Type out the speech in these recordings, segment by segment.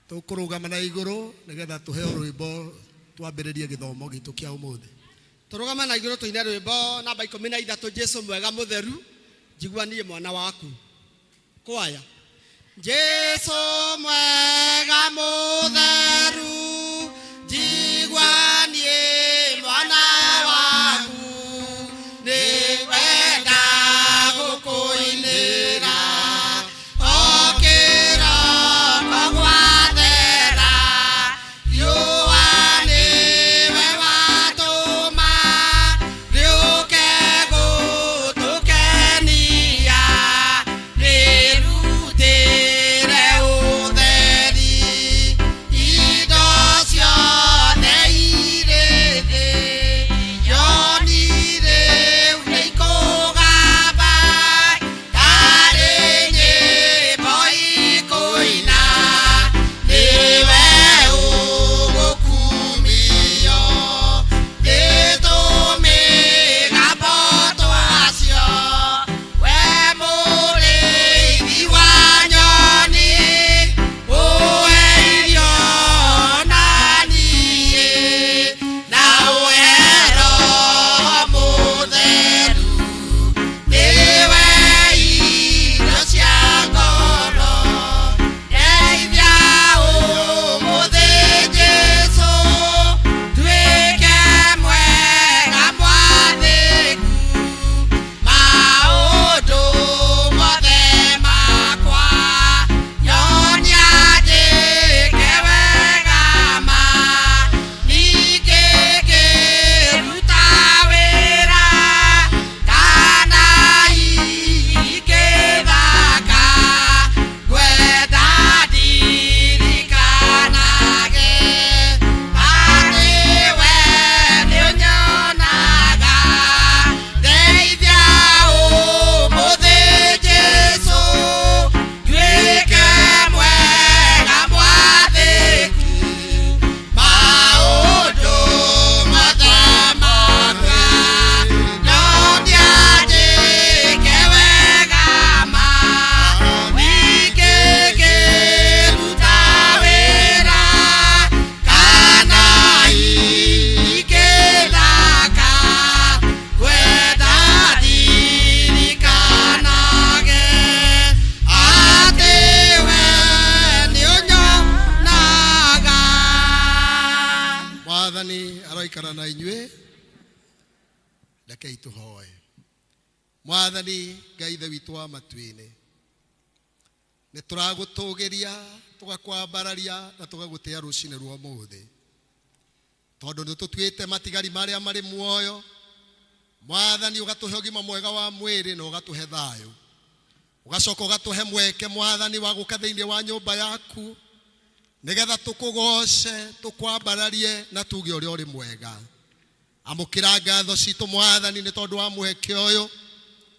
tukurugama na iguru nigetha tuheo rwimbo twambiririe githomo gitu kia umuthi. Turugama na iguru tuine rwimbo namba 13 Jesu mwega mutheru njiguanie mwana waku. Kwaya. Jesu mwega mutheru njiguanie mwana waku ni wenda gukuinira okira kwagwathera yuani we watuma riuke gutukenia nirutire utheri indo ciothe irĩ thĩ yonire nĩikũgamba tarĩ nyĩmbo ikũina nĩwe ũgũkumio nĩtũmĩgambo twacio we mũrĩithi wa nyoni ũhe irio na niĩ na ũhe Roho Mũtheru nĩwe irio cia ngoro ndeithia ũmũthĩ Jesũ nduĩke mwega mwathĩku maũndũ mothe makwa nyonia njĩke wega ma ningĩ ngĩruta wĩra kana ingĩthaka ngwenda ndirikanage atĩ we nĩũnyonaga ndeithia ũmũthĩ Jesũ nduĩke mwega mwathĩku maũndũ mothe makwa nyonia njĩke wega ma ningĩ ngĩruta wĩra kana ingĩthaka ngwenda ndirikanage atĩ we nĩũnyonaga. Mwathani aroikara na inyuĩ, rekei tuhoe. Mwathani Ngai ithe witũ wa matu-inĩ, nĩ tũragũtũgĩria tũgakwambararia na tũgagũtĩa rũcinĩ rwa ũmũthĩ tondũ nĩ tũtuĩte matigari marĩa marĩ muoyo. Mwathani ũgatũhe ũgima mwega wa mwĩrĩ na ũgatũhe thayũ, ũgacoka ũgatũhe mweke Mwathani wa gũka thĩinĩ wa nyũmba yaku nĩgetha tũkũgoce tũkwambararie na tuge ũrĩa ũrĩ mwega. Amũkĩra ngatho citũ Mwathani nĩ tondũ wa mweke ũyũ,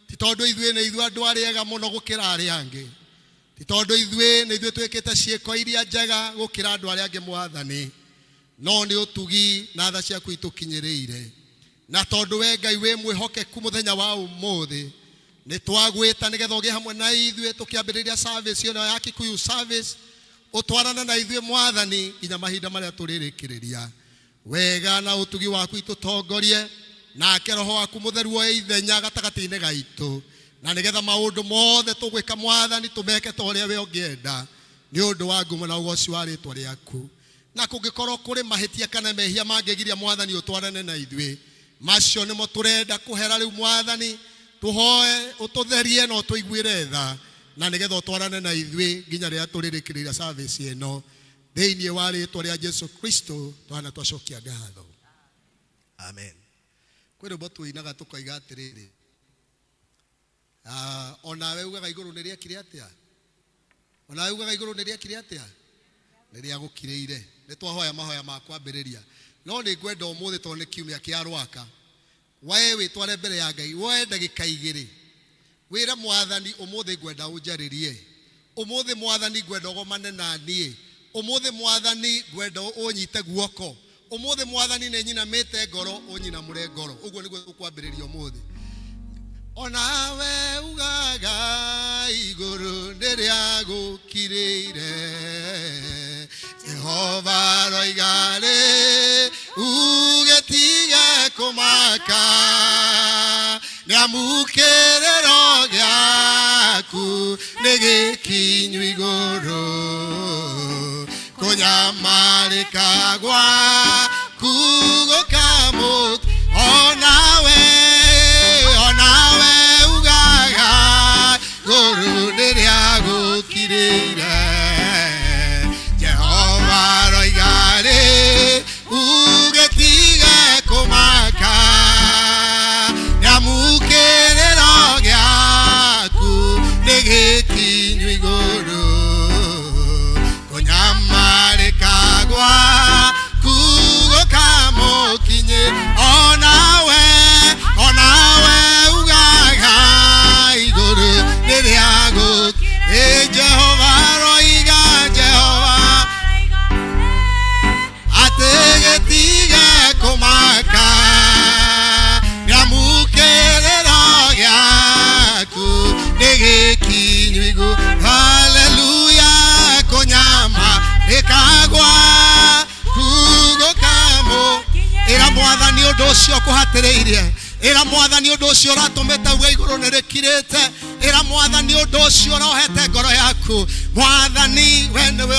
ti tondũ ithuĩ nĩ ithuĩ andũ arĩa ega mũno gũkĩra arĩa angĩ, ti tondũ ithuĩ nĩ ithuĩ twĩkĩte ciĩko iria njega gũkĩra andũ arĩa angĩ Mwathani, no nĩ ũtugi na tha ciaku itũkinyĩrĩire. Na tondũ we Ngai wĩ mwĩhokeku mũthenya wa ũmũthĩ, nĩ twagwĩta nĩgetha ũgĩe hamwe na ithuĩ tũkĩambĩrĩria service ĩno ya Kikuyu service, ũtwarana na ithuĩ Mwathani nginya mahinda marĩa tũrĩrĩkĩrĩria. Wega na ũtugi waku itũtongorie, nake Roho waku Mũtheru oe ithenya gatagatĩ-inĩ gaitũ, na nĩgetha maũndũ mothe tũgwĩka Mwathani tũmeke ta ũrĩa we ũngĩenda nĩ ũndũ wa ngumo na ũgoci wa rĩĩtwa rĩaku. Na kũngĩkorwo kũrĩ mahĩtia kana mehia mangĩgiria Mwathani ũtwarane na ithuĩ, macio nĩmo tũrenda kũhera rĩu Mwathani, tũhoe ũtũtherie na ũtũiguĩre tha, na nĩgetha ũtwarane na ithuĩ nginya rĩrĩa tũrĩrĩkĩrĩria service ĩno thĩinĩ wa rĩĩtwa rĩa Jesu Kristo twana twacokia ngatho. Amen. Kwĩ rwĩmbo tũinaga tũkoiga atĩrĩrĩ, onawe ugaga igũrũ nĩ rĩakire atĩa? Onawe ugaga igũrũ nĩ rĩakire atĩa? Nĩ rĩagũkirĩire. Nĩ twahoya mahoya ma kwambĩrĩria, no nĩ ngwenda ũmũthĩ tondũ nĩ kiumia kĩa Rwaka, we wĩtware mbere ya Ngai woe ndagĩka 2 wĩra Mwathani ũmũthĩ ngwenda ũnjarĩrie, ũmũthĩ Mwathani ngwenda ũgomane na niĩ, ũmũthĩ Mwathani ngwenda ũnyite guoko, ũmũthĩ Mwathani nĩ nyinamĩte ngoro ũnyinamũre ngoro. Ũguo nĩguo tũkwambĩrĩria ũmũthĩ. Onawe ugaga igũrũ nĩ rĩagũkirĩire, Jehova roigare ugetige kumaka Niamukerero gyaku nigikinyu iguru Kunyamarika gwaku gukamuka Onawe ugaga guru niria gukirire Jehova roigare ugetiga kumaka Niamukerero gyaku nigikinyu iguru Kunyamarika gwaku gukamukinye Onawe ugaga iguru niria gukirire Jehova roiga Jehova ategetiga kumaka Niamukerero gyaku nigikinyu iguru Hallelujah Kunyamarika gwaku gukamukinye Ira mwathani undu ucio kuhatiriirie Ira mwathani undu ucio ratumite uga iguru nirikirite Ira mwathani undu ucio rohete ngoro yaku Mwathani we niwe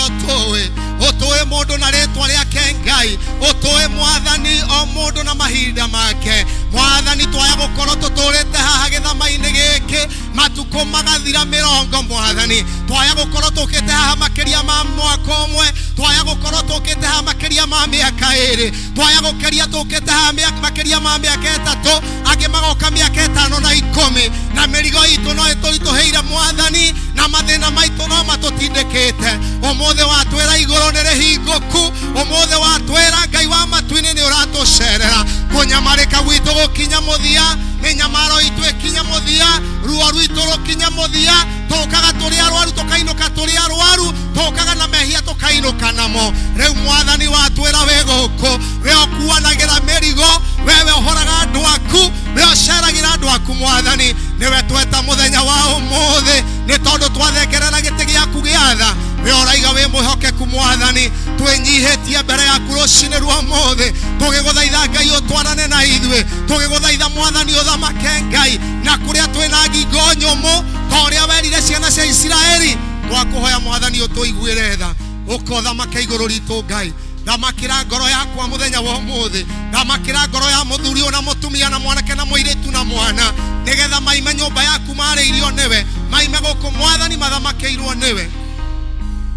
utuwe mundu na ritwa riake Ngai utuwe mwathani o mundu na mahinda make Mwathani twaya gukorwo tuturite haha githama-ini giki matuko magathira 70 mwathani twaya gukorwo tukite haha makiria ma mwaka umwe twaya gukorwo tukite haha makiria ma miaka 2 twaya gukeria tukite haha makiria ma miaka 3 angi magoka miaka 5 na 10 na mirigo itu no iturituheire mwathani na mathina maitu no matutindikite umuthe watwira iguru nirihinguku umuthe watwira Ngai wa matu-ini ni uratucerera kunyamarika gwitu gukinya muthia minyamaro itu ikinya muthia ruo rwitu rukinya muthia tukaga turi arwaru tukainuka turi arwaru tukaga na mehia tukainuka namo riu mwathani watwira we guku we okuanagira mirigo wewe uhoraga andu aku we uceragira andu aku mwathani niwe tweta muthenya wa umuthi ni tondu twathengerera giti giaku giatha we oraiga we muhokeku mwathani twenyihitie mbere yaku rucini rwa umuthi tugiguthaitha Ngai utwarane na ithuĩ tugiguthaitha mwathani uthamake Ngai na kuria twina ngingo nyumu toria werire ciana cia Isiraeli twakuhoya mwathani utuiguire tha ukothamake iguru ritu Ngai thamakira ngoro yakwa muthenya wa umuthi thamakira ngoro ya muthuri na mutumia na mwanake na muiritu na mwana nigetha maime nyumba yaku mariirio niwe maime guku mwathani mathamakeirwo niwe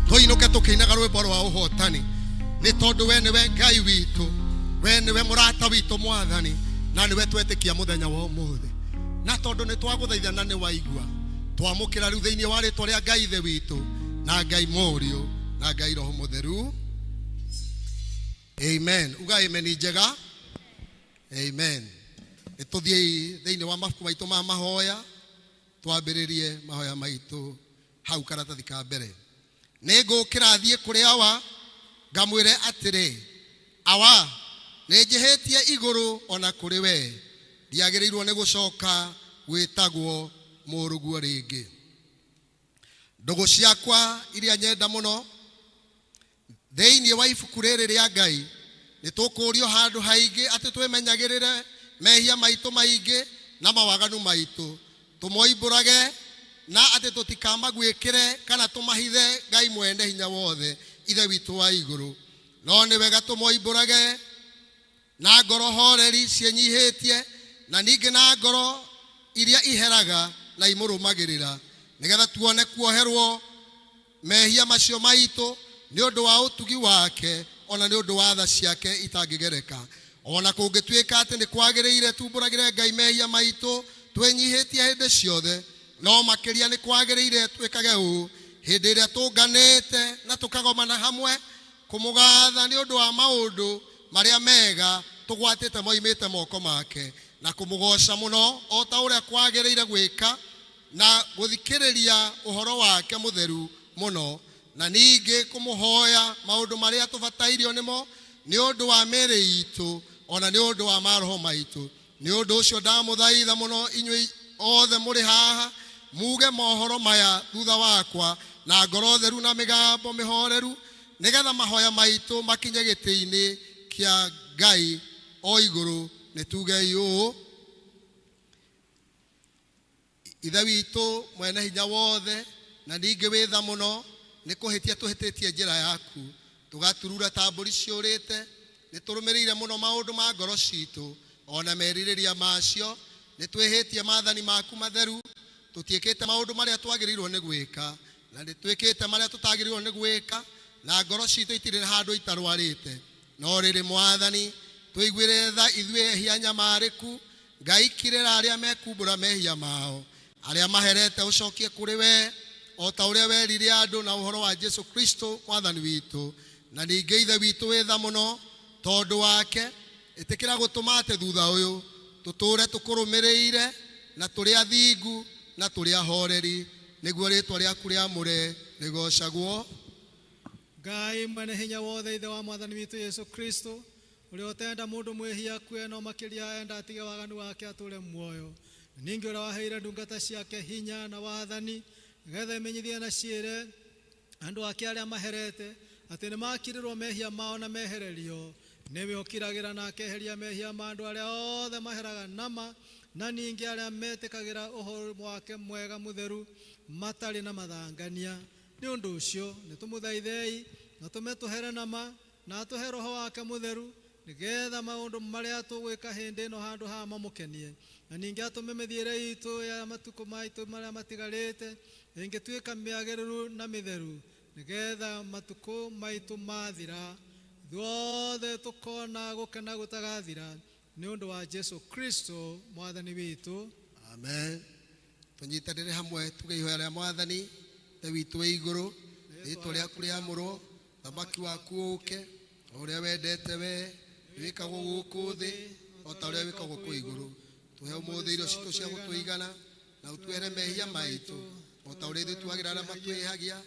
tuinuke tukiinaga rwimbo rwa uhotani ni tondu we niwe Ngai witu we niwe murata witu mwathani na niwe twetikia muthenya wa umuthi na tondu ni twaguthaithana ni waigua twamukira riu thiini wa ritwa ria Ngai ithe witu na Ngai Muriu na Ngai Roho Mutheru. Amen. Uga amen njega. Amen. Nituthie thiini wa mabuku maitu ma mahoya twambiririe mahoya maitu hau karatathi ka mbere ningukira thie kuri awa ngamwire atiri awa ninjihitie iguru ona kuri we ndiagirirwo ni gucoka gwitagwo muruguo ringi ndugu ciakwa iria nyenda muno thiini wa ibuku riri ria Ngai nitukurio handu haingi ati twimenyagirire mehia maitu maingi na mawaganu maitu tumoimburage na ati tutikamagwikire kana tumahithe Ngai mwene hinya wothe ithe witu wa iguru no ni wega tumoimburage na ngoro horeri cienyihitie na ningi na ngoro iria iheraga na imurumagirira nigetha tuone kuoherwo mehia macio maitu ni undu wa utugi wake ona ni undu wa tha ciake itangigereka ona kungituika ati ni kwagiriire tumburagire Ngai mehia maitu twenyihitie hindi ciothe no makiria ni kwagiriire twikage u hindi iria tunganite na tukagomana hamwe kumugatha ni undu wa maundu maria mega tugwatite moimite moko make na kumugoca muno o ta uria kwagiriire gwika na guthikiriria uhoro wake mutheru muno na ningi kumuhoya maundu maria tubatairio nimo ni undu wa miri itu ona ni undu wa maroho maitu ni undu ucio ndamuthaitha muno inyui othe muri haha muge mohoro maya thutha wakwa na ngoro theru na migambo mihoreru nigetha mahoya maitu makinye gĩtĩ-inĩ kĩa Ngai o igũrũ. Nĩ tuge ũũ: Ithe witũ mwene hinya wothe na ningĩ wĩtha mũno, nĩ kũhĩtia tũhĩtĩtie njĩra yaku, tũgaturura ta mbũri ciũrĩte. Nĩ tũrũmĩrĩire mũno maũndũ ma ngoro citũ ona merirĩria macio. Nĩ twĩhĩtie maathani maku matheru, tũtiĩkĩte maũndũ marĩa twagĩrĩirwo nĩ gwĩka, na nĩ twĩkĩte marĩa tũtagĩrĩirwo nĩ gwĩka, na ngoro citũ itirĩ handũ itarwarĩte. No rĩrĩ Mwathani, tũiguĩre tha ithuĩ ehia nyamarĩku, Ngai kirĩra arĩa mekumbũra mehia mao, arĩa maherete ũcokie kũrĩ we, o ta ũrĩa werire andũ na ũhoro wa Jesu Kristo Mwathani witũ. Na ningĩ Ithe witũ wĩtha mũno tondũ wake, ĩtĩkĩra gũtũma atĩ thutha ũyũ tũtũũre tũkũrũmĩrĩire na tũrĩ athingu na tũrĩ ahoreri, nĩguo rĩĩtwa rĩaku rĩamũre rĩgocagwo. Ngai mwene hinya wothe, Ithe wa Mwathani witũ Yesu Kristo, ũrĩa ũtenda mũndũ mwĩhia kue no makĩria enda atige waganu wake atũre muoyo. Ningĩ ũrĩa waheire ndungata ciake hinya na wathani, nĩgetha imenyithie na ciĩre andũ ake arĩa maherete atĩ nĩ makirĩrwo mehia mao na mehererio. Nĩwe ũkiragĩra na akeheria mehia ma andũ arĩa othe maheraga nama, na ningĩ arĩa metĩkagĩra ũhoro wake mwega mũtheru matarĩ na mathangania. Nĩ ũndũ ũcio nĩ tũmũthaithei na tũmetũhere nama na atũhe Roho wake mũtheru, nĩgetha maũndũ marĩa tũgwĩka hĩndĩ ĩno handũ haha mamũkenie. Na ningĩ atũme mĩthiĩre itũ ya matukũ maitũ marĩa matigarĩte ĩngĩtuĩka mĩagĩrĩru na mĩtheru, nĩgetha matukũ maitũ mathira ithuothe tũkona gũkena gũtagathira, nĩ ũndũ wa Jesu Kristo Mwathani witũ. Amen. Tũnyitanĩre hamwe tuge ihoya rĩa Mwathani. Ithe witũ wĩ igũrũ, rĩĩtwa rĩaku rĩamũrwo, thamaki waku ũũke, o ũrĩa wendete we wĩkagwo gũkũ thĩ o ta ũrĩa wĩkagwo kũu igũrũ. Tũhe ũmũthĩ irio citũ cia gũtũigana, na ũtwehere mehia maitũ o ta ũrĩa ithuĩ tuagĩra arĩa matwĩhagia,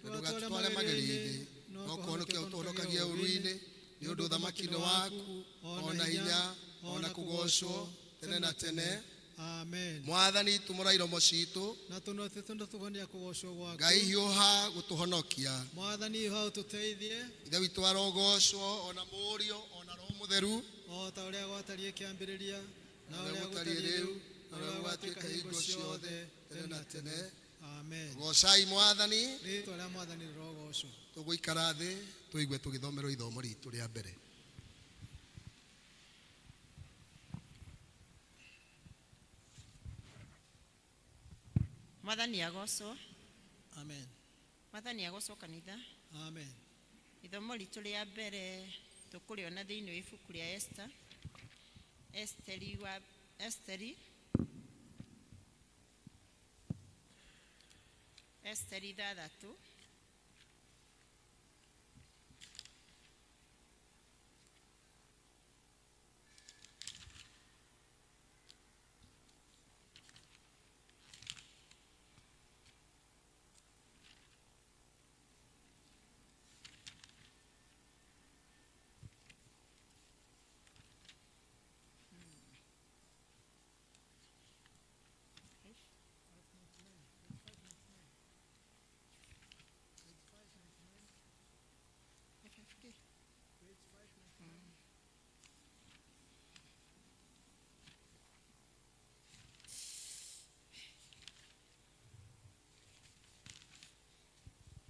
na ndũgatũtware magerio-inĩ, no kũhonokia ũtũhonokagie ũũru-inĩ, nĩ ũndũ ũthamaki nĩ waku ona hinya ona kũgocwo tene na tene. Amen. Mwathani tumũra iromo citũ, na tũnote kũgocwo gwaku. Ngai hiũha gũtũhonokia. Mwathani hiũha ũtũteithie. Ithe witũ arogocwo ona Mũriũ ona Roho Mũtheru, o ta ũrĩa gwatariĩ kĩambĩrĩria na ũrĩa gũtariĩ rĩu na ũrĩa gũgatuĩka hingo ciothe tene na tene. Amen. Gocai Mwathani. Rĩĩtwa rĩa Mwathani rĩrogocwo. Tũgũikara thĩ tũigue tũgĩthomerwo ithomo ritũ rĩa mbere. Mwathani agocwo. Amen. Mwathani agocwo kanitha. Amen. Ithomo ritũ rĩa mbere tũkũrĩona thĩinĩ wa ibuku rĩa Esther. Esteri 3.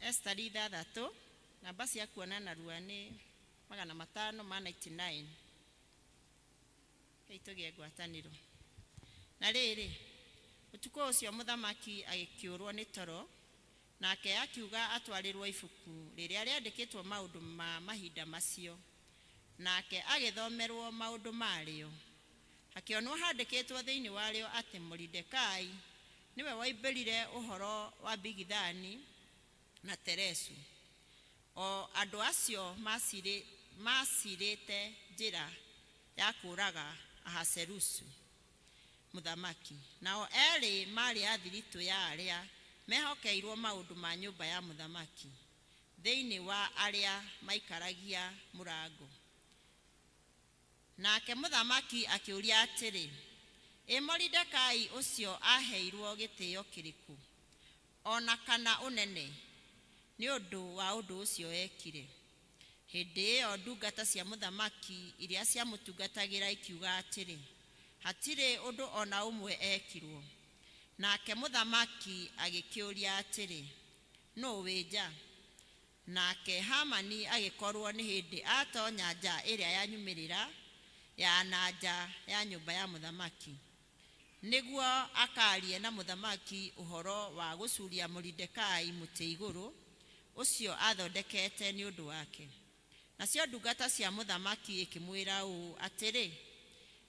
Esteri 3, namba cia kuona narua nĩ 599. Hei tũgĩe ngwatanĩro. Na rĩrĩ, ũtukũ ũcio mũthamaki agĩkĩũrwo nĩ toro, nake akiuga atwarĩrwo ibuku rĩrĩa rĩandĩkĩtwo maũndũ ma mahinda macio, nake agĩthomerwo maũndũ marĩo. Hakĩonwo handĩkĩtwo thĩinĩ warĩo atĩ Moridekai nĩwe waimbĩrire ũhoro wa Bigithani na Teresu. O andũ acio macirĩte njĩra ya kũũraga Ahasuerusu mũthamaki. Nao erĩ marĩ athiritũ ya arĩa mehokeirwo maũndũ ma nyũmba ya mũthamaki, thĩinĩ wa arĩa maikaragia mũrango. Nake mũthamaki akĩũria atĩrĩ, Moridekai ũcio aheirwo gĩtĩo kĩrĩkũ, ona kana ũnene? nĩ ũndũ wa ũndũ ũcio ekire. Hĩndĩ ĩyo ndungata cia mũthamaki iria ciamũtungatagĩra ikiuga atĩrĩ, hatirĩ ũndũ ona ũmwe ekirwo. Nake mũthamaki agĩkĩũria atĩrĩ, nũũ wĩ nja? Nake Hamani agĩkorwo nĩ hĩndĩ atonya nja ĩrĩa yanyumĩrĩra ya na nja ya nyũmba ya mũthamaki, nĩguo akaarie na mũthamaki ũhoro wa gũcuria Moridekai mũtĩ igũrũ ũcio athondekete nĩ ũndũ wake. Nacio ndungata cia mũthamaki ikĩmwĩra ũũ atĩrĩ,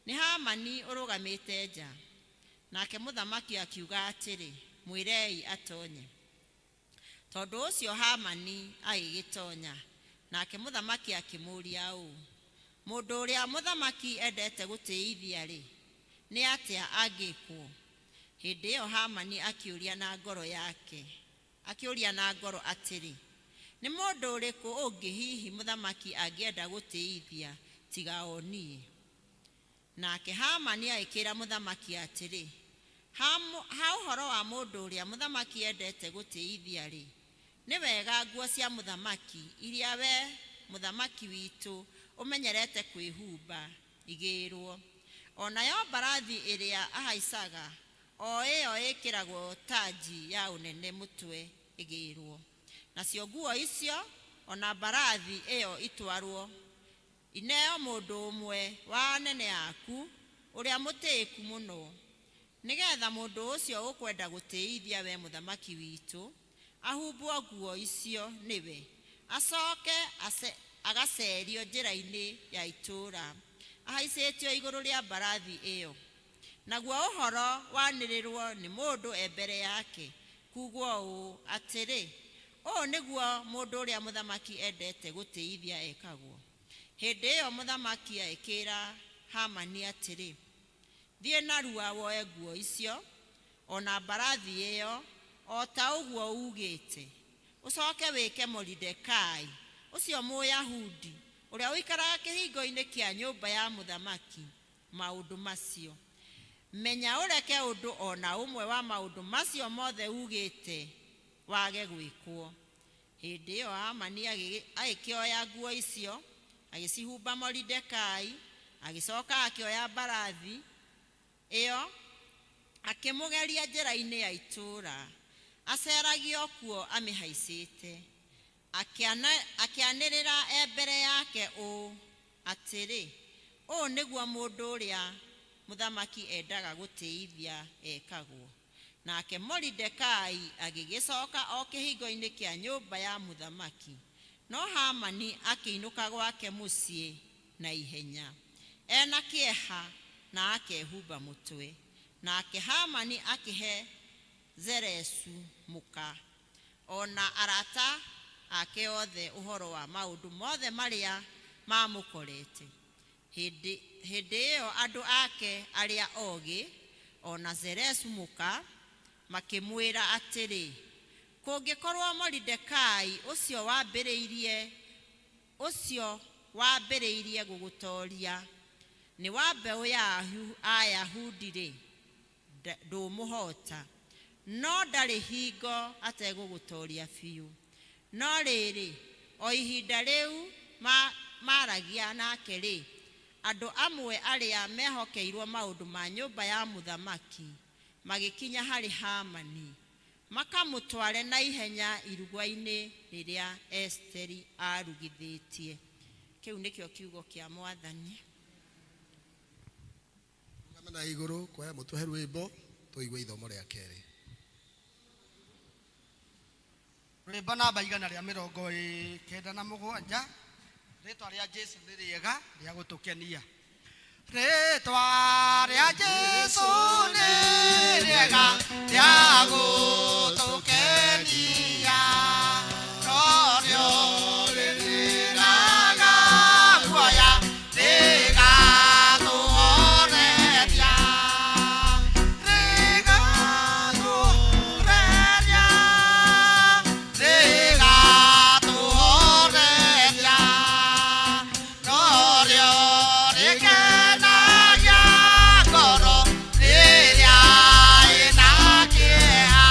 nĩ Hamani ũrũgamĩte nja. Nake mũthamaki akiuga atĩrĩ, mwĩrei atonye. Tondũ ũcio Hamani agĩgĩtonya. Nake mũthamaki akĩmũũria ũũ, mũndũ ũrĩa mũthamaki endete gũtĩithia-rĩ, nĩ atĩa angĩkwo? Hĩndĩ ĩyo Hamani akĩũria na ngoro atĩrĩ, nĩ mũndũ ũrĩkũ ũngĩ hihi mũthamaki angĩenda gũtĩithia tiga o niĩ? Nake Hamani agĩkĩra mũthamaki atĩrĩ, ha ũhoro wa mũndũ ũrĩa mũthamaki endete gũtĩithia-rĩ, nĩ wega nguo cia mũthamaki iria we mũthamaki witũ ũmenyerete kwĩhumba igĩrwo. Onayo mbarathi ĩrĩa ahaicaga, o ĩyo ĩkĩragwo tanji ya ũnene mũtwe igĩrwo. Nacio nguo icio ona mbarathi ĩyo itwarwo ineo mũndũ ũmwe wa anene aku ũrĩa mũtĩĩku mũno, nĩgetha mũndũ ũcio ũkwenda gũtĩithia we mũthamaki witũ ahumbwo nguo icio nĩwe, acoke agacerio njĩra-inĩ ya itũũra ahaicĩtio igũrũ rĩa mbarathi ĩyo. Naguo ũhoro wanĩrĩrwo nĩ mũndũ mbere yake, kugwo ũũ atĩrĩ, ũũ nĩguo mũndũ ũrĩa mũthamaki endete gũtĩithia ekagwo. Hĩndĩ ĩyo mũthamaki agĩkĩra Hamani atĩrĩ, thiĩ narua woe nguo icio ona mbarathi ĩyo o ta ũguo ugĩte, ũcoke wĩke Moridekai ũcio Mũyahudi ũrĩa ũikaraga kĩhingo-inĩ kĩa nyũmba ya mũthamaki maũndũ macio. Menya ũreke ũndũ ona ũmwe wa maũndũ macio mothe ugĩte wage gwĩkwo. Hĩndĩ ĩyo Hamani agĩkĩoya nguo icio agĩcihumba Moridekai, agĩcoka akĩoya mbarathi ĩyo akĩmũgeria njĩra-inĩ ya itũũra aceragio kuo amĩhaicĩte, akĩanĩrĩra mbere yake ũũ atĩrĩ, ũũ nĩguo mũndũ ũrĩa mũthamaki endaga gũtĩithia ekagwo. Nake Moridekai agĩgĩcoka o kĩhingo-inĩ kĩa nyũmba ya mũthamaki, no Hamani akĩinũka gwake mũciĩ na ihenya, ena kĩeha na akehumba mũtwe. Nake Hamani akĩhe Zeresu mũka ona arata ake othe ũhoro wa maũndũ mothe marĩa mamũkorete. Hĩndĩ ĩyo andũ ake arĩa ogĩ ona Zeresu mũka makĩmwĩra atĩrĩ, kũngĩkorwo Moridekai ũcio wambĩrĩirie gũgũtoria nĩ wa mbeũ ya Ayahudi-rĩ, ndũmũhota, no ndarĩ hingo ategũgũtoria biũ. No rĩrĩ, o ihinda rĩu maragia nake-rĩ, andũ amwe arĩa mehokeirwo maũndũ ma nyũmba ya mũthamaki magĩkinya harĩ Hamani, makamũtware na ihenya iruga-inĩ rĩrĩa Esteri arugithĩtie. Kĩu nĩkĩo kiugo kĩa Mwathani. Na igũrũ kwa mũtũhe rwĩmbo tũigue ithomo rĩa kerĩ. Rwĩmbo namba 197, rĩtwa rĩa Jesũ nĩ rĩega rĩa gũtũkenia. Rĩtwa rĩa Jesũ nĩ rĩega rĩa gũtũkenia, norĩo rĩrĩraga guoya rĩgatũhoreria, norĩo rĩkenagia ngoro rĩrĩa ĩna kĩeha.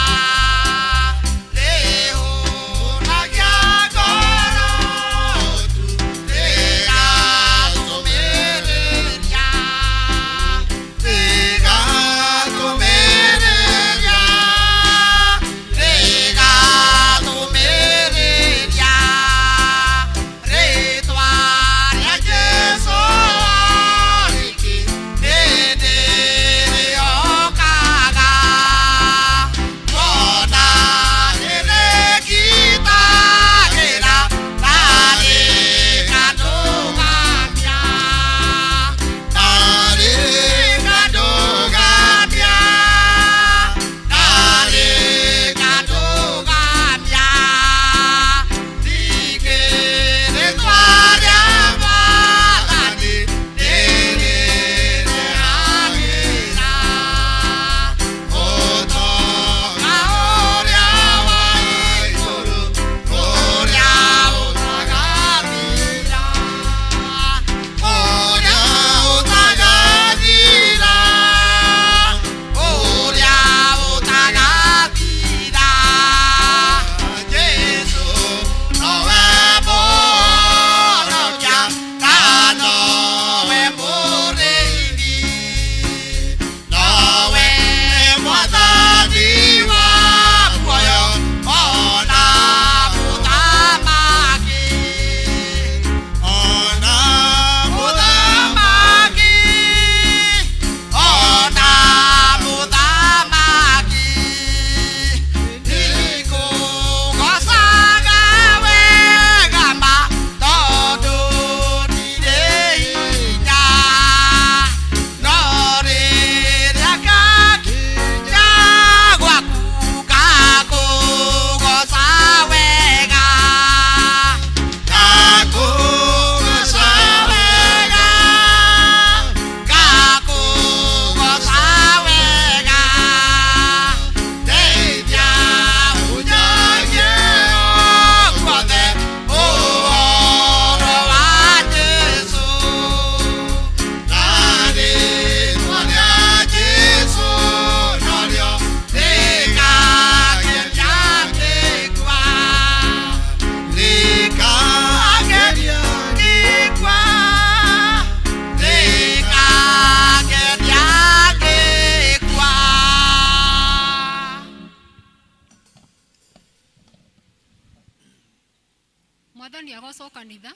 Mwathani agocwo kanitha.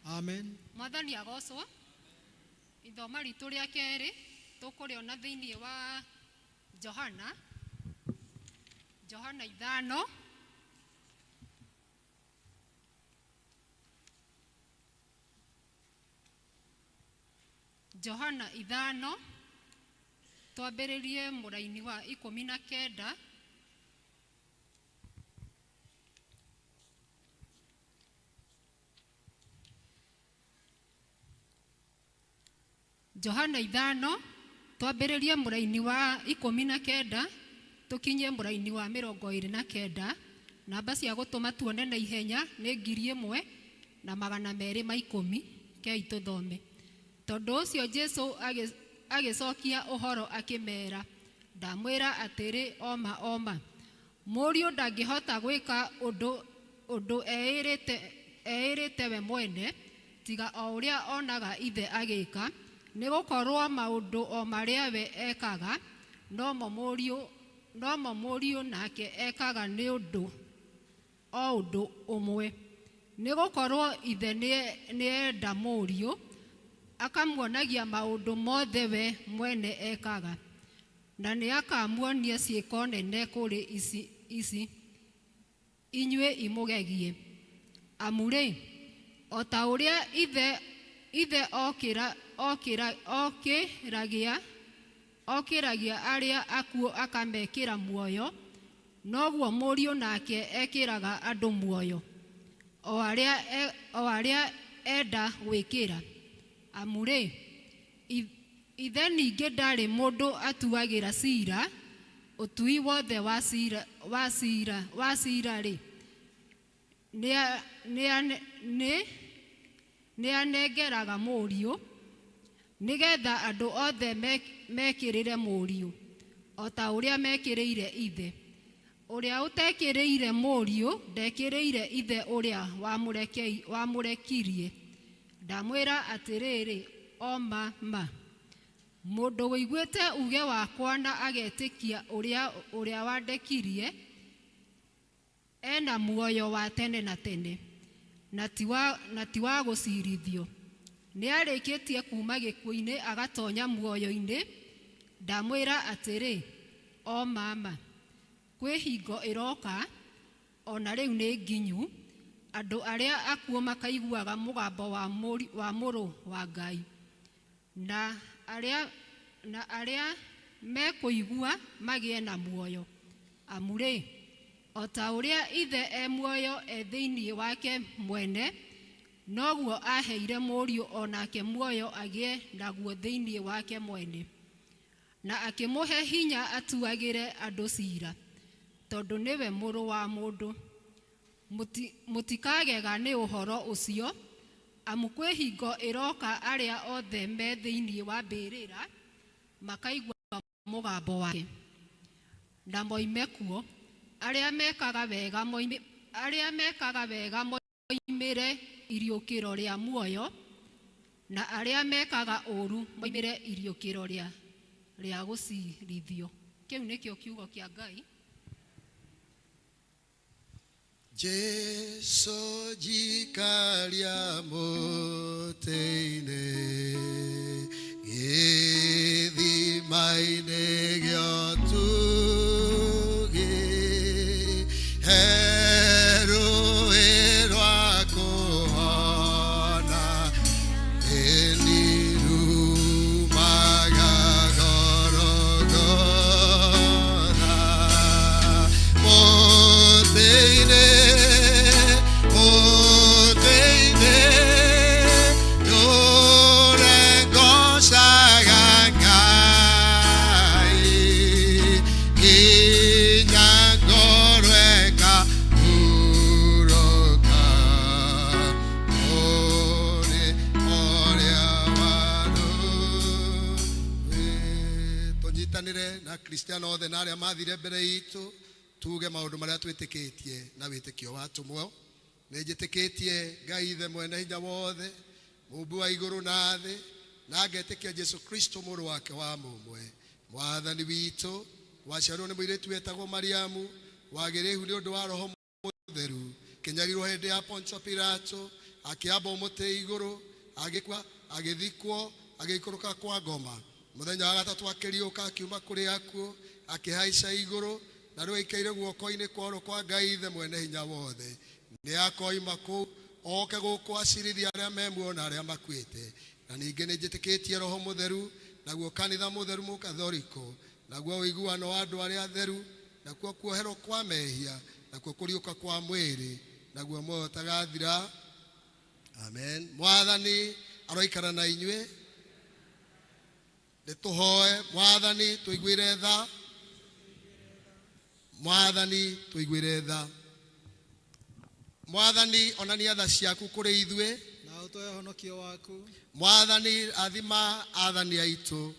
Amen. Mwathani agocwo. Ithoma ritu ria keri tukuriona thiini wa Johana 5. Johana 5 twambiririe muraini wa 19. Johana 5 twambiririe muraini wa 19 tukinye muraini wa 29. Namba cia gutuma tuone na ihenya ni 1,210 kei tuthome. Tondu ucio Jesu agicokia uhoro akimera, ndamwira atiri oma muriu ndangihota gwika undu eirite we mwene tiga o uria onaga ithe agika, ni gukorwo maundu o maria we ekaga no mo muriu nake ekaga ni undu umwe, ni gukorwo ithe ni enda muriu akamuonagia maundu mothe we mwene ekaga, na ni akamuonia ciiko nene kuri ici inyue imugegie. Amure o ta uria ithe okiragia aria akuo akamekira muoyo, noguo muriu nake ekiraga andu muoyo o aria enda gwikira. Amure ithe ningi ndari mundu atuagira cira, utui wothe wa cira ri ni anengeraga muriu nigetha andu othe mekirire muriu o ta uria mekirire ithe. Uria utekirire muriu ndekirire ithe uria wamurekirie. Ndamwira atiriri oma mundu wiguite uge wakwa na agetikia uria wandekirie ena muoyo wa tene na tene, na tiwa gucirithio. Ni arikitie kuma gikuini agatonya muoyo-ini. Ndamwira atiri oma kwihingo iroka ona riu ni nginyu, andu aria akuo makaiguaga mugambo wa muru wa Ngai, na aria mekuigua magie na muoyo. Amure o ta uria ithe muoyo thiini wake mwene, noguo aheire muriu onake muoyo agie naguo thiini wake mwene, na akimuhe hinya atuagire andu cira, tondu niwe muru wa mundu. Mutikagega ni uhoro ucio, amu kwihingo iroka aria othe me thiini wa mbirira makaigua mugambo wake, na moime kuo. Aria mekaga wega moimire iriukiro ria muoyo, na aria mekaga uru moimire iriukiro ria gucirithio. Kiu nikio kiugo kia Ngai. Jesu jikaria moteine githimaine giotugi heruirwa kuhona enirumaga gorogora moteine na Kristiano othe na aria mathire mbere itu tuge maundu maria twitikitie na witikio watumwo. Nijitikitie Ngai ithe mwene hinya wothe, mumbi wa iguru na thi, na ngetikia Jesu Kristo muru wake wa mumwe, mwathani witu, waciarwo ni muiritu wetagwo Mariamu, wagirihu ni undu wa roho mutheru, akinyarirwo hindi ya Poncio Pilato, akiamba umuti iguru, agikwa, agithikwo, agikuruka kwa ngoma. Muthenya wa gatatu akiriuka akiuma kuri akuo, akihaica iguru, na riu ikaire guoko-ini kwa kwa Ngai Ithe mwene hinya wothe. Ni akoima ku oke guku acirithia aria memuona aria makuite. Na ningi ni njitikitie Roho Mutheru, naguo kanitha mutheru mukathoriko, naguo uiguano wa andu aria atheru, nakuo kuoherwo kwa mehia, nakuo kuriuka kwa mwiri, naguo muoyo tagathira. Amen. Mwathani aroikara na inyue. Nituhoe Mwathani tuiguire tha. Mwathani tuiguire tha. Mwathani onania tha ciaku kuri ithue, na utoe honokio waku. Mwathani athima athani aitu,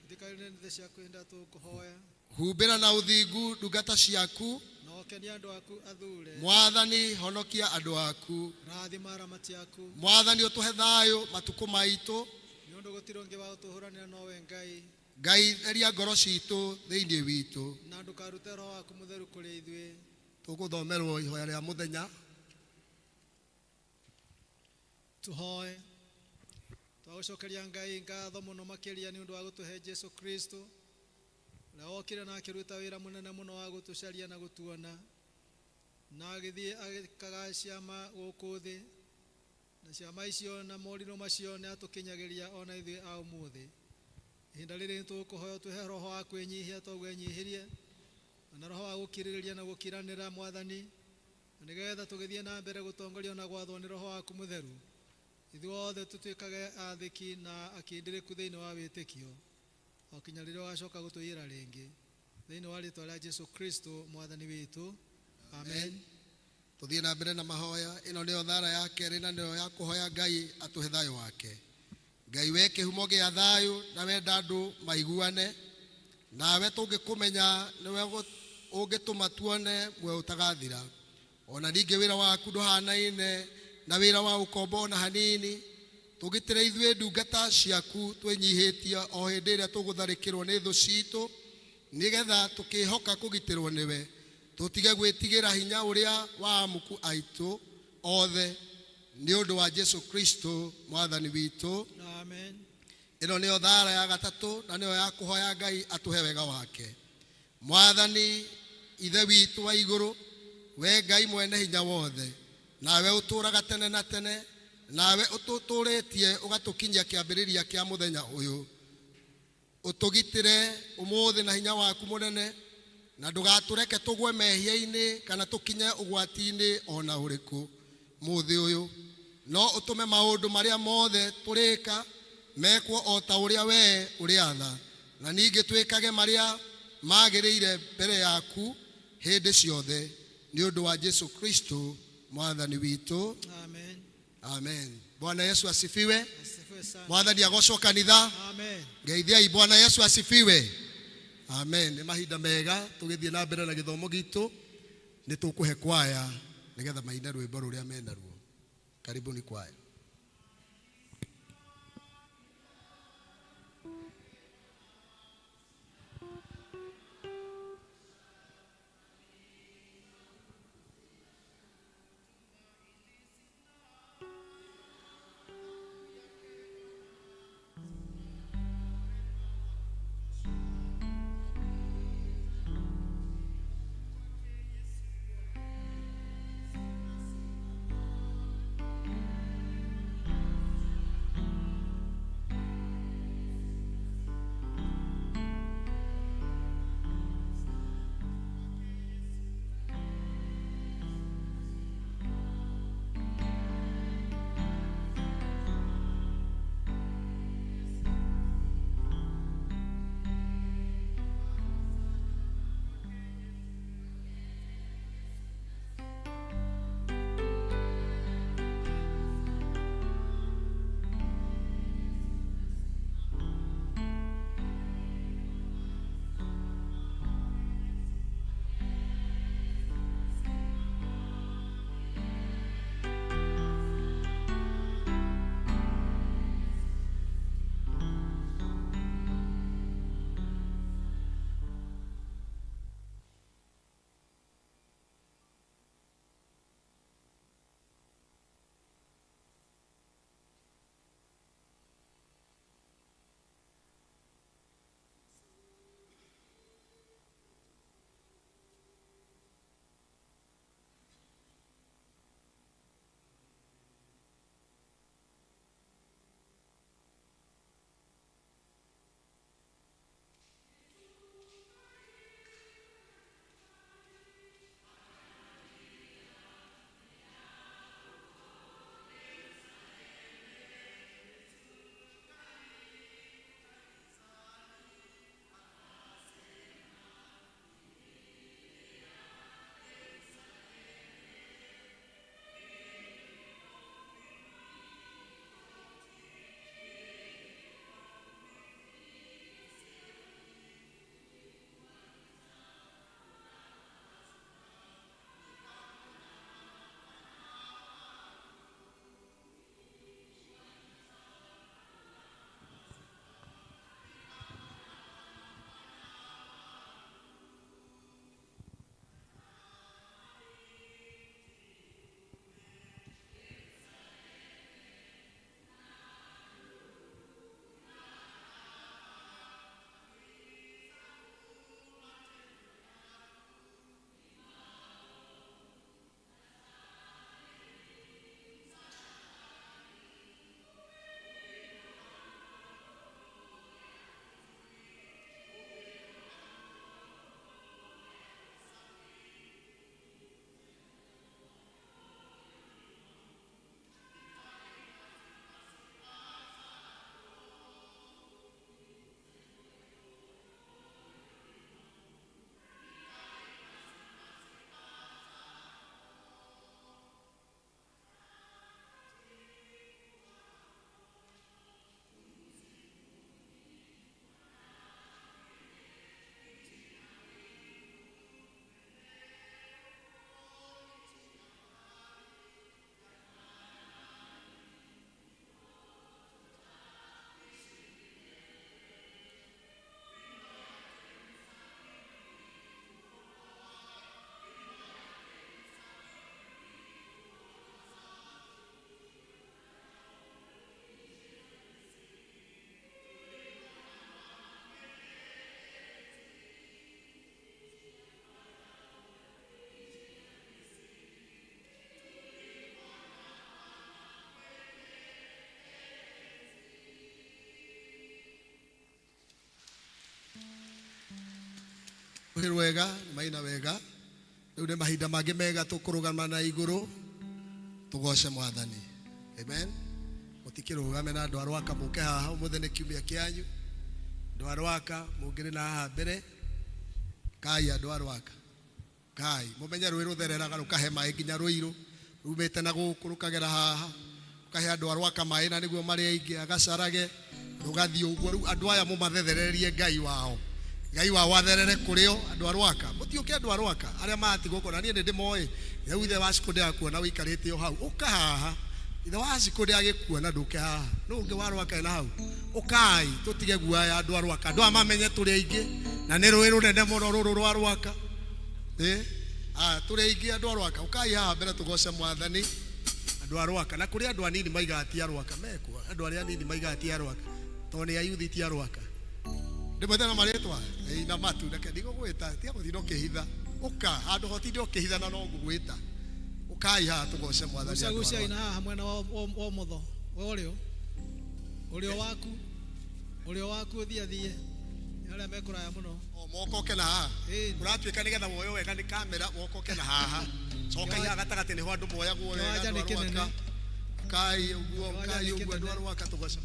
Thikaire nĩ ciaku inda tukuhoya. humbira na uthingu ndungata ciaku. Na okenia andu aku athure. Mwathani honokia andu aku. Rathima aramati aku. Mwathani utuhe thayo matuku maitu. Nĩ ũndũ gũtirĩ ũngĩ wa gũtũhũranĩra nowe Ngai. Ngai theria ngoro citu thiini witu. Na ndukarute Roho waku Mutheru kũrĩ ithuĩ. Tuguthomerwo ihoya ria muthenya. Tuhoe. Twagucokeria Ngai ngatho muno makĩria nĩ ũndũ wa gũtũhe Jesu Kristo, na okire na akĩruta wĩra mũnene mũno wa gũtũcaria na gũtuona, na agĩthiĩ agĩkaga ciama gũkũ thĩ, na ciama icio na morirũ macio nĩ atũkinyagĩria ona ithuĩ a ũmũthĩ. Ihinda rĩrĩ nĩtũkũhoya ũtũhe Roho wa kwĩnyihia twĩnyihirie, na Roho wa gũkirĩrĩria na gũkiranĩra Mwathani, na nĩgetha tũgĩthiĩ na mbere gũtongorio na gwathwo nĩ Roho waku Mũtheru, ithuothe tũtuĩkage athĩki na akĩndĩrĩku thĩinĩ wa wĩtĩkio, o kinya rĩrĩa ũgacoka gũtũiyĩra rĩngĩ, thĩinĩ wa rĩĩtwa rĩa Jesu Kristo Mwathani witũ. Amen. Tuthie na mbere na mahoya. Ino nĩyo thara ya kerĩ na nĩyo ya kũhoya Ngai atuhe thayo wake. Ngai we kĩhumo gĩa thayo, na wenda andũ maiguane, nawe tũngĩkũmenya nĩwe ũngĩtũma tuone muoyo ũtagathira. Ona ningĩ wĩra waku ndũhanaine na wĩra wa ũkombo na hanini. Tũgitĩre ithuĩ ndungata ciaku twĩnyihĩtie o hĩndĩ ĩrĩa tũgũtharĩkĩrwo nĩ thũ citũ, nĩgetha tũkĩhoka kũgitĩrwo nĩwe, tũtige gwĩtigĩra hinya ũrĩa wa amuku aitũ othe, nĩ ũndũ wa Jesu Kristo Mwathani witũ. Amen. Ĩno nĩyo thara ya gatatũ, na nĩyo ya kũhoya Ngai atuhe wega wake. Mwathani Ithe witũ wa igũrũ, we Ngai mwene hinya wothe, nawe ũtũũraga tene na tene, nawe ũtũtũrĩtie ũgatũkinyia kĩambĩrĩria kĩa mũthenya ũyũ. Ũtũgitĩre ũmũthĩ na hinya waku mũnene, na ndũgatũreke tũgwe mehia-inĩ kana tũkinye ũgwati-inĩ ona ũrĩkũ mũthĩ ũyũ. No ũtũme maũndũ marĩa mothe tũrĩka mekwo o ta ũrĩa we ũrĩ atha, na ningĩ twĩkage marĩa magĩrĩire mbere yaku hĩndĩ ciothe, nĩ ũndũ wa Jesu Kristo Mwathani witũ. Amen. Amen. Bwana Yesu asifiwe. Asifiwe sana. Mwathani agocwo kanitha. Amen. Ngeithiai Bwana Yesu asifiwe. Amen. Nĩ mahinda mega tũgĩthiĩ na mbere na gĩthomo gitu, nĩ tũkũhe kwaya nĩgetha maine rwĩmbo rũrĩa menaruo. Karibuni kwaya. uri wega maina wega riu ni mahinda mangi mega tukurugama na iguru tugoce mwathani amen mutikirugame na andu arwaka muke haha umuthe ni kiumia kianyu andu arwaka mungiri na haha mbere kai andu arwaka kai mumenye rui ruthereraga rukahe mai nginya ruiru rumite na guku rukagera haha ukahe andu arwaka mai na niguo mari aingi agacarage rugathii uguo riu andu aya mumathethererie ngai wao ngai wa watherere kurio andu arwaka mutiuke andu arwaka aria matigwo kona nie ndimoi rĩu ithe wa cikundi akuona wikarite o hau uka haha ithe wa cikundi agikuona nduke haha no unge warwaka na hau ukai tutige guaya andu arwaka andu amamenye turi aingi na ni rũĩ rũnene mũno rũrũ rwa arwaka turi aingi andu arwaka ukai haha mbere tugoce mwathani andu arwaka na kuri andu anini maigati arwaka mekwa andu aria anini maigati arwaka to ni ayuthi ti arwaka ndimwete na maritwa na matu na kendigo gwita tia guthino kihitha uka andu hotinde ukihitha na no ngugwita ukai haha tugoce mwathani gucia ina haha mwena wa motho we urio waku thie aria mekuraya muno mokoke na haha uratuika nigetha woyo wega ni kamera mokoke na haha coka ya gatagati ni ho andu moyagwo wega kai uguo andu arwaka tugoce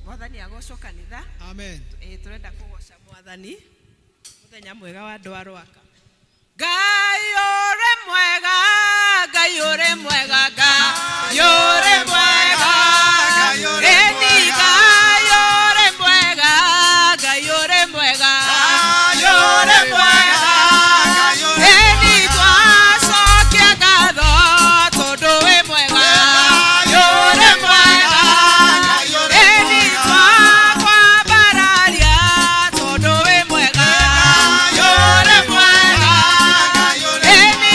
Mwathani agocwo kanitha. Amen. Turenda kugoca Mwathani muthenya mwega wa andu arwaka. Ngai uri mwega, Ngai uri mwega, Ngai uri mwega, Ngai uri mwega, Ngai uri mwega, Ngai uri mwega, Ngai uri mwega, Ngai twacokia ngatho tondu wi mwega, Ngai uri mwega. Eni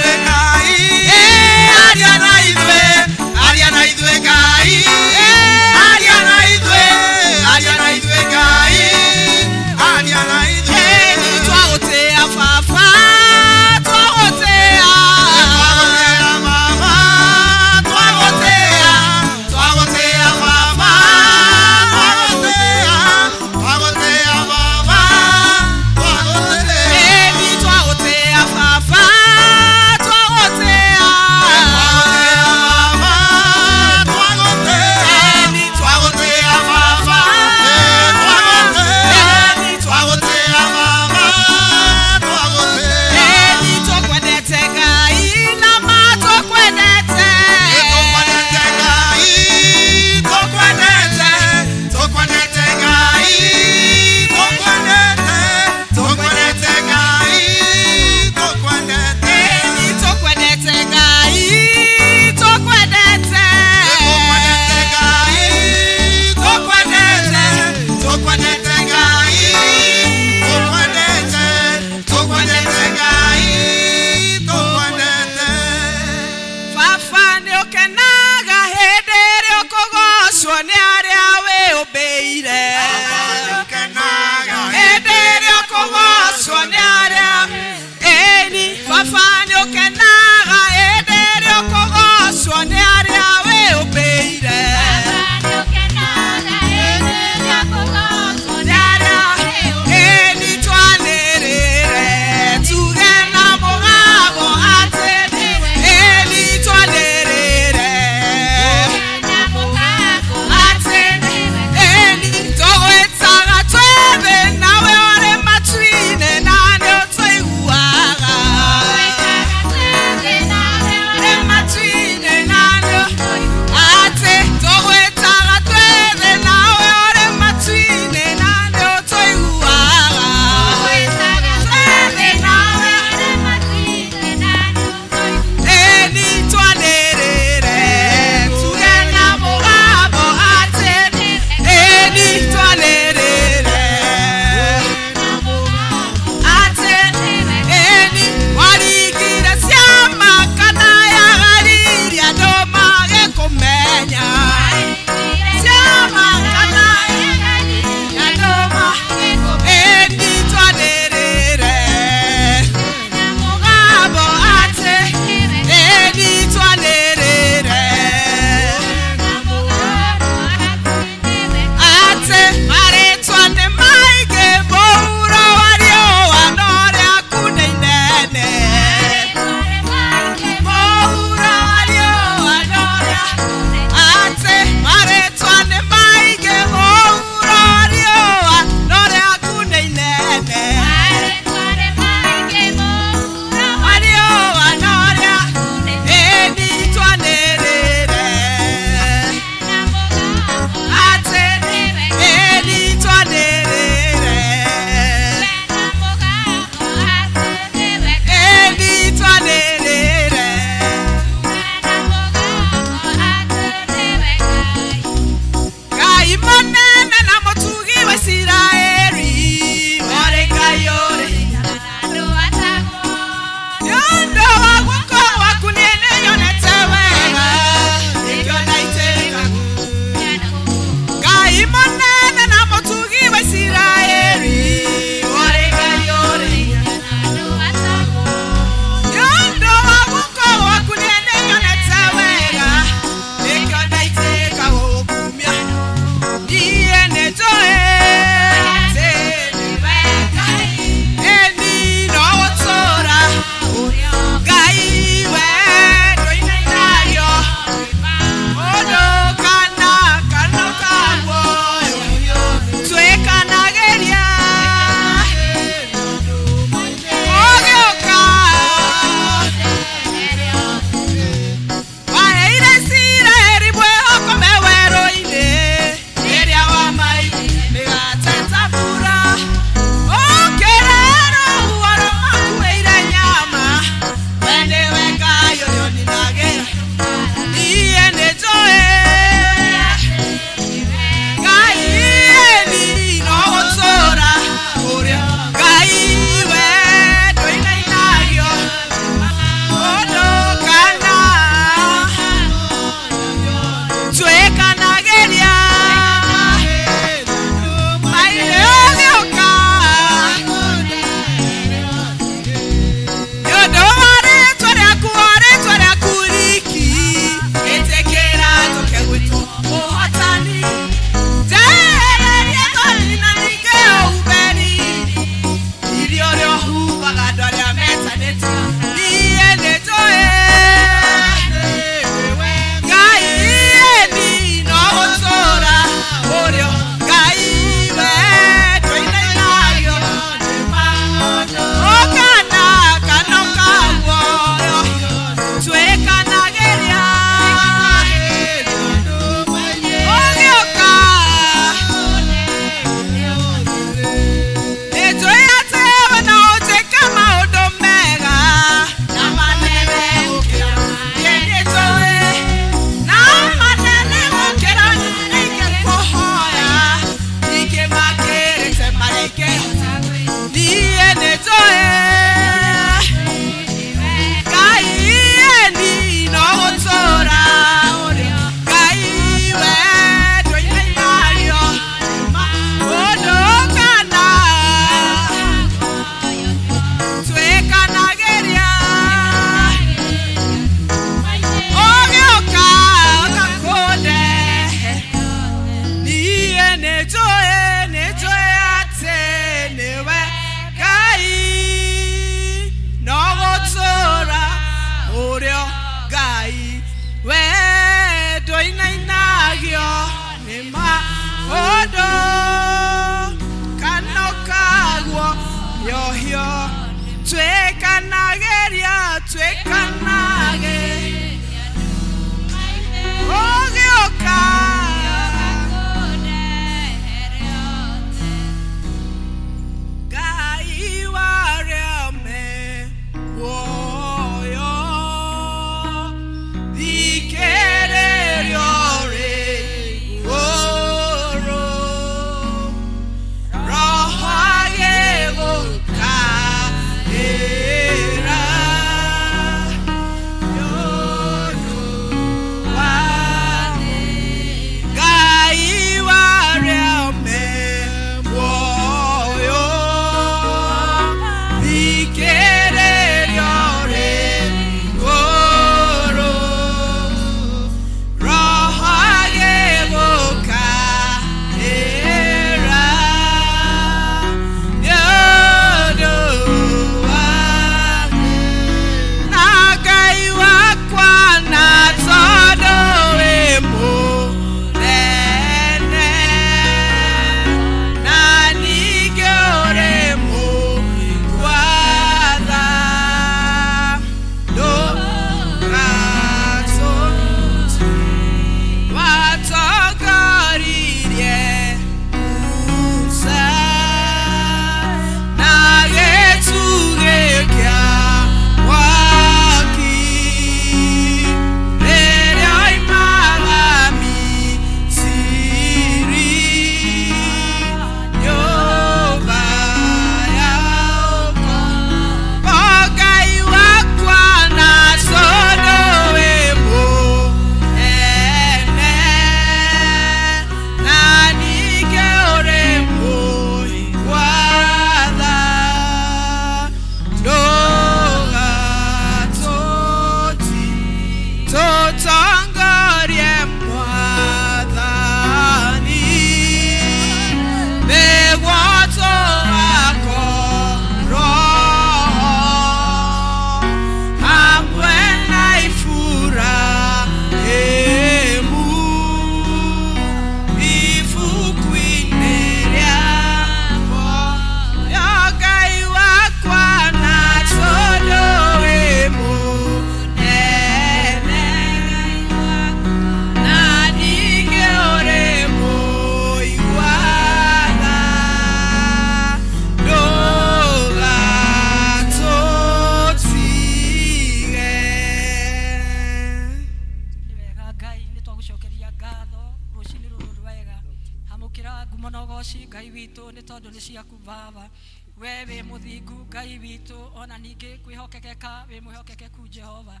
Ngai witũ nĩ tondũ nĩ ciaku Baba. We wĩ mũthingu Ngai witũ, ona ningĩ kwĩhokekeka wĩ mwĩhokekeku Jehova.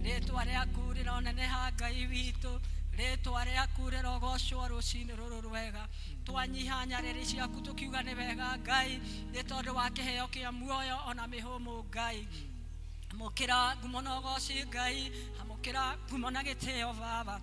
Rĩĩtwa rĩaku rĩroneneha Ngai witũ, rĩĩtwa rĩaku rĩrogocwo rũciinĩ rũrũ rwega. Twanyiha nyarĩrĩ ciaku tũkiuga nĩ wega Ngai, nĩ tondũ wa kĩheo kĩa muoyo ona mĩhũmũ Ngai. Amũkĩra ngumo na ũgooci Ngai, amũkĩra ngumo na gĩtĩo Baba.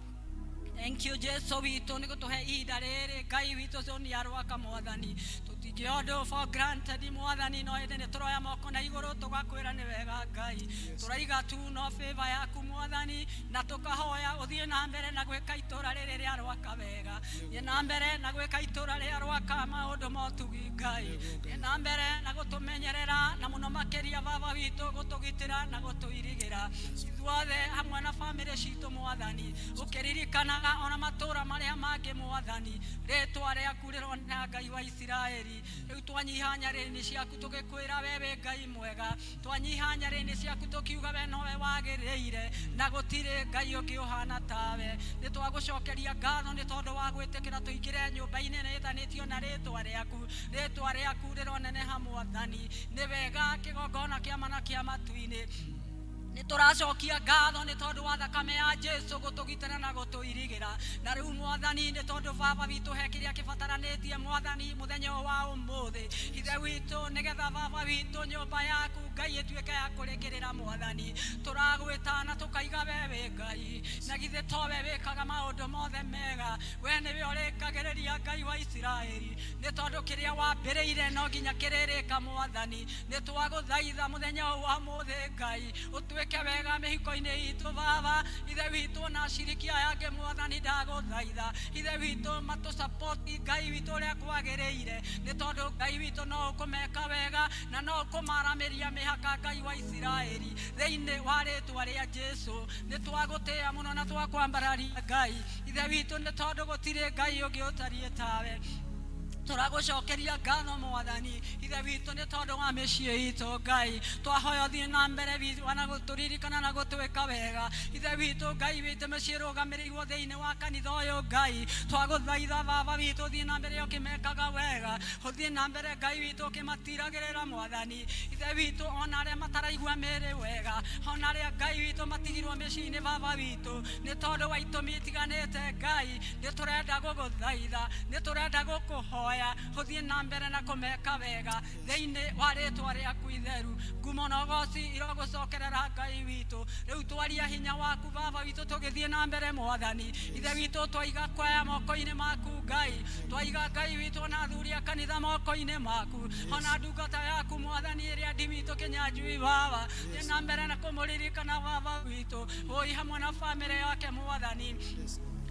Thank you Jesu witũ nĩ gũtũhe ihinda rĩrĩ Ngai witũ nĩ arwaka Mwathani. Tũtingĩondo for granted Mwathani, no hĩndĩ nĩ tũroya moko na igũrũ tũgakwĩra nĩ wega Ngai. Tũraiga tu no favor yaku Mwathani, na tũkahoya ũthiĩ na mbere na gwĩka itũra rĩrĩ rĩa rwaka wega. Thiĩ na mbere na gwĩka itũra rĩa rwaka maũndũ motugi Ngai. Thiĩ na mbere na gũtũmenyerera na mũno makĩria Baba witũ gũtũgitĩra na gũtũirigĩra. Ithuothe hamwe na bamĩrĩ citũ Mwathani, ũkĩririkanaga ona matũra marĩa mangĩ Mwathani. Rĩĩtwa rĩaku rĩronena Ngai wa Isiraeli. Rĩu twanyiha nyarĩrĩ-inĩ ciaku tũgĩkwĩra we wĩ Ngai mwega. Twanyiha nyarĩrĩ-inĩ ciaku tũkiuga we nowe wagĩrĩire, na gũtirĩ Ngai ũngĩ ũhana tawe. Nĩ twagũcokeria ngatho nĩ tondũ wa gwĩtĩkĩra tũingĩre nyũmba-inĩ ĩno ĩtanĩtio na rĩĩtwa rĩaku. Rĩĩtwa rĩaku rĩroneneha Mwathani. Nĩ wega kĩgongona kĩa mana kĩa matu-inĩ. Nĩ tũracokia ngatho nĩ tondũ wa thakame ya Jesu gũtũgitĩra na gũtũirigĩra. Na rĩu Mwathani nĩ tondũ Baba witũ he kĩrĩa kĩbataranĩtie Mwathani mũthenya wa ũmũthĩ. Ithe witũ nĩgetha Baba witũ nyũmba yaku Ngai ĩtuĩke ya kũrĩkĩrĩra Mwathani. Tũragwĩta na tũkaiga we wĩ Ngai, na githĩ to we wĩkaga maũndũ mothe mega. We nĩwe ũrĩkagĩrĩria Ngai wa Isiraeli, nĩ tondũ kĩrĩa wambĩrĩire no nginya kĩrĩrĩka Mwathani. Nĩ twagũthaitha mũthenya wa ũmũthĩ Ngai, ũtuĩke wega mĩhiko-inĩ itũ Baba. Ithe witũ na aciriki aya angĩ Mwathani ndagũthaitha, ithe witũ matũsapoti Ngai witũ ũrĩa kwagĩrĩire, nĩ tondũ Ngai witũ no ũkũmeka wega na no ũkũmaramĩria mĩhaka Ngai wa Isiraeli thĩinĩ wa rĩĩtwa rĩa Jesu. Nĩ twagũtĩĩa mũno na twakwambararia Ngai. Ithe witũ nĩ tondũ gũtirĩ Ngai ũngĩ ũtariĩ tawe. Tũragũcokeria ngatho Mwathani. Ithe witũ nĩ tondũ wa mĩciĩ itũ Ngai. Twahoya ũthiĩ na mbere na gũtũririkana na gũtwĩka wega. Ithe witũ Ngai witũ mĩciĩ ĩrũgamĩrĩirwo thĩinĩ wa kanitha ũyũ Ngai. Twagũthaitha Baba witũ ũthiĩ na mbere ũkĩmekaga wega. Ũthiĩ na mbere Ngai witũ ũkĩmatiragĩrĩra Mwathani. Ithe witũ ona arĩa mataraigua mĩĩrĩ wega, ona arĩa Ngai witũ matigirwo mĩciĩ-inĩ Baba witũ, nĩ tondũ wa itũmi itiganĩte Ngai, nĩ tũrenda gũgũthaitha, nĩ tũrenda gũkũhoya ũthiĩ na mbere na kũmeka wega thĩinĩ wa rĩĩtwa rĩaku itheru. Ngumo na ũgooci irogũcokerera Ngai witũ. Rĩu twaria hinya waku Baba witũ tũgĩthiĩ na mbere Mwathani. Ithe witũ twaiga kwaya moko-inĩ maku Ngai, twaiga Ngai witũ na athuri a kanitha moko-inĩ maku, ona ndungata yaku Mwathani ĩrĩa ndimi witũ Kĩnyanjui Baba. Thiĩ na mbere na kũmũririkana Baba witũ ũi hamwe na bamĩrĩ yake Mwathani.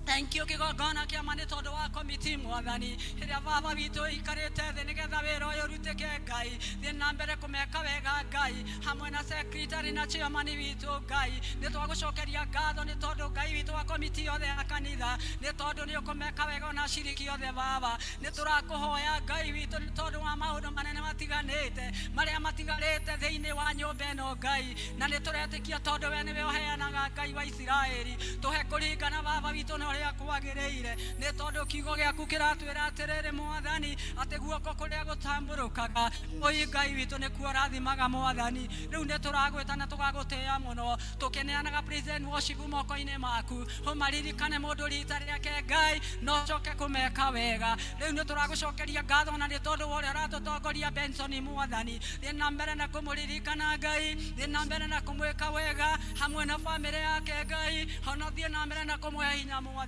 Thank you kĩgongona kĩa ma nĩ tondũ wa komiti Mwathani ĩrĩa Baba witũ ĩikarĩte thĩ nĩgetha wĩra ũyũ ũrutĩke Ngai. Thiĩ na mbere kũmeka wega Ngai, hamwe na secretary na chairman witũ Ngai. Nĩ twagũcokeria ngatho nĩ tondũ Ngai witũ wa komiti yothe ya kanitha, nĩ tondũ nĩ ũkũmeka wega ona aciriki othe Baba. Nĩ tũrakũhoya Ngai witũ nĩ tondũ wa maũndũ manene matiganĩte marĩa matigarĩte thĩinĩ wa nyũmba ĩno Ngai, na nĩ tũretĩkia tondũ we nĩwe ũheanaga Ngai wa Isiraeli. Tũhe kũringana Baba witũ na ũrĩa kwagĩrĩire, nĩ tondũ kiugo gĩaku kĩratwĩra atĩrĩrĩ Mwathani atĩ guoko kũrĩa gũtambũrũkaga ũi Ngai witũ nĩkuo ũrathimaga Mwathani. Rĩu nĩ tũragwĩta na tũgagũtĩĩa mũno, tũkĩneanaga praise and worship moko-inĩ maku, ũmaririkane mũndũ rita rĩake Ngai no ũcoke kũmeka wega. Rĩu nĩ tũragũcokeria ngatho na nĩ tondũ wa ũrĩa ũratũtongoria Benson Mwathani. Thiĩ na mbere na kũmũririkana Ngai, thiĩ na mbere na kũmwĩka wega hamwe na bamĩrĩ yake Ngai, ona thiĩ na mbere na kũmũhe hinya Mwathani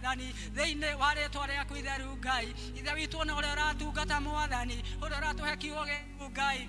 thĩinĩ wa rĩĩtwa rĩaku itheru Ngai. Ithe witũ na ũrĩa ũratungata Mwathani, ũrĩa ũratũhe kiugo gĩaku Ngai.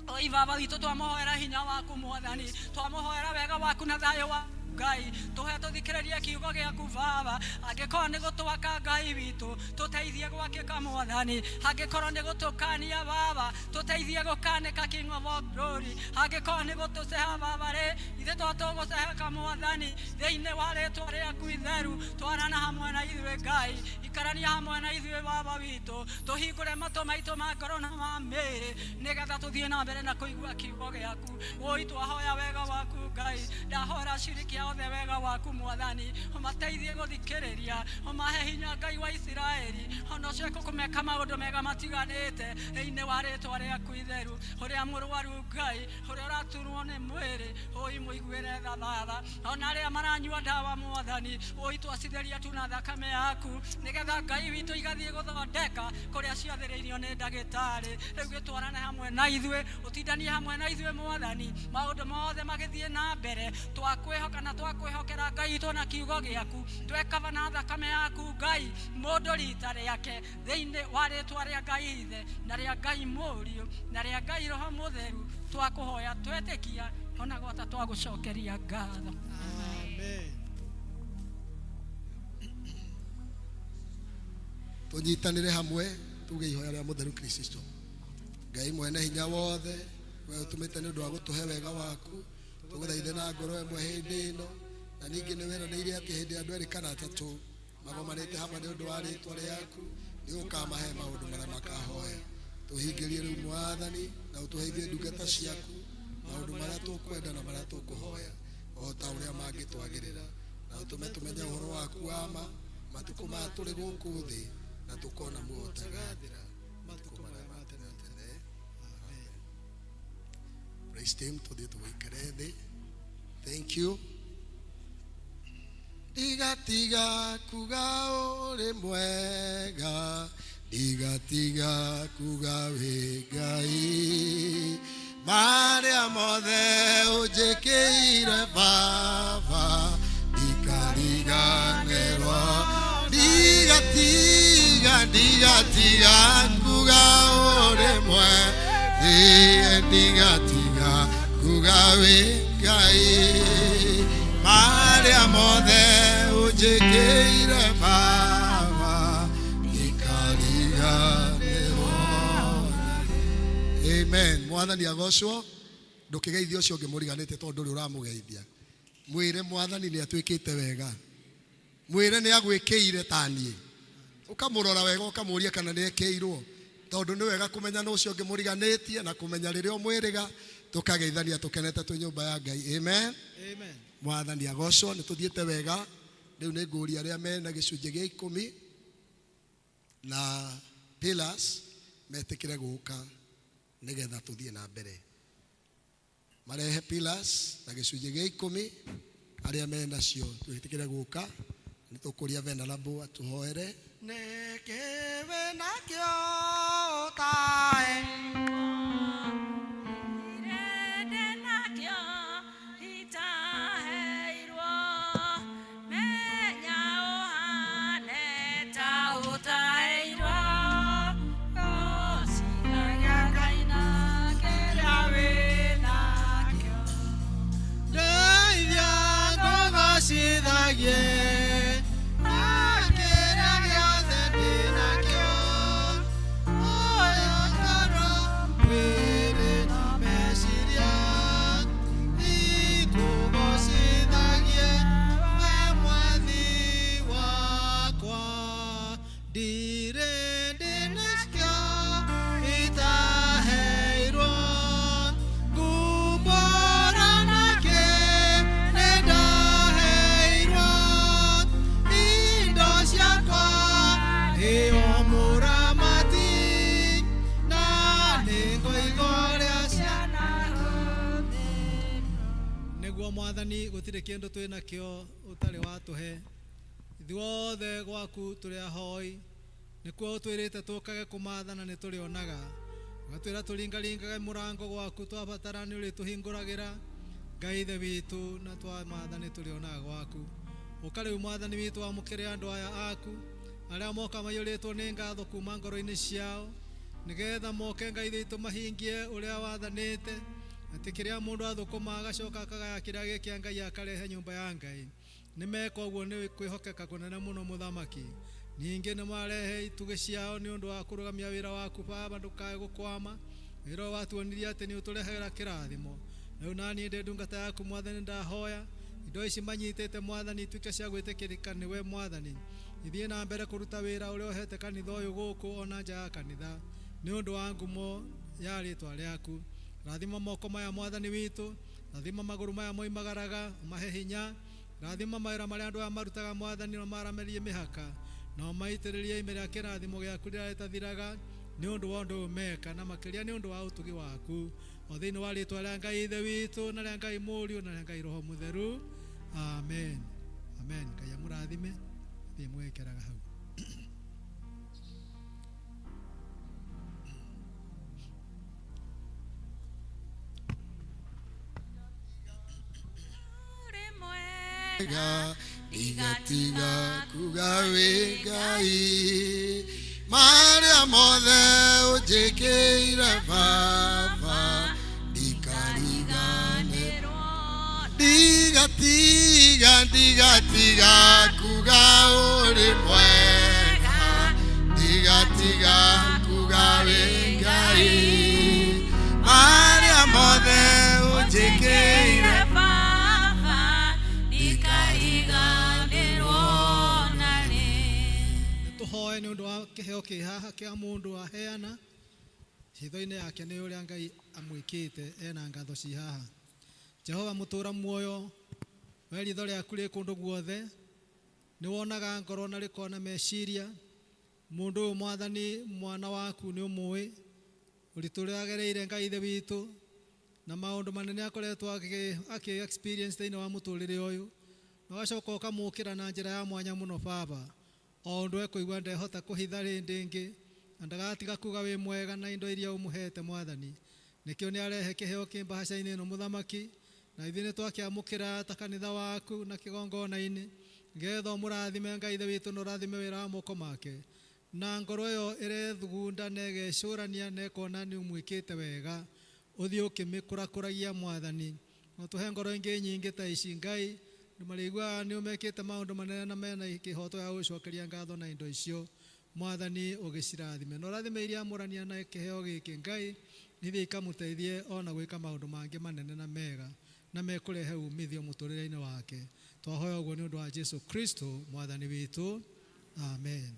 Oi Baba witũ twamũhoera hinya waku Mwathani, twamũhoera wega waku na thayũ waku Ngai. Tũhe tũthikĩrĩrie kiugo gĩaku Baba. Angĩkorwo nĩ gũtwaka Ngai witũ, tũteithie gwakĩka Mwathani. Angĩkorwo nĩ gũtũkania Baba, tũteithie gũkanĩka King of all glory. Angĩkorwo nĩ gũtũceha Baba rĩ, ithe tũgũceheka Mwathani thĩinĩ wa rĩĩtwa rĩaku itheru. Twarana hamwe na ithuĩ Ngai, ikarania hamwe na ithuĩ Baba witũ, tũhingũre matũ maitũ ma ngoro na ma mĩĩrĩ nĩgetha tũthiĩ na mbere na kũigua kiugo gĩaku. Woi twahoya wega waku Ngai, ndahoera aciriki othe wega waku mwathani umateithie guthikiriria umahe hinya Ngai wa Isiraeli ona uceko kumeka maundu mega matiganite thĩinĩ wa rĩtwa rĩaku itheru ũrĩa mũrwaru Ngai ũrĩa ũraturwo nĩ mwĩrĩ ũi mũiguĩre tha ona arĩa maranyua ndawa mwathani ũi twacithĩria tu na thakame yaku nĩgetha Ngai witũ igathiĩ gũthondeka kũrĩa ciathĩrĩirio nĩ ndagĩtarĩ rĩu gĩtwarane hamwe na ithuĩ ũtindanie hamwe na ithuĩ mwathani maũndũ mothe magĩthiĩ na mbere twakwĩhoka na twakwĩhokera Ngai witũ na kiugo gĩaku twekava na thakame yaku Ngai mũndũ rita rĩake thĩinĩ wa rĩtwa rĩa Ngai ithe na rĩa Ngai mũriũ na rĩa Ngai roho mũtheru twakũhoya twetĩkia ona gwata twagũcokeria ngatho. Amen. Tunyitanire hamwe tuge ihoya rĩa mũtheru Kristo. Ngai mwene hinya wothe we utumite nĩ ũndũ wa gũtũhe wega waku tũgũthaithe na ngoro ĩmwe hĩndĩ ĩno na ningĩ nĩ weranĩire atĩ hĩndĩ andũ erĩ kana atatũ magomanĩte hamwe nĩ ũndũ wa rĩtwa rĩaku nĩ ũkamahe maũndũ marĩa makahoya tũhingĩrie rĩu mwathani na ũtũheithie ndungata ciaku maũndũ marĩa tũkwenda na marĩa tũkũhoya o ta ũrĩa mangĩtwagĩrĩra na ũtũme tũmenye ũhoro waku wa ma matukũ maya tũrĩ gũkũ thĩ na tũkona muoyo ũtagathira matukũ marĩa ma tene tene. Amen. Praise him tũthiĩ tũgĩikare thĩ. Thank you. Digatiga kuga uri mwega digatiga kuga wĩ Ngai marĩa mothe ũnjĩkĩire Baba ndikariganĩrwo digatiga kuga uri mwega digatiga kuga wĩ Ngai marĩa mothe ũnjĩkĩire Baba ndikariganĩrwo. Amen. Mwathani agocwo ndũkĩgeithia ũcio ũngĩ mũriganĩte tondũ ndũrĩ ũramũgeithia mwĩre mwathani nĩ atuĩkĩte wega mwĩre nĩ agwĩkĩire ta niĩ ũkamũrora wega ũkamũria kana nĩ ekĩirwo tondũ nĩ wega kũmenya na ũcio ũngĩ mũriganĩtie na kũmenya rĩrĩa ũmwĩrĩga tũkageithania tũkenete twĩ nyũmba ya Ngai. Amen. Amen. Mwathani agocwo nĩ tũthiĩte wega rĩu nĩ ngũria arĩa mena gĩcunjĩ gĩa 10 na pillars metĩkĩre gũka nĩgetha tũthiĩ na mbere marehe pillars na gĩcunjĩ gĩa 10 arĩa menacio twĩtĩkĩre gũka nĩ tũkũria Venerable atuhoere Nekewe nakyo tae Mwathani gũtirĩ kĩndũ twĩ nakĩo ũtarĩ watũhe ithuothe gwaku tũrĩ ahoi nĩkuo ũtwĩrĩte tũkage kũmathana nĩ tũrĩonaga ũgatwĩra tũringaringaga mũrango gwaku twabatara nĩ ũrĩtũhingũragĩra Ngai ithe witũ na twamatha nĩ tũrĩonaga gwaku ũka rĩu Mwathani witũ wamũkĩre andũ aya aku arĩa moka maiyũrĩtwo nĩ ngatho kuma ngoro-inĩ ciao nĩgetha moke Ngai ithe witũ mahingie ũrĩa wathanĩte atĩ kĩrĩa mũndũ athũkũma agacoka akagaya kĩrĩa gĩkĩa Ngai akarehe nyũmba ya Ngai nĩmeka ũguo nĩ kwĩhokeka kũnene mũno mũthamaki ningĩ nĩ marehe itugĩ ciao nĩ ũndũ wa kũrũgamia wĩra waku Baba ndũkae gũkwama wĩra watuonirie atĩ nĩ ũtũrehagĩra kĩrathimo rĩu naniĩ ndĩ ndungata yaku Mwathani ndahoya indo ici manyitĩte Mwathani ituĩke cia gwĩtĩkĩrĩka nĩwe Mwathani ithiĩ na mbere kũruta wĩra ũrĩa ũhete kanitha ũyũ gũkũ ona nja ya kanitha nĩ ũndũ wa ngumo ya rĩtwa rĩaku rathima moko maya Mwathani witũ rathima magũrũ maya moimagaraga mahe hinya rathima mawĩra marĩa andũ aya marutaga Mwathani na maramerie mĩhaka na maitĩrĩrie ime rĩa kĩrathimo gĩaku rĩrĩa rĩtathiraga nĩ ũndũ wa ũndũ ũmeka na makĩria nĩ ũndũ wa ũtugi waku o thĩinĩ wa rĩĩtwa rĩa Ngai Ithe witũ na rĩa Ngai Mũriũ na rĩa Ngai Roho Mũtheru. Amen. Amen. Ngai amũrathime thiĩ mwĩkĩraga hau. Igatiga kugawe Ngai Maria mothe ujĩkĩire Baba ndikariganĩrwo ndigatiga kuga ũrĩ mwega ndigatiga kugawe Ngai Maria mothe ũnjĩkĩire Hoye nĩ ũndũ wa kĩheo kĩ haha kĩa mũndũ aheana hitho-inĩ yake nĩ ũrĩa Ngai amwĩkĩte ena ngatho ci haha. Jehova mũtũra muoyo we ritho rĩaku rĩ kũndũ guothe nĩ wonaga ngoro na rĩkona meciria mũndũ ũyũ Mwathani mwana waku nĩ ũmũĩ ũritũ ũrĩa agereire Ngai Ithe witũ na maũndũ manene akoretwo akĩ experience thĩinĩ wa mũtũrĩre ũyũ na wacoka ũkamũkĩra na njĩra ya mwanya mũno Baba o ũndũ ekũigua ndehota kũhitha rĩngĩ na ndagatiga kuga wĩ mwega na indo iria ũmũhete Mwathani nĩkĩo nĩ arehe kĩheo kĩ mbahaca-inĩ ĩno mũthamaki na ithuĩ nĩ twakĩamũkĩra ta kanitha waku na kĩgongona-inĩ nĩgetha ũmũrathime Ngai Ithe witũ na ũrathime wĩra wa moko make na ngoro ĩyo ĩrethugunda na ĩgecũrania na ĩkona nĩ ũmwĩkĩte wega ũthiĩ ũkĩmĩkũrakũragia Mwathani na tũhe ngoro ingĩ nyingĩ ta ici Ngai Marigwa nĩ ũmekĩte maũndũ manene na mena kĩhoto ya gũcokeria ngatho na indo icio Mwathani ũgĩcirathime na ũrathime iria amũrania na kĩheo gĩkĩ Ngai nĩthiĩ ikamũteithie ona gwĩka maũndũ mangĩ manene na mega na mekũrehe umithio mũtũrĩre-inĩ wake twahoya ũguo nĩ ũndũ wa Jesu Kristo Mwathani witũ. Amen.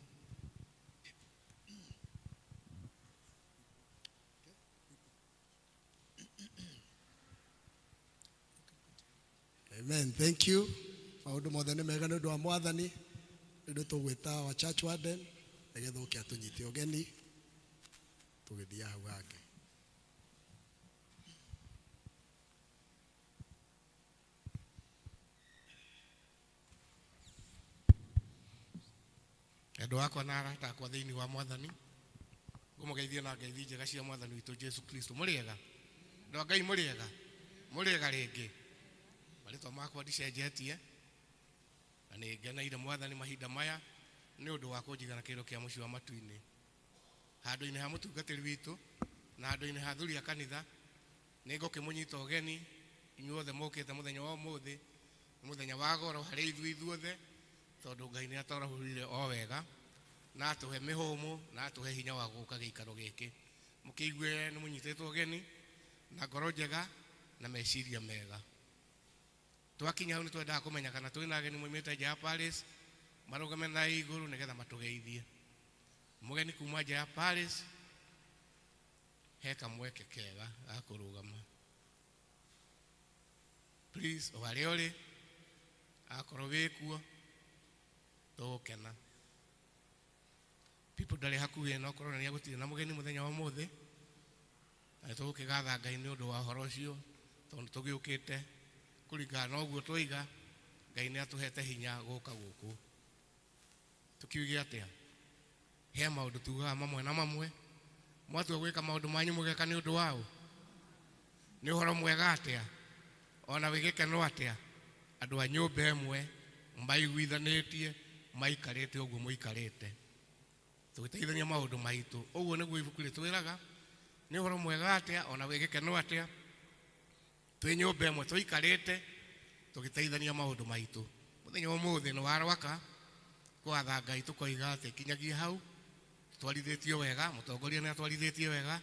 Amen. Thank you. Maũndũ mothe nĩ mega nĩ ũndũ wa Mwathani. Nĩ tũgwĩta wa church warden nĩgetha ũke atũnyite ũgeni tũgĩthiĩ hau hangĩ. Andũ akwa na arata akwa thĩinĩ wa Mwathani ngũmũgeithia na ngeithi njega cia Mwathani witũ Jesu Kristo. Mũrĩega andũ a Ngai, mũrĩega rĩngĩ marĩtwa makwa ndicenjetie na nĩ ngeneire Mwathani mahinda maya nĩ ũndũ wa kũnjigana kĩrĩro kĩa mũciĩ wa matu-inĩ handũ-inĩ ha mũtungatĩri witũ na handũ-inĩ ha thuri a kanitha. Nĩ ngũkĩmũnyita ũgeni inyuothe mũkĩte mũthenya wa ũmũthĩ, mũthenya wa goro harĩ ithuothe tondũ Ngai nĩ atũrahũrire o wega na atũhe mĩhũmũ na atũhe hinya wa gũka gĩikaro gĩkĩ. Mũkĩigue nĩ mũnyitĩtwo ũgeni na ngoro njega na meciria mega. Twakinya hau nĩ twendaga kũmenya kana twĩ na ageni moimĩte nja ya Paris marũgame na igũrũ nĩgetha matũgeithie. Mũgeni kuma nja ya Paris he kamweke kega ga kũrũgama. Please o harĩa ũrĩ akorwo wĩ kuo tũgũkena. People ndarĩ hakuhĩ na okorwo nĩ agũtirĩ na mũgeni mũthenya wa ũmũthĩ na tũgũkĩgatha Ngai nĩ ũndũ wa ũhoro ũcio tondũ tũgĩũkĩte kũringana na ũguo twoiga Ngai nĩ atũhete hinya gũka gũkũ. Tukiuge atĩa he maũndũ tugaga mamwe na mamwe mwatua gwĩka maũndũ manyu mũgeka nĩ ũndũ wao nĩ ũhoro mwega atĩa ona wĩgĩkeno atĩa andũ a nyũmba ĩmwe maiguithanĩtie maikarĩte ũguo mũikarĩte tũgĩteithania maũndũ maitũ. Ũguo nĩguo ibuku rĩtwĩraga nĩ ũhoro mwega atĩa ona wĩgĩkeno atĩa twĩ nyũmba ĩmwe tũikarĩte tũgĩteithania maũndũ maitũ. Mũthenya ũmũthĩ nĩ wa Rwaka kwatha Ngai tũkoiga atĩ kinyagia hau twarithĩtio wega, mũtongoria nĩ atwarithĩtie wega.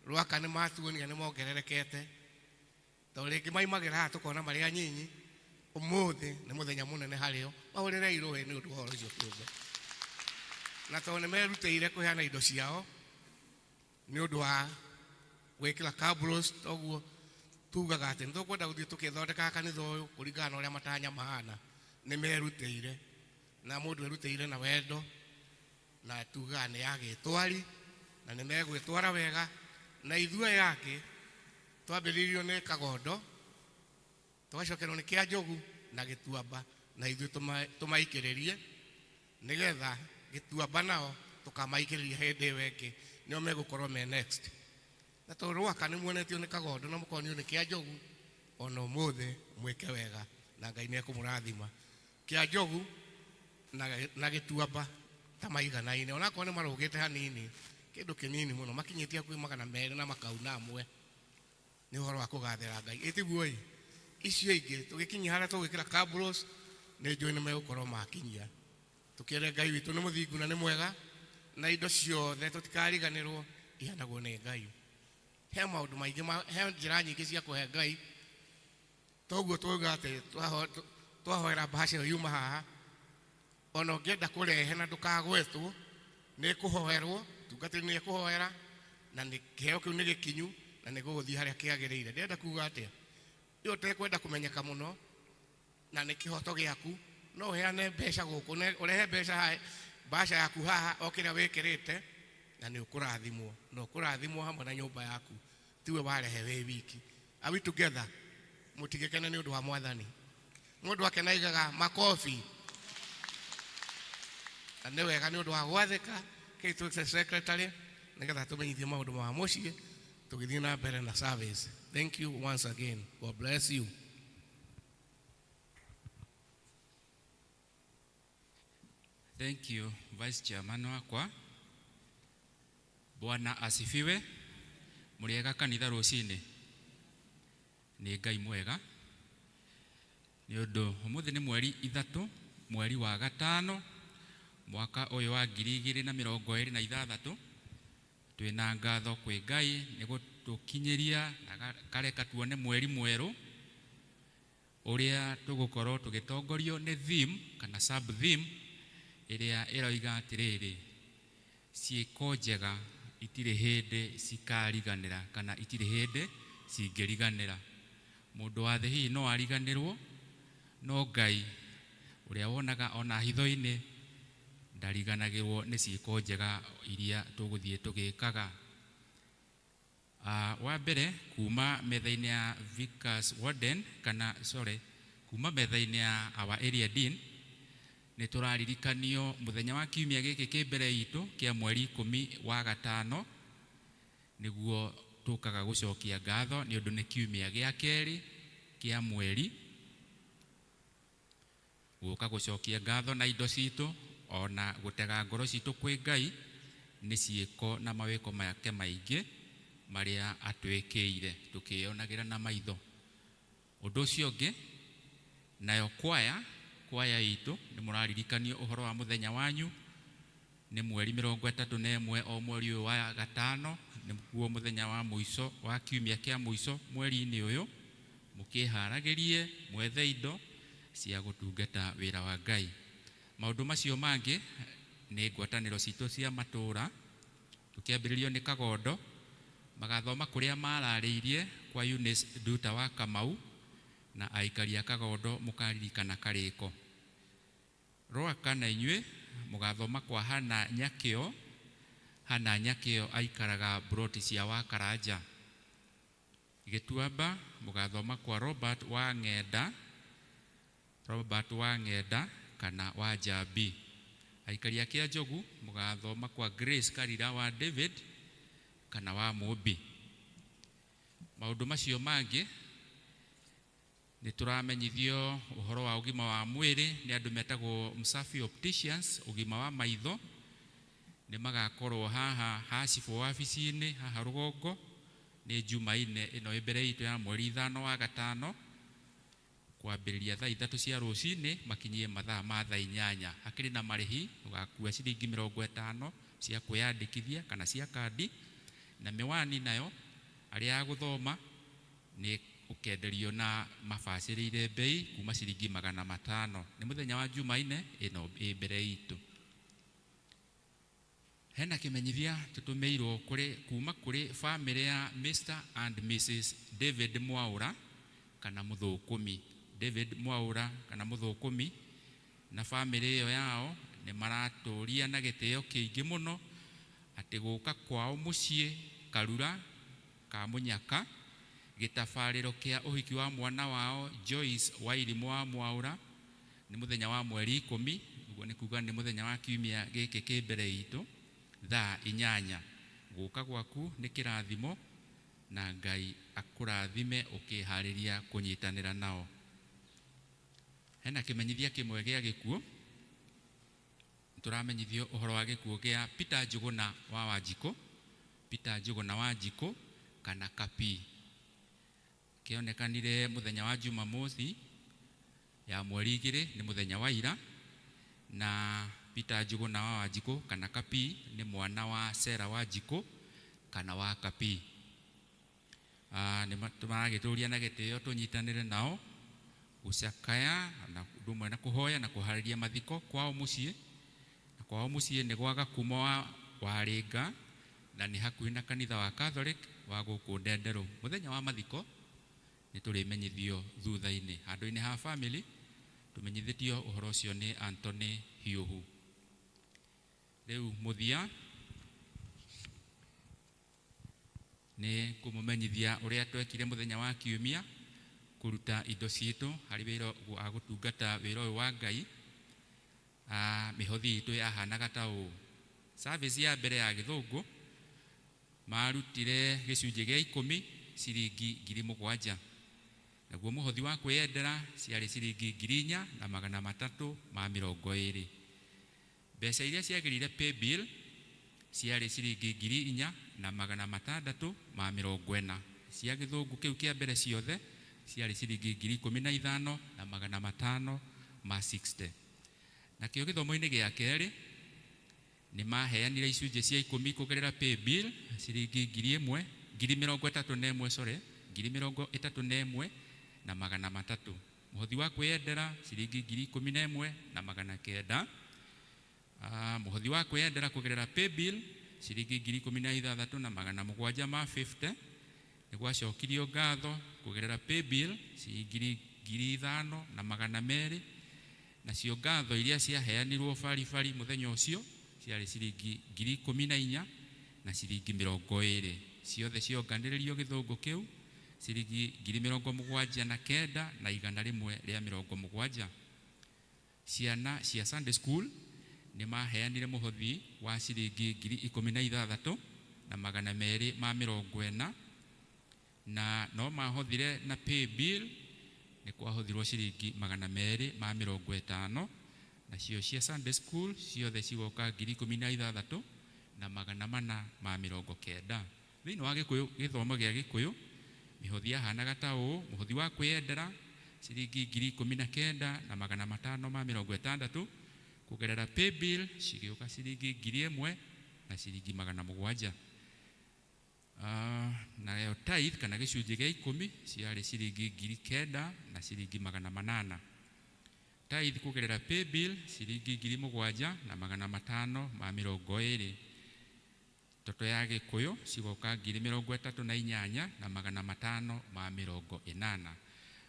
Rwaka nĩ matuonia nĩ mongererekete tondũ rĩngĩ maimagĩra haha tũkona marĩ anyinyi. Ũmũthĩ nĩ mũthenya mũnene harĩo, mahũrĩre irũĩ nĩ ũndũ wa ũhoro ũcio kĩũmbe na tondũ nĩ merutĩire kũheana indo ciao nĩ ũndũ wa gwĩkĩra cabros. Toguo tugaga atĩ nĩtũkwenda gũthiĩ tũkĩthondeka kanitha ũyũ kũringana na ũrĩa matanya mahana nĩ merutĩire na mũndũ erutĩire na wendo na tugaga nĩ agĩtwari na nĩ megwĩtwara wega na ithuĩ yake twambĩrĩirio nĩ Kagondo tũgacokerwo nĩ Kĩanjogu na Gĩtuamba na ithuĩ tũmaikĩrĩrie nĩgetha Gĩtuamba nao tũkamaikĩrĩria hĩndĩ ĩyo ĩngĩ nĩo megũkorwo me next na tondũ Rwaka nĩ muonetio nĩ Kagondo na mũkonio nĩ Kĩanjogu ona ũmũthĩ mwĩke wega na Ngai nĩ ekũmũrathima Kĩanjogu na Gĩtuamba ta maiganaine ona korwo nĩ marũgĩte hanini kĩndũ kĩnini mũno makinyĩtie kwĩ 200 na makauna amwe nĩ ũhoro wa kũgathĩra Ngai ĩtiguo icio ingĩ tũgĩkinyia harĩa tũgwĩkĩra kabros nĩ njũĩ nĩ megũkorwo makinyia tũkĩere Ngai witũ nĩ mũthingu na nĩ mwega na indo ciothe tũtikariganĩrwo ihanagwo nĩ Ngai he maũndũ maingĩ he njĩra nyingĩ cia kũhe Ngai toguo tũiga atĩ twahoera bahasha yuma haha ona ũngĩenda kũrehe na ndũkagwetwo nĩ kũhoerwo tungatĩri nĩ kũhoera na nĩ kĩheo kĩu nĩ gĩkinyu na nĩ gũgũthiĩ harĩa kĩagĩrĩire ndĩrenda kuuga atĩa ĩyo ũtekwenda kũmenyeka mũno na nĩ kĩhoto gĩaku no ũheane mbeca gũkũ ũrehe mbeca bahasha yaku haha o kĩrĩa wĩkĩrĩte na nĩ ũkũrathimwo na ũkũrathimwo hamwe na nyũmba yaku tiwe warehe wĩ wiki are we together mũtigĩkene nĩ ũndũ wa Mwathani mũndũ akenaigaga makobi na nĩ wega nĩ ũndũ wa gwathĩka K2 secretary nĩgetha tũmenyithie maũndũ ma mũciĩ tũgĩthiĩ na mbere na service. Thank you once again. God bless you. Thank you Vice Chairman wakwa. Bwana asifiwe. Mũrĩega kanitha rũcinĩ. Nĩ Ngai mwega. Nĩ ũndũ ũmũthĩ nĩ mweri 3 mweri wa gatano mwaka ũyũ wa 2026 twĩna ngatho kwĩ Ngai nĩ gũtũkinyĩria na kareka tuone mweri mwerũ ũrĩa tũgũkorwo tũgĩtongorio nĩ theme kana sub theme ĩrĩa ĩroiga atĩrĩrĩ ciĩko njega itirĩ hĩndĩ cikariganĩra kana itirĩ hĩndĩ cingĩriganĩra mũndũ wa thĩ hihi no ariganĩrwo no Ngai ũrĩa wonaga ona hitho-inĩ ndariganagĩrwo nĩ ciĩko njega iria tũgũthiĩ tũgĩkaga. Wa mbere kuma metha-inĩ ya Vickers Warden kuma metha-inĩ ya our area dean nĩ tũraririkanio mũthenya wa kiumia gĩkĩ kĩ mbere itũ kĩa mweri 10 wa gatano nĩguo tũkaga gũcokia ngatho nĩ ũndũ nĩ kiumia gĩa kerĩ kĩa mweri gũka gũcokia ngatho na indo citũ ona gũtega ngoro citũ kwĩ Ngai nĩ ciĩko na mawĩko make maingĩ marĩa atwĩkĩire tũkĩonagĩra na maitho. Ũndũ ũcio ũngĩ nayo kwaya itũ nĩ mũraririkanio ũhoro wa mũthenya wanyu nĩ mweri 31 o mweri ũyũ wa gatano nĩguo mũthenya wa mũico wa kiumia kĩa mũico mweri-inĩ ũyũ mũkĩharagĩrie mwethe indo cia gũtungata wĩra wa Ngai. Maũndũ macio mangĩ nĩ ngwatanĩro citũ cia matũũra tũkĩambĩrĩrio nĩ Kagondo magathoma kũrĩa mararĩirie kwa Eunice Nduta wa Kamau na aikari a Kagondo mũkaririkana karĩko. Rwaka na inyuĩ mũgathoma kwa Hana Nyakĩo aikaraga Broti cia wa Karanja. Gĩtuamba mũgathoma kwa Robert wa Ng'enda kana wa Njambi. Aikari a Kĩanjogu mũgathoma kwa Grace Karira wa David kana wa Mũmbi. Maũndũ macio mangĩ nĩ tũramenyithio ũhoro wa ũgima wa mwĩrĩ nĩ andũ metagwo Msafi Opticians ũgima wa maitho nĩ magakorwo haha hacibũ wabici-inĩ haha rũgongo nĩ Jumaine ĩno mbere itũ ya mweri 5 wa gatano kwambĩrĩria thaa 3 cia rũcinĩ makinyie mathaa ma thaa 8. Hakĩrĩ na marĩhi ũgakua ciringi 50 cia kwĩyandĩkithia kana cia kandi na mĩwani nayo arĩa agũthoma nĩ ũkenderio na mabacĩrĩire bei kuma ciringi 500. Nĩ mũthenya wa Jumaine ĩno mbere itũ. hena kimenyithia tutumeirwo kuma kuri family ya Mr and Mrs David Mwaura kana Muthukumi. David Mwaura kana Muthukumi na family iyo yao ni maraturia na giteo kiingi muno ati guka kwao mucii Karura ka Munyaka gitafariro kia uhiki wa mwana wao Joyce Wairimu wa Mwaura ni muthenya wa mweri 10 uguo ni kuga ni muthenya wa kiumia giki kimbere itu thaa 8. Guka gwaku ni kirathimo na Ngai akurathime ukihariria kunyitanira nao. Hena kimenyithia kimwe gia gikuo turamenyithio uhoro wa gikuo gia Peter Njuguna wa Wanjiko. Peter Njuguna wa Wanjiko kana Kapi kionekanire muthenya wa Jumamosi ya mweri 2 ni muthenya wa ira. Na Peter Njuguna wa Wanjiko kana Kapi ni mwana wa Sera wa Wanjiko kana wa Kapi. Ni tumaragituria na giteo tunyitanire nao gucakaya na ndumwe na kuhoya na kuhariria mathiko kwao mucii. Na kwao mucii ni gwaga kuma wa Ringa na ni hakuhi na kanitha wa Catholic wa guku Ndendero. Muthenya wa mathiko ni turimenyithio thutha-ini handu-ini ha family tumenyithitio uhoro ucio ni Anthony Hiuhu. Riu muthia ni kumumenyithia uria twekire muthenya wa kiumia kuruta indo citu hari wiro wa gutungata wiro uyu wa Ngai. Mihothi itu yahanaga ta uu. Service ya mbere ya Githungu marutire gicunji gia 10 ciringi 7,000. Naguo muhothi wa kwiyendera ciari ciringi 4,320. Mbeca iria ciagirire pay bill ciari ciringi 4,640. Cia Githungu kiu kia mbere ciothe ciari ciringi 15,560. Na kio githomo-ini gia keri ni maheanire icunji cia 10 kugerera pay bill ciringi 31,300. Muhothi wa kwiyendera ciringi 11,900. Muhothi wa kwiyendera kugerera pay bill ciringi 16,750. Nigwacokirio ngatho kugerera pay bill ciringi 5,200. Na cio ngatho iria ciaheanirwo baribari muthenya ucio ciari ciringi 14,000 na ciringi 20. Ciothe cionganirio Githungu kiu ciringi 79,100 na 170. Ciana cia Sunday school ni maheanire muhothi wa ciringi 16,240. Na no mahothire na pay bill ni kwahothirwo ciringi 250. Na cio cia Sunday school ciothe cigoka 16,490. Thiini wa githomo gia Gikuyu mihothi yahanaga ta uu. Muhothi wa kwiyendera ciringi 19,560 kugerera pay bill cigioka ciringi 1,000 na ciringi 700. Na yo tithe kana gicunji gia 10 ciari ciringi 9,000 na ciringi 800. Tithe kugerera pay bill ciringi 7,520. Toto ya Gikuyu cigoka 38,580.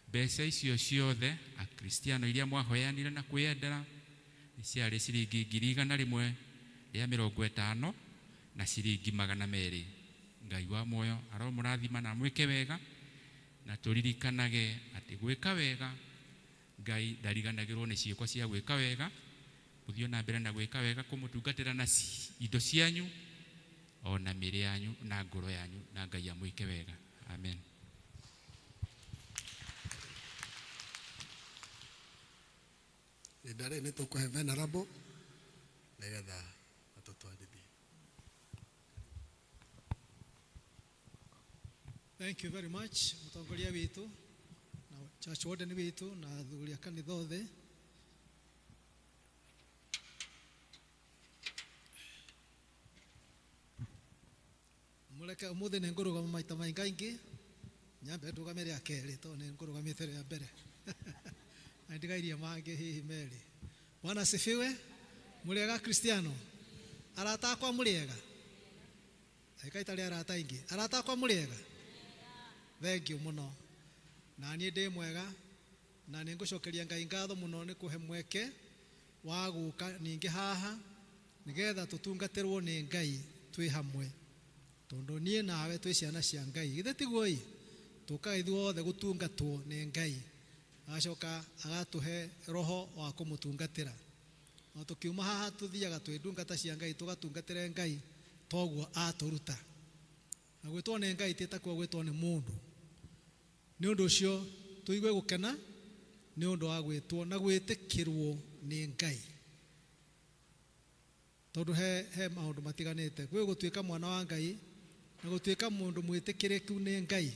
Mbeca icio ciothe akristiano iria mwahoyanire na kwiyendera ciari ciringi 150 na ciringi 200. Ngai wa moyo aromurathima na mwike wega na turirikanage ati gwika wega Ngai ndariganagirwo ni ciiko cia gwika wega. Muthio na mbere na gwika wega kumutungatira na indo cianyu ona mĩĩrĩ yanyu na ngoro yanyu na Ngai amwike wega. Amen. Ndare nĩ tũkũhe venerable nĩgetha atũtwarithie. Thank you very much mutongoria witu na church warden witu na athuri a kanitha othe. Muleke umuthi nĩ ngũrũgama maita maingaingi nyambe ndũgamire ya keri to nĩ ngũrũgamite ya mbere na ndigairie mangĩ hihi meri. Bwana asifiwe. Muliega Kristiano arata akwa mũrĩega ikaitari arata ingi arata akwa mũrĩega thank you mũno na niĩ ndĩ mwega na nĩ ngũcokeria Ngai ngatho mũno nĩ kũhe mweke wa gũka ningĩ haha nigetha tũtungatĩrwo nĩ Ngai twĩ hamwe tondũ niĩ nawe twĩ ciana cia Ngai githĩ tiguo ĩ tũkaga ithuothe gũtungatwo nĩ Ngai acoka agatũhe roho wa kũmũtungatĩra no tũkiuma haha tũthiaga twĩ ndungata cia Ngai tũgatungatĩre Ngai toguo atũruta na gwĩtwo nĩ Ngai tĩtakwo gwĩtwo nĩ mũndũ nĩ ũndũ ũcio tũigue gũkena nĩ ũndũ wa gwĩtwo na gwĩtĩkĩrwo nĩ Ngai tondũ he maũndũ matiganĩte gwĩ gũtuĩka mwana wa Ngai na gũtuĩka mũndũ mwĩtĩkĩrĩku nĩ Ngai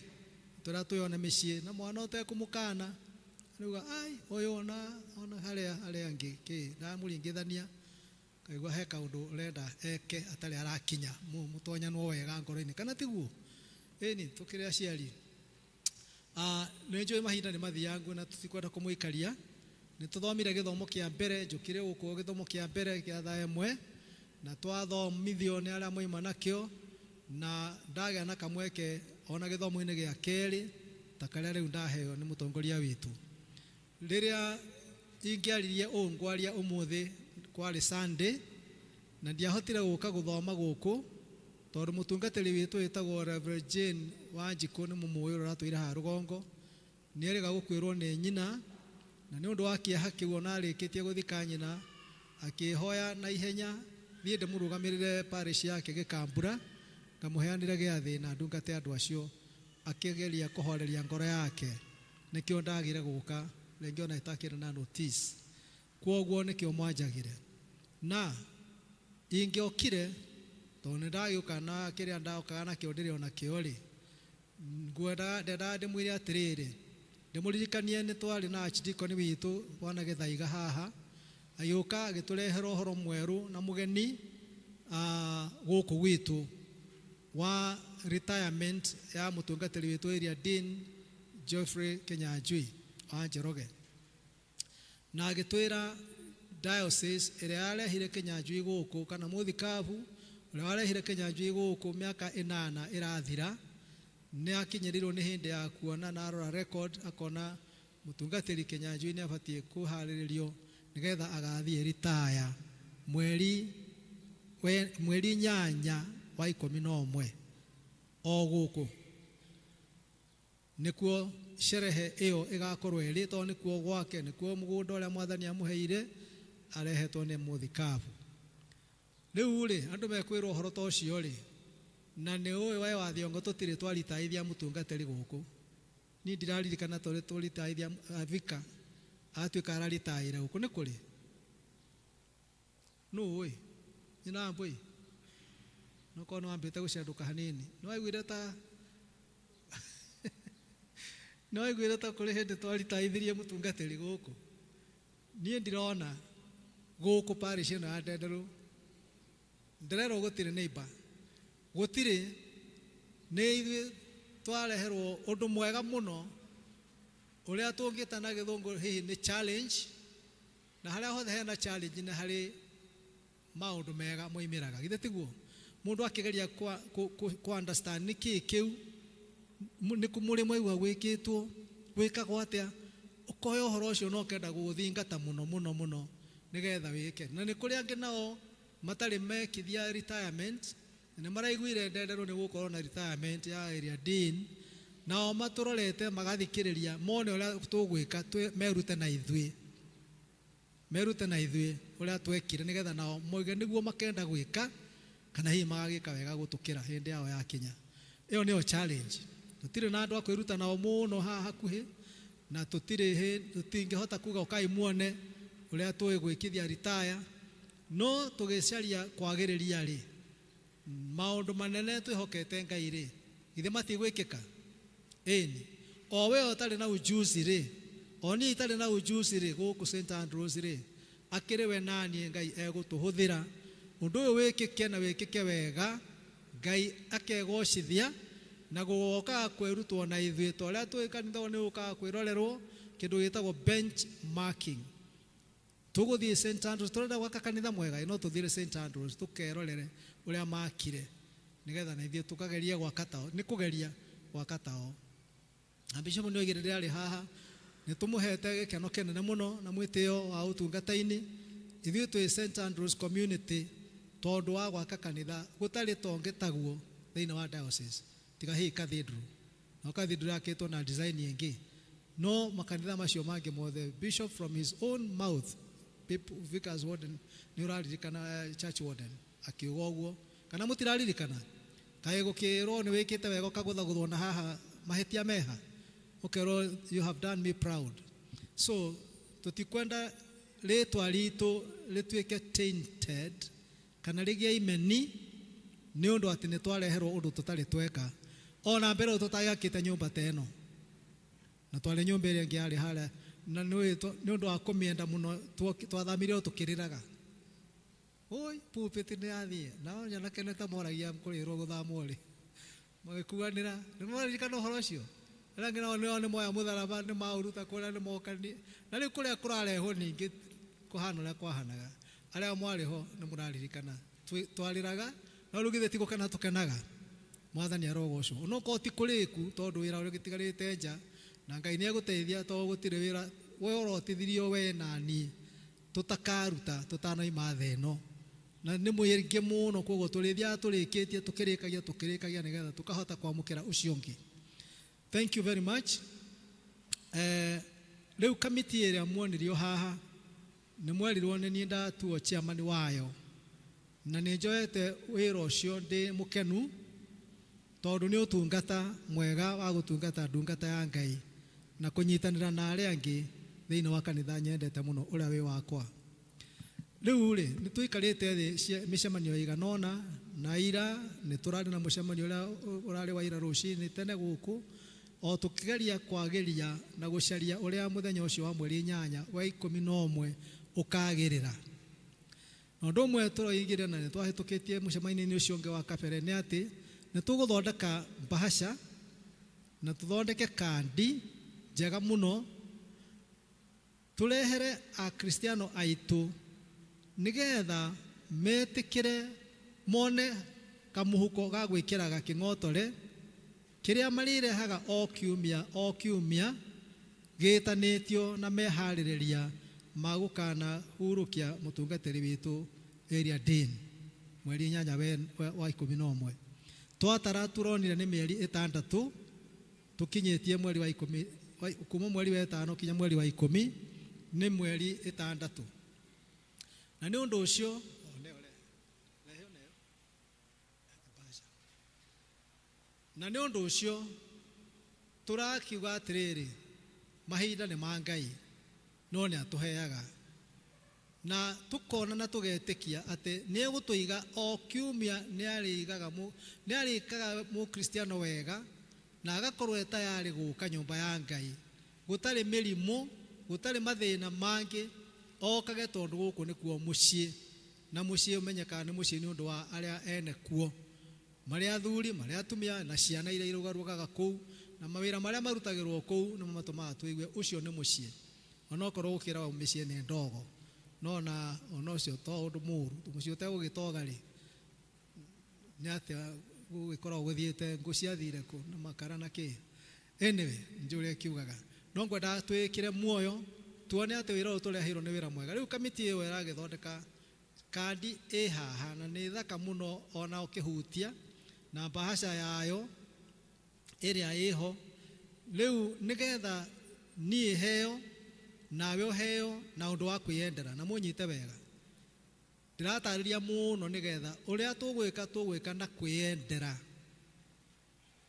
tũrĩa twĩone mĩciĩ na mwana ũtekũmũkana niuga ai ũyũ ona harĩa angĩ ndamũringithania kaigua he kaũndũ ũrenda eke atarĩ arakinya mũtonyanwo wega ngoro-inĩ kana tiguo ĩni tũkĩrĩ aciari nĩ njũĩ mahinda nĩ mathiangu na tũtikwenda kũmũikaria nĩ tũthomire gĩthomo kĩa mbere njũkire gũkũ gĩthomo kĩa mbere kĩa thaa ĩmwe na twathomithio nĩ arĩa moima nakĩo na ndagĩa na kamweke ona gĩthomo-inĩ gĩa kerĩ ta karĩa rĩu ndaheo nĩ mũtongoria witũ rĩrĩa ingĩaririe ngwaria ũmũthĩ kwarĩ Sunday na ndiahotire gũka gũthoma gũkũ tondũ mũtungatĩri witũ wĩtagwo Reverend Jane Wanjikũ nĩ mũmũĩ ũrĩa ũratũire haha rũgongo nĩ erĩga gũkwĩrwo nĩ nyina na nĩ ũndũ wa kĩeha kĩu ona arĩkĩtie gũthika nyina akĩhoya na ihenya niĩ ndĩmũrũgamĩrĩre parish yake Gĩkambura ngamũheanĩre gĩathĩ na ndungate andũ acio akĩgeria kũhoreria ngoro yake nĩkĩo ndagire gũka rĩngĩ ona itakĩrĩ na notice kwoguo nĩkĩo mwanjagire na ingĩokire tondũ nĩ ndagĩũka na kĩrĩa ndaokaga nakĩo ndĩrĩ ona kĩo rĩ ndenda ndĩmwĩre atĩrĩrĩ ndĩmũririkanie nĩ twarĩ na archdeacon witũ Bwana Gĩthaiga haha agĩũka agĩtũrehera ũhoro mwerũ na mũgeni gũkũ gwitũ wa retirement ya mũtungatĩri witũ area Dean Geoffrey Kinyanjui wa Njoroge na agĩtwĩra diocese ĩrĩa yarehire Kinyanjui gũkũ kana mũthikabu ũrĩa warehire Kinyanjui gũkũ mĩaka 8 ĩrathira nĩ akinyĩrirwo nĩ hĩndĩ ya kuona na arora record akona mũtungatĩri Kinyanjui nĩ abatie kũharĩrĩrio nigetha agathiĩ retire mweri 8 wa 11 o gũkũ nĩkuo sherehe ĩyo ĩgakorwo ĩrĩ tondũ nĩkuo gwake nĩkuo mũgũnda ũrĩa mwathani amũheire arehetwo nĩ mũthikabu rĩu rĩ andũ mekwĩrwo ũhoro ta ũcio rĩ na nĩ ũĩ we wa Thiongo tũtirĩ twaritaithia mũtungatĩri gũkũ niĩ ndiraririkana tũrĩ tũritaithia Vika atuĩka araritaĩra gũkũ nĩ kũrĩ nũĩ nyina mbũi no kono wambĩte gũcandũka hanini no aiguire ta kũrĩ hĩndĩ twaritaithirie mũtungatĩri gũkũ niĩ ndirona gũkũ parish ĩno ya Ndenderũ ndererwo gũtirĩ neighbor gũtirĩ nĩ ithuĩ twareherwo ũndũ mwega mũno ũrĩa tũngĩta na gĩthũngũ hihi nĩ challenge na harĩa hothe hena challenge na harĩ maũndũ mega moimĩraga githĩ tiguo mũndũ akĩgeria kwa understand nĩkĩ kĩu nĩ kũmũrĩ mwaigua gwĩkĩtwo gwĩkagwo atĩa ũkoya ũhoro ũcio no kenda gũthingata mũno nigetha wĩke na nĩ kũrĩ angĩ nao matarĩ mekithia retirement nĩ maraiguire Ndenderũ nĩ gũkorwo na retirement ya area Dean nao matũrorete magathikĩrĩria mone ũrĩa tũgwĩka merute na ithuĩ ũrĩa twekire nigetha nao moige nĩguo makenda gwĩka kana hihi magagĩka wega gũtũkĩra hĩndĩ yao yakinya ĩyo nĩyo challenge tũtirĩ na andũ a kwĩruta nao mũno haha hakuhĩ na tũtingĩhota kuga ũkai muone ũrĩa tũĩ gwĩkithia retire no tũgĩcaria kwagĩrĩria rĩ maũndũ manene twĩhokete Ngai rĩ githĩ matigwĩkĩka ĩni o we ũtarĩ na ujuzi rĩ o niĩ itarĩ na ujuzi rĩ gũkũ St Andrews rĩ akĩrĩ we naniĩ Ngai egũtũhũthĩra ũndũ ũyũ wĩkĩke na wĩkĩke wega Ngai akegocithia na gũgoka kwĩrutwo na ithuĩ ta ũrĩa twĩ kanitha nĩ ũkaga kwĩrorerwo kĩndũ gĩtagwo benchmarking tuguthie St Andrews turenda gwaka kanitha mwega no tuthire St Andrews tukerorere uria makire nigetha na ithie tukageria gwaka tao ni kugeria gwaka tao. Bishop nĩ oigire rĩrĩa arĩ haha nĩ tũmũhete gĩkeno kĩnene mũno na mwĩtĩo wa ũtungata-inĩ ithuĩ twĩ St Andrews community tondũ wa gwaka kanitha gũtarĩ tonge taguo thĩinĩ wa diocese tiga hii cathedral na cathedral yakĩtwo na design ĩngĩ no makanitha macio mangĩ mothe bishop from his own mouth people vicars warden nĩ ũraririkana church warden akiuga ũguo kana mũtiraririkana kaĩ gũkĩrwo nĩ wĩkĩte wega ũkagũthagũthwo na haha mahĩtia meha okay, you have done me proud. So tutikwenda rĩtwa ritũ rĩtuĩke tainted kana rĩgĩe imeni nĩ ũndũ atĩ nĩ twareherwo ũndũ tũtarĩ tweka ona mbere tũtagakĩte nyũmba ta ĩno na twarĩ nyũmba ĩrĩa ĩngĩ yarĩ harĩa na nĩ ũndũ wa kũmĩenda mũno twathamire tũkĩrĩraga oi pulpit nĩ yathiĩ na nyanake nĩ ta moragia kũrĩrwo gũthamwo rĩ magĩkuanĩra nĩ moririkana ũhoro ũcio Rangina nĩ moya mũtharaba nĩ mauruta kũrĩa nĩ mokani na rĩu kũrĩa kũrarehwo ningĩ kũhana ũrĩa kwahanaga arĩa mwarĩ ho nĩ mũraririkana twarĩraga na rĩu githĩ tiko kana tũkenaga mwathani arogocwo onokorwo ti kũrĩku tondũ wĩra ũrĩa gĩtigarĩte nja na Ngai nĩ egũteithia tondũ gũtirĩ wĩra we ũrotithirio we na niĩ tũtakaruta tũtanoima thĩ ĩno na nĩ mwĩingĩ mũno koguo tũrĩthiaga tũrĩkĩtie tũkĩrĩkagia nĩgetha tũkahota kwamũkĩra ũcio ũngĩ. Thank you very much. Leo kamiti ĩrĩa muonirio haha nĩ mwerirwo nĩ niĩ ndatuo chairman wayo na nĩ njoete wĩra ũcio ndĩ mũkenu tondũ nĩ ũtungata mwega wa gũtungata ndungata ya Ngai na kũnyitanĩra na arĩa angĩ thĩinĩ wa kanitha nyendete mũno ũrĩa wĩ wakwa. Rĩu rĩ nĩ tũikarĩte thĩ mĩcemanio ĩigana ũna na ira nĩ tũrarĩ na mũcemanio ũrĩa ũrarĩ wa ira rũcinĩ tene gũkũ o tukigeria kwagĩria na gũcaria ũrĩa mũthenya ũcio wa mweri 8 wa 11 ũkagĩrĩra. Na ũndũ ũmwe tũroigire na nĩ twahĩtũkĩtie mũcemanio-inĩ ũcio ũngĩ wa kabere nĩ atĩ nĩ tũgũthondeka bahasha na tũthondeke kandi njega mũno tũrehere akristiano aitũ nĩgetha metĩkĩre mone kamũhuko ga gwĩkĩraga kĩng'otore kĩrĩa marĩrehaga o kiumia gĩtanĩtio na meharĩrĩria magũkana hurũkia mũtungatĩri witũ area Dean mweri 8 wa 11 twatara turonire nĩ mĩeri 6 tukinyĩtie mweri wa 10 kuma mweri wa 5 kinya mweri wa 10 nĩ mweri 6 na nĩ ũndũ ũcio na nĩ ũndũ ũcio tũrakiuga atĩrĩrĩ mahinda nĩ ma Ngai no nĩ atũheaga na tukona na tugetĩkia atĩ nĩ egũtũiga o kiumia nĩ arĩkaga mũkristiano wega na agakorwo etayarĩ gũka nyũmba ya Ngai gũtarĩ mĩrimũ gũtarĩ mathĩna mangĩ okage tondũ gũkũ nĩkuo mũciĩ na mũciĩ ũmenyekaga nĩ mũciĩ nĩ ũndũ wa arĩa ene kuo marĩa athuri marĩa atumia na ciana iria irugarugaga kũu na mawĩra marĩa marutagĩrwo kũu nĩ matũmaga tũigue ũcio nĩ mũciĩ onokorwo gũkĩra wa mũciĩ nĩ ndogo no na onocio to ũndũ mũru mũciĩ ũtegũgĩtoga rĩ nĩ atĩ gũgĩkorwo gũthiĩte ngũciathire kũ na makara na kĩ anyway njũrĩa kiugaga no ngwenda twĩkĩre muoyo tuone atĩ wĩra ũyũ tũreheirwo nĩ wĩra mwega. Rĩu kamiti ĩyo ĩragĩthondeka kandi haha na nĩ thaka mũno ona ũkĩhutia na bahasha yayo ĩrĩa ĩho rĩu nĩgetha niĩ heo nawe ũheo na ũndũ wa kwĩyendera na mũnyite wega ndĩratarĩria mũno nĩgetha ũrĩa tũgwĩka na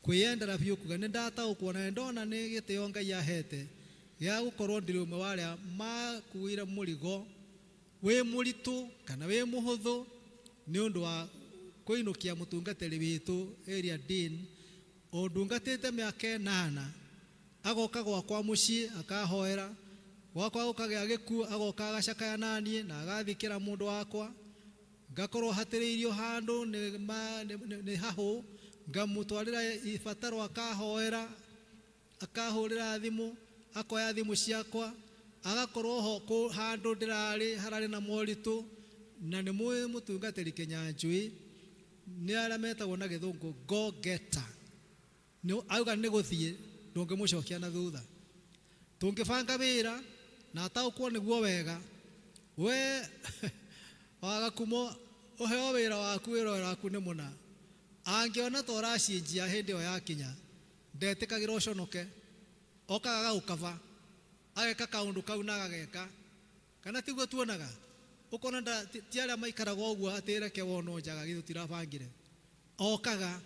kwĩyendera biũ kuga nĩ ndataũkwo na ndona nĩ gĩtĩo Ngai ahete gĩa gũkorwo ndĩrĩ ũmwe wa arĩa makuire mũrigo wĩ mũritũ kana wĩ mũhũthũ nĩ ũndũ wa kũinũkia mũtungatĩri witũ area Dean ũndungatĩte mĩaka 8 agoka gwakwa mũciĩ akahoera gwakwa gũkagĩa gĩkuũ agoka agacakaya naniĩ na agathikĩra mũndũ wakwa ngakorwo hatĩrĩirio handũ nĩ hahũ ngamũtwarĩra ibataro akahoera akahũrĩra thimũ akoya thimũ ciakwa agakorwo ho handu ndirari harari na moritu na ni mwe mutungatiri Kinyanjui ni ara metagwo na githungu go getter no auga ni guthie ndungimucokia na thutha tungibanga wira na ataukwo niguo wega we waga kumo uheo wira waku wira waku ni muna angiona toracinjia hindi yo yakinya ndetikagira uconoke okaga ukava ageka kaundu kau na ageka kana tiguo tuonaga ukona ti aria maikaraga uguo atire ke wono njaga githutirabangire okaga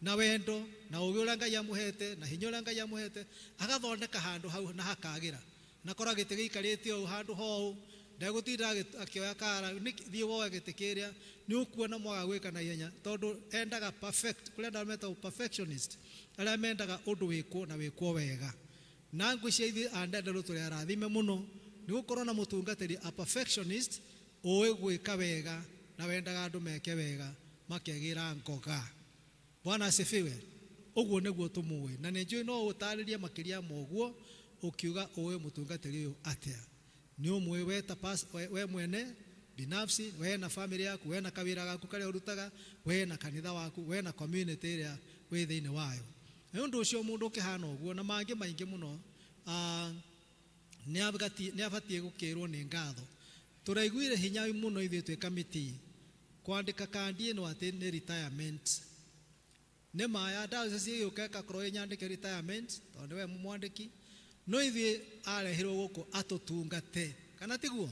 na wendo na ugi uria Ngai amuhete na hinya uria Ngai amuhete agathondeka handu hau na hakagira na kora gite giikarite o handu ho ndagutinda akioya kara thie woe gite kiria ni ukuona mwaga gwika na ihenya tondu endaga perfect kule nda meta perfectionist aria mendaga undu wikwo na wikwo wega na ngwicia ithi andendero turi arathime muno ni gukorwo na mutungatiri a perfectionist oe gwika wega na wendaga andu meke wega makegira ngoga. Bwana asifiwe. Uguo niguo tumuwe na njui no utaririe makiria moguo ukiuga oe mutungatiri uyu atia ni umwe we mwene binafsi we na family yaku we na kawira gaku kare urutaga we na kanitha waku we na community area we thiini wayo ni undu ucio mundu kihana uguo na mangi maingi muno ni abatie gukirwo ni ngatho turaiguire hinya muno ithuĩ twĩ kamiti kwandĩka kandi ĩno atĩ nĩ retirement nĩ maya ndawa ciĩyũka kakorwo nyandĩke retirement tondũ we mwandĩki no ithuĩ arehirwo gũkũ atũtungate kana tiguo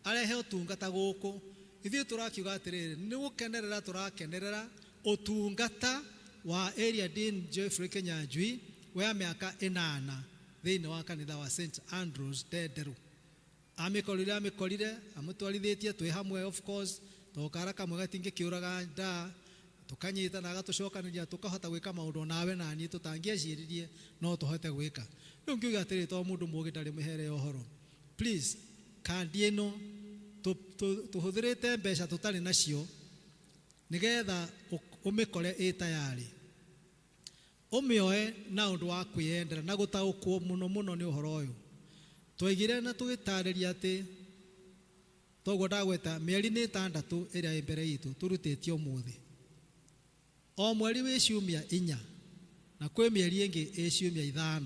arehe ũtungata gũkũ ithuĩ tũrakiuga atĩrĩrĩ nĩ gũkenerera tũrakenerera ũtungata wa area Dean Geoffrey Kinyanjui wa mĩaka 8 thĩinĩ wa kanitha wa St Andrews Ndenderu amikorire amutwarithitie twi hamwe of course tokara kamwe gatinge kiuraga nda tukanyita na gatucokanĩria tukahota gwika maundu nawe na ni tutangieciririe no tuhote gwika riu ngiuga atiri to mundu mugi ndari muhere ohoro please kandi ĩno tuhuthirite mbeca tutari nacio nigetha umikore tayari umioe na undu wa kwiyendera na gutaukwo muno ni uhoro uyu twaigire na tugitariria ati togo ndagweta mieri ni 6 iria imbere itu turutitio umuthi o mweri wi ciumia 4 na kwi mieri ingi ciumia 5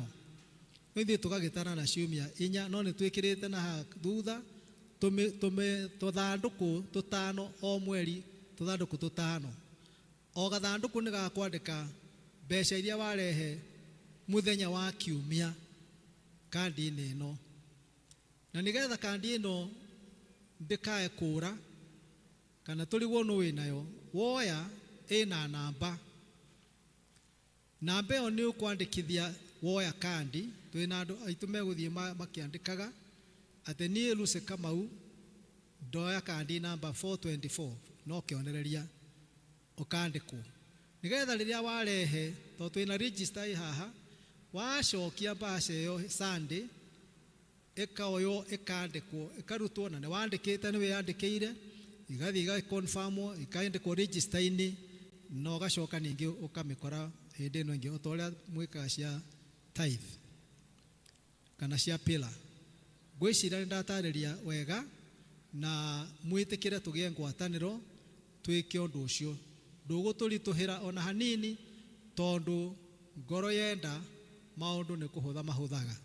nithi tugagitana na ciumia 4 no ni twikirite na thutha tuthanduku 5 o mweri tuthanduku 5 o gathanduku ni gakwandika mbeca iria warehe muthenya wa kiumia kandi ĩno na nigetha kandi ĩno ndikae kura kana turigwo no winayo woya ina namba ĩyo ni ukwandikithia woya kandi twina andu aitu meguthie makiandikaga ati nie Lucy Kamau ndoya kandi namba 424 no kionereria ukandikwo nigetha riria warehe to twina register haha wacokia mbaca ĩyo Sunday ikaoyo ikandikwo ikarutwo na wandikite ni wiyandikire igathi ga confirm ikaandikwo register ini no gacoka ningi ukamikora hindi ino ingi utoria mwika cia tithe kana cia pillar gwicira ndatariria wega na mwitikire tugie ngwataniro twike undu ucio ndugutũritũhĩra ona hanini tondu ngoro yenda maundu ni kuhutha mahuthaga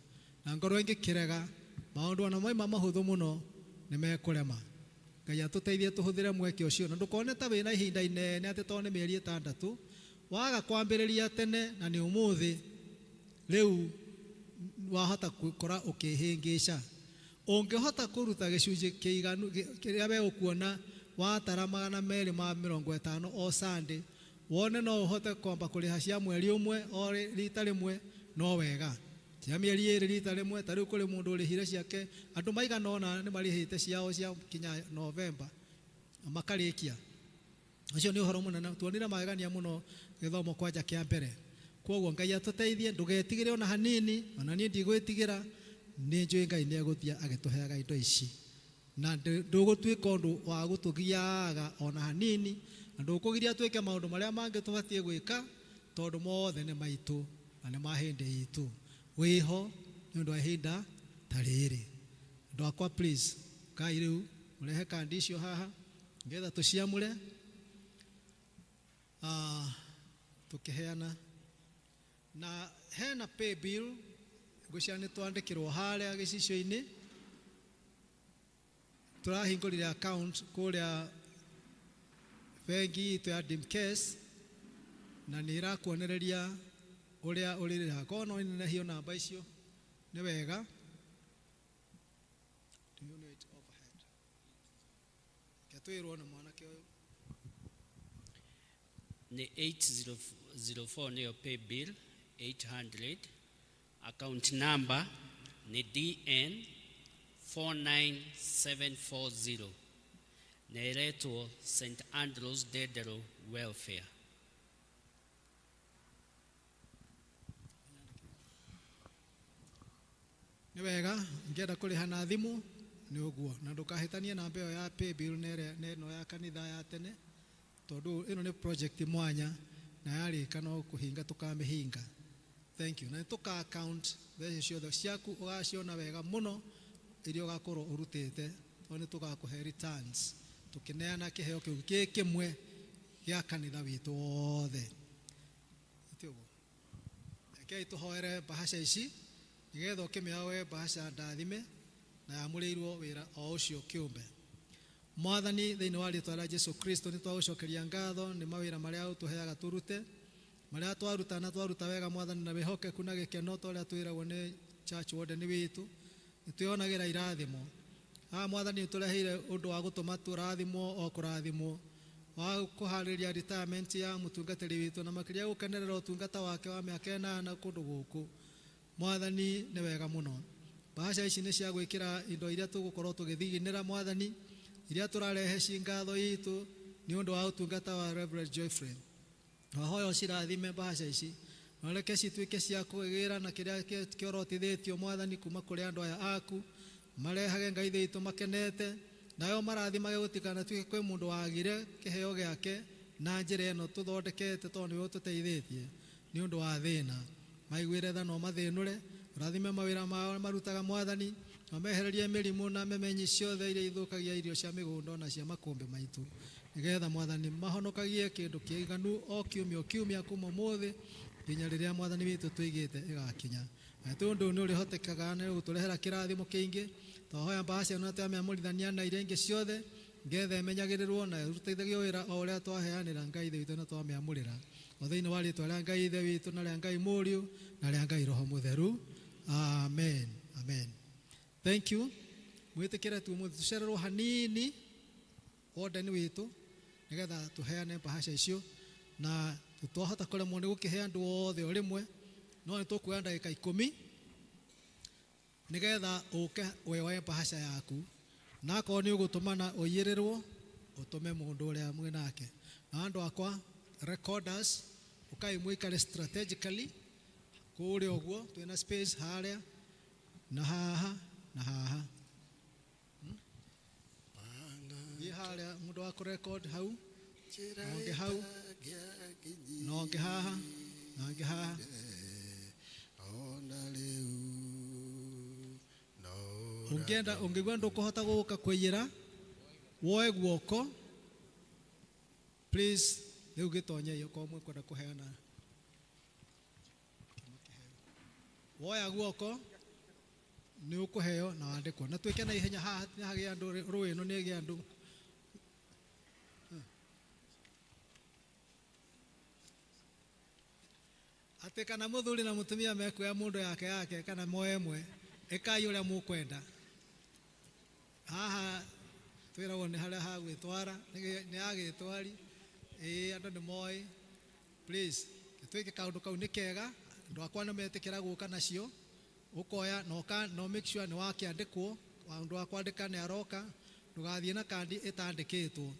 na ngoro ingikirega maundu ona moima mahuthu muno ni mekurema Ngai atuteithie tuhuthire mweke ucio na ndukone ta wina ihinda inene ati tone mieri 6 waga kwambiriria tene na ni umuthi riu wahota gukora ukihingica ungihota kuruta gicunji kiiganu kiria we ukuona watara 250 o Sunday wone no uhote kwamba kuriha cia mweri umwe o rita rimwe no wega cia mieri 2 rita rimwe tari kuri mundu urihire ciake andu maigana ona ni marihite ciao cia kinya November makarikia acio ni uhoro munene tuonire magania muno githomo kwanja kia mbere koguo Ngai atuteithie ndugetigire ona hanini ona ni ndigwitigira ni njui Ngai ni aguthia agituheaga indo ici na ndugutwika undu wa gutugiaga ona hanini na ndukugiria twike maundu maria mangi tubatie gwika tondu mothe ni maitu na ni mahinde itu wiho ni undu wa hinda tariri ndakwa please kai riu murehe kandi icio haha ngetha tuciamure tukiheana na hena pay bill ngucia ni twandikirwo haria gicicio-ini turahingurire account kuria bengi itu ya Dimcase na ni irakuonereria uria urira kono ni hiyo namba icio ni wega. Do you know it overhead? Ketwirwo na mwanake uyu ni 8004 niyo pay bill 800, account number ni DN 49740, neretwo St. Andrews Dedero Welfare. ni wega ngenda kuriha na thimu ni uguo na ndukahitanie namba iyo ya pay bill neno ya kanitha ya tene tondu ino ni project mwanya na yarika no kuhinga tukamihinga. Thank you. Na tuka account mbeca ciothe ciaku ugaciona wega muno iria ugakorwo urutite oni tugakuhe returns tukineana kiheo kiu kimwe gia kanitha witu wothe itiguo eke tuhoere bahasha ici nigetha ukimiawe bahasha ndathime na yamurirwo wira o ucio kiumbe. Mwathani thiini wa ritwa rĩa Jesu Kristo ni twagucokeria ngatho ni mawira maria utuheaga turute maria twaruta na twaruta wega Mwathani na wihokeku na gikeno toria twiragwo ni church warden witu nitwionagira irathimo Mwathani tureheire undu wa gutuma turathimo o kurathimo wa kuhariria retirement ya mutungatiri witu na makiria gukenerera utungata wake wa miaka 8 kundu guku. Mwathani ni wega muno. Bahasha ici ni cia gwikira indo iria tugukorwo tugithiginira Mwathani iria turarehe cingatho itu ni undu wa utungata wa Reverend Joyfrey. Wahoyo cirathime bahasha ici noreke cituike cia kugira na kiria kiorotithitio Mwathani kuma kuri andu aya aku marehage ngai thitu makenete nayo marathimage gutikana tuike kwi mundu wagire kiheo giake na njira ino tuthondekete tondu we tuteithithie ni undu wa thina maigwire tha no mathinure rathime mawira mao marutaga Mwathani amehererie mirimu na memenyi ciothe iria ithukagia irio cia migundo na cia makumbi maitu nigetha Mwathani mahonokagie kindu kiiganu o kiumia kuma muthi nginya riria Mwathani witu tuigite igakinya na tondu ni urihotekaga na guturehera kirathimo kiingi twahoya bahasha no twameamurithania na iria ingi ciothe ngetha imenyagirirwo na ruteithagio wira o uria twaheanira ngai thitu na twameamurira o thiini wa ritwa ria ngai ithe witu na ria ngai muriu na ria ngai roho mutheru. Amen. Amen. Thank you. Mwitikire tu mutucererwo hanini ordeni witu nigetha tuheane bahasha icio na tutahota kuremwo ni gukihe andu othe o rimwe no nitukuoya ndagika 10 nigetha uke wewe bahasha yaku na ko ni ugutumana uyirirwo utume mundu uria mwinake na andu akwa recorders ukai mwikare strategically kuri oguo twina space haria na haha na haha ni haria mundu wa record hau nonge hau nonge haha nonge haha ona riu ungenda ungigwa ndukuhota guka kwiyira woe guoko please riu gitonye iyo ko mwe kwenda kuheana woya guoko ni ukuheo na wandikwo na twike na ihenya haha hagia andu ruino ni gia andu ate kana muthuri na mutumia mekuya mundu yake kana moemwe ekai uria mukwenda haha twiragwo ni haria ha gwitwara ni agitwari andu ni moi please twike kaundu kau ni kega andu akwa ni metikira guka nacio ukoya no make sure ni wakiandikwo andu akwandika ni aroka ndugathie na kandi itandikitwo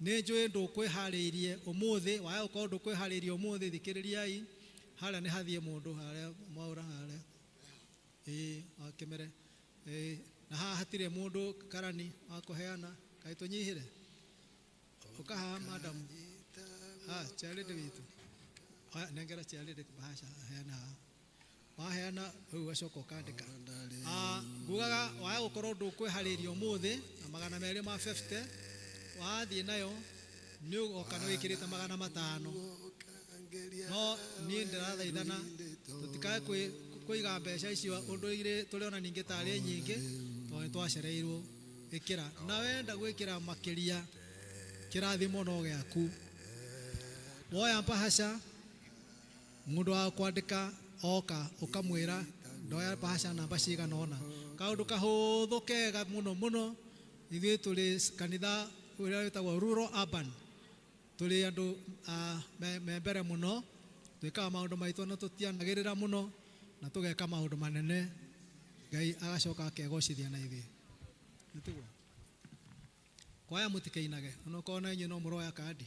ni njui ndukwihariirie umuthi waya uko ndukwihariirie umuthi thikiririai haria ni hathie mundu haria mwaura haria akimere na haha hatire mundu karani akuheana kai tunyihire ukaha madam charity witu nengera charity bahasha heana waheana uyu acoko kandika ngugaga waya gukorwo ndukwiharĩria ũmũthĩ na 250 wathiĩ nayo nĩ ũgoka nĩ wĩkĩrĩte 500 no niĩ ndĩrathaithana tũtikae kũiga mbeca icio ũndũ igĩrĩ tũrĩona ningĩ tarĩ nyingĩ tondũ twacereirwo ĩkĩra na wenda gwĩkĩra makĩria kĩrathimo no gĩaku woya bahasha mũndũ wa kwandĩka oka ũkamwĩra ndoya bahasha namba cigana ũna kaũndũ kahũthũ kega mũno ithuĩ tũrĩ kanitha ũrĩa wĩtagwo rural urban tũrĩ andũ membere mũno twĩkaga maũndũ maitũ na tũtianagĩrĩra mũno na tũgeka maũndũ manene Ngai agacoka akegocithia na ithuĩ nĩtiguo kwaya mũtikeinage onokorwo na inyuĩ no mũroya kandi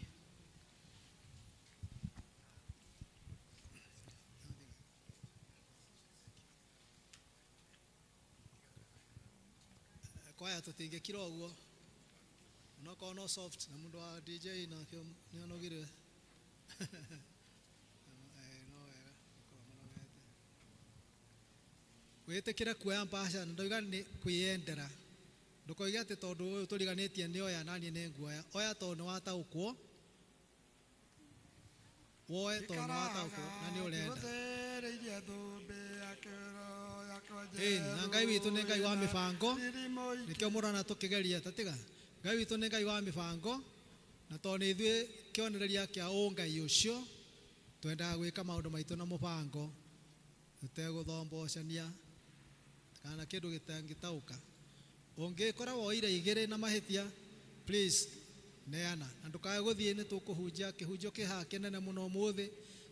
kwaya tũtingĩkira ũguo onokorwo no soft na mũndũ wa DJ nakĩo nĩonogire wĩtĩkĩre kuoya bahasha ndoiga nĩ kwĩyendera ndũkoiga atĩ tondũ ũyũ tũriganĩtie nĩ oya naniĩ nĩ nguoya oya tondũ nĩ wataũkwo woe tondũ nĩ wataũkwo na nĩ ũrenda na Ngai witũ nĩ Ngai wa mĩbango nĩkĩo mũrona tũkĩgeria tatiga Ngai witũ nĩ Ngai wa mĩbango na tondũ nĩ ithuĩ kĩonereria kĩa ũngai ũcio twendaga gwĩka maũndũ maitũ na mũbango tũtegũthombocania kana kĩndũ gĩtangĩtaũka ũngĩkora woire igĩrĩ na mahĩtia please neana na ndũkae gũthiĩ nĩ tũkũhunjia kĩhunjio kĩhaha kĩnene mũno ũmũthĩ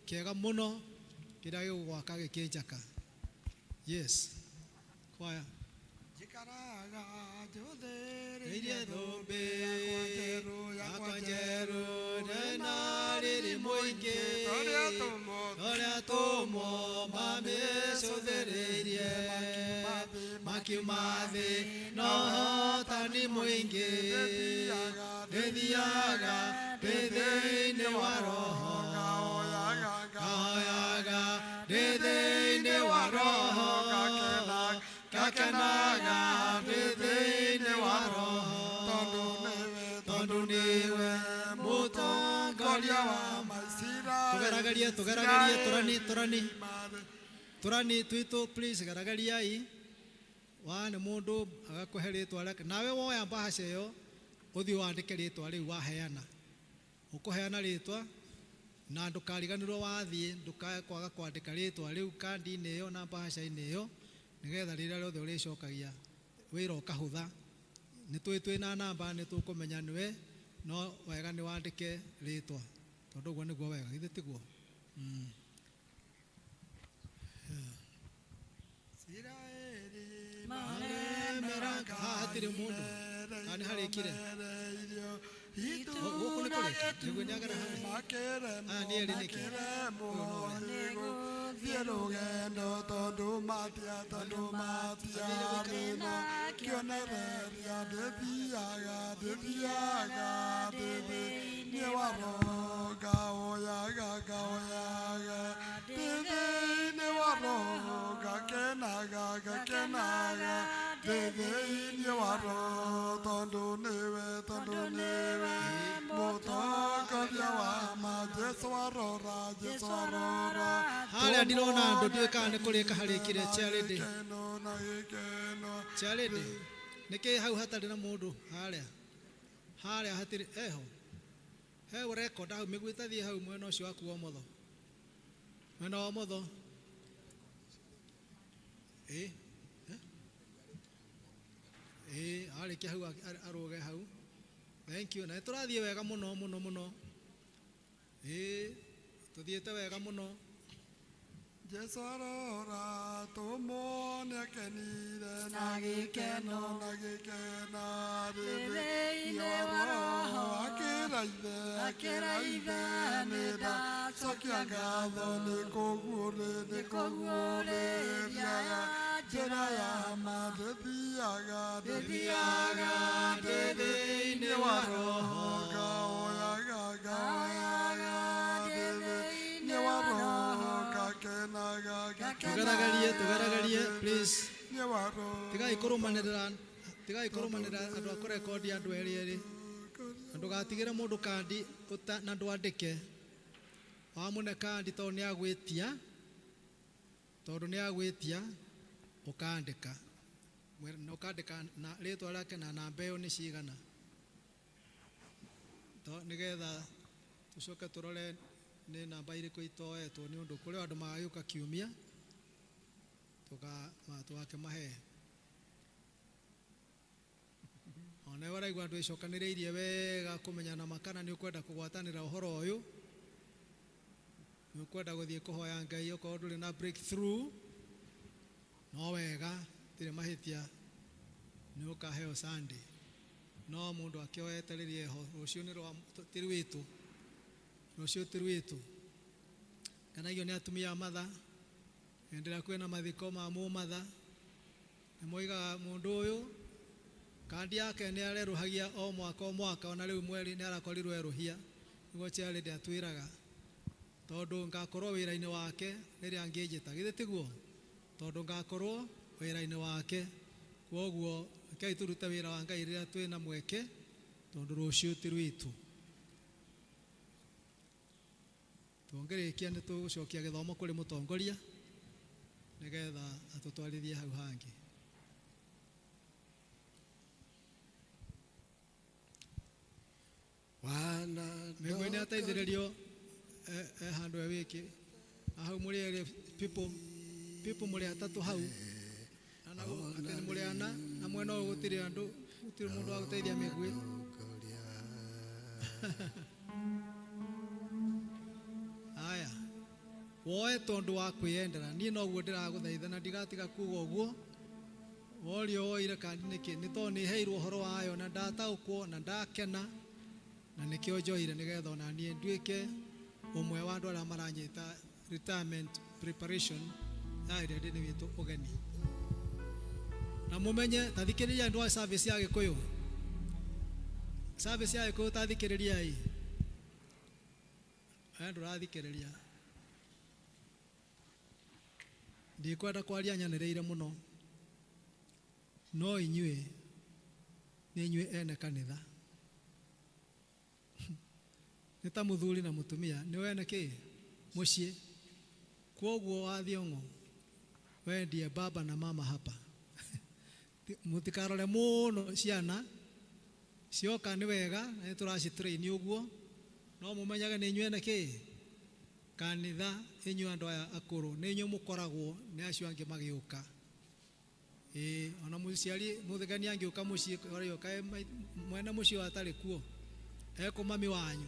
kĩega mũno kĩrĩa gĩgũgwaka gĩkĩnjaka yes kwaya Jikaraga Iria thũmbĩ yakwa njerũ na rĩrĩ mũingĩ ũrĩa tũmo mamĩcũthĩrĩirie makiuma thĩ no ũhotani mũingĩ ndĩthiaga ndĩ thĩinĩ wa roho ngahoyaga ndĩ thĩinĩ wa roho gakenaga ndĩ thĩinĩ wa roho tondũ nĩwe mũtongoria wa maisira tũgeragĩrie tũrani twitũ please geragariai wane mũndũ agakũhe rĩtwa rĩake nawe woya bahasha ĩyo ũthiĩ wandĩke rĩtwa rĩu waheana ũkũheana rĩtwa na ndũkariganĩrwo wathiĩ ndũkakwaga kwandĩka rĩtwa rĩu kandi-inĩ ĩyo na bahasha-inĩ ĩyo nĩgetha rĩrĩa rĩothe ũrĩcokagia wĩra ũkahũtha nĩ twĩ na namba nĩ tũkũmenya nĩwe no wega nĩ wandĩke rĩtwa tondũ ũguo nĩguo wega githĩ tiguo hatirĩ mũndũ nĩ harĩkire gũkũ nĩ kũrĩka nĩguo nĩagera aya nĩ erĩ nĩkĩ rũgendo tondũ matiarĩna kĩonereria ndĩthiaga thĩinĩ wa roho ngahoyaga ndĩ thĩinĩ wa roho gakenaga ndĩ thĩinĩ wa roho tondũ nĩwe mũtongoria wa ma Jesũ arora harĩa ndirona andũ ndiũĩ kana nĩ kũrĩka harĩkire Charity nĩkĩ hau hatarĩ na mũndũ harĩa hatirĩ eho he record hau mĩguĩ itathiĩ hau mwena ũcio waku wa ũmotho mwena wa ũmotho arĩkia hau arũge hau thank you na tũrathiĩ wega mũno tũthiĩte wega mũno Jesũ arora tũmone akenire na gĩkeno thĩinĩ wa roho akĩraithe nĩndacokia ngatho nĩ kũguũrĩria njĩra ya ma ndĩthiaga ndĩ thĩinĩ wa roho ngahoyaga ndĩ thĩinĩ wa roho gakenaga tũgeragarie please tigai kurumanirira andu akurekodi andu eri andu gatigire mundu kandi na ndwandike wamune kandi tondu ni agwitia ukandika na ritwa rake na namba iyo ni cigana nigetha tucoke turore ni namba iriku itoetwo ni undu kuri andu magayuka kiumia tukake mahe ona waraigua andu icokaniriirie wega kumenyana makana ni ukwenda kugwatanira uhoro uyu ni ukwenda guthie kuhoya Ngai ukorwo nduri na breakthrough no wega tire mahitia ni ukaheo Sunday no mundu akioeteririe ho rucio ni rwa tirwitu kana iyo ni atumia matha endera kwena mathiko ma mumatha ni moigaga mundu uyu kandi yake ni areruhagia o mwaka ona riu mweri ni arakorirwo eruhia niguo ciari ndatwiraga tondu ngakorwo wira-ini wake riria angijita githe tiguo tondu ngakorwo wira-ini wake kwoguo kai turute wira wa Ngai riria twina mweke tondu rucio tirwitu tongerikia ni tugucokia githomo kuri mutongoria nigetha atutwarithie hau hangi migwe ni ateithiririo handu ewiki hau muri eri people muri atatu hau atani muri ana na mwena uyu gutiri andu gutiri mundu wa guteithia migwe aya woe tondu wa kwiyendera ni noguo ndiraguthaitha na ndigatiga kuga uguo worio woire kandi niki ni to ni heirwo horo wayo na ndataukwo na ndakena na nikio njoire nigetha ona nie nduike umwe wa andu aria maranyita retirement preparation ya iria ndini witu ugeni na mumenye tathikiriria andu a service ya Gikuyu tathikiriria hii andu rathikiriria ndikwenda kwaria nyanereire muno no inyue ni inyue ene kanitha nita muthuri na mutumia ni wene ki mucii kwoguo wathiongo wendie baba na mama hapa mutikarore muno ciana cioka ni wega na turacitrain uguo no mumenyage ni inyue ki kanitha inyu andu aya akuru ni inyu mukoragwo ni acio angi magiuka ona muciari muthigani angiuka mucii arioka mwena mucio atari kuo eko mami wanyu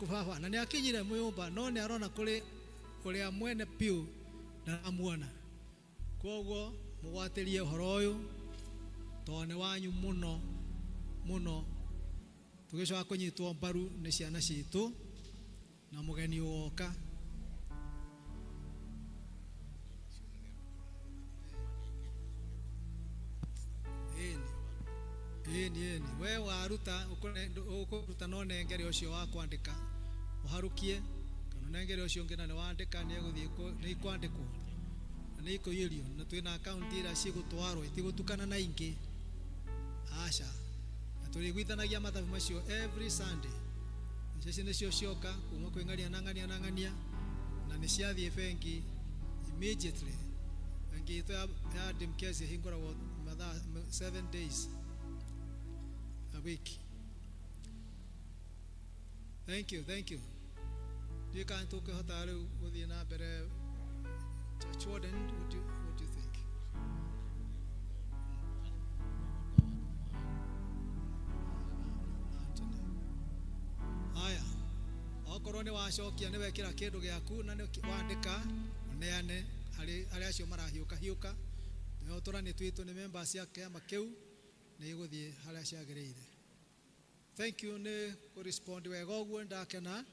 baba na ni akinyire muyumba no ni arona kuri uria mwene piu na amuona kwoguo mugwatirie uhoro uyu tone wanyu muno tugicoka kunyitwo mbaru ni ciana citu na mugeni woka eni we waruta ukuruta no nengere ucio wa kwandika uharukie kana nengere ucio ngina ni wandika ni guthie ni kwandikwo ni ikuyirio na twina account ira cigutwarwo itigutukana na ingi aca na turigwithanagia mathabu macio every Sunday ceci nicio cioka kuma kwing'ania na ng'ania na ni ciathie bengi immediately bengi itu ya Dimkezi hingoragwo mathaa 7 days a week. Thank you. You can't talk about with you now, but Church Warden, what do you think? Aya, okorone wacokia ni wekira kindu giaku na ni wandika uneane ari acio marahiuka no turani twitu ni members ya kiama kiu ni iguthie haria ciagiriire. Thank you ni correspond wega uguo ndakena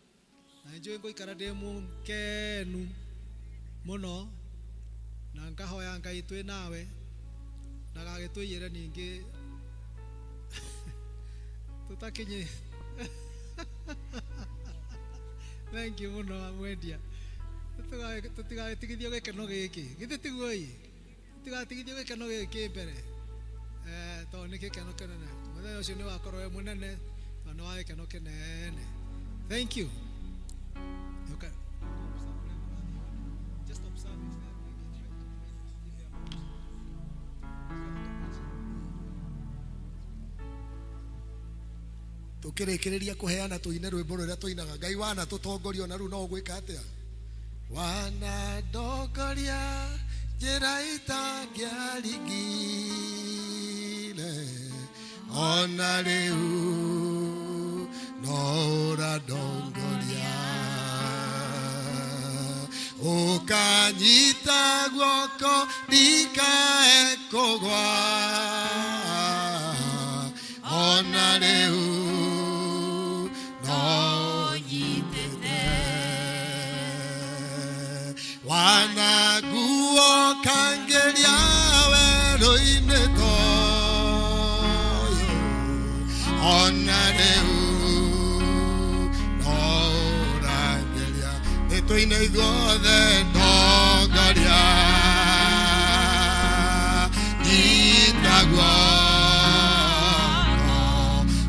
na njui ngoikara ndi mukenu muno na ngahoya Ngai twi nawe na gagituyire ningi tutakinye. Thank you muno mwendia tutigatigithio gikeno giki githitiguo tigatigithio gikeno giki mbere to nä kä keno kä nene må thenya å cio nä wakorwo we må nene to nä wa gä keno kä nene. Thank you. Okay. Just observe it. Tukirikiria kuheana tuine rwimbo ruria tuinaga Ngai wana tutongoria na ru no gwika atia wana ndongoria njira itangiarigire ona riu no ndongoria ukanyita guoko ndikae kugwa ona riu no nyitete wana guo kangeria weru-inĩ toyo ona rĩu no ũrangeria nĩtũine ithuothe ndongoria nyita guoko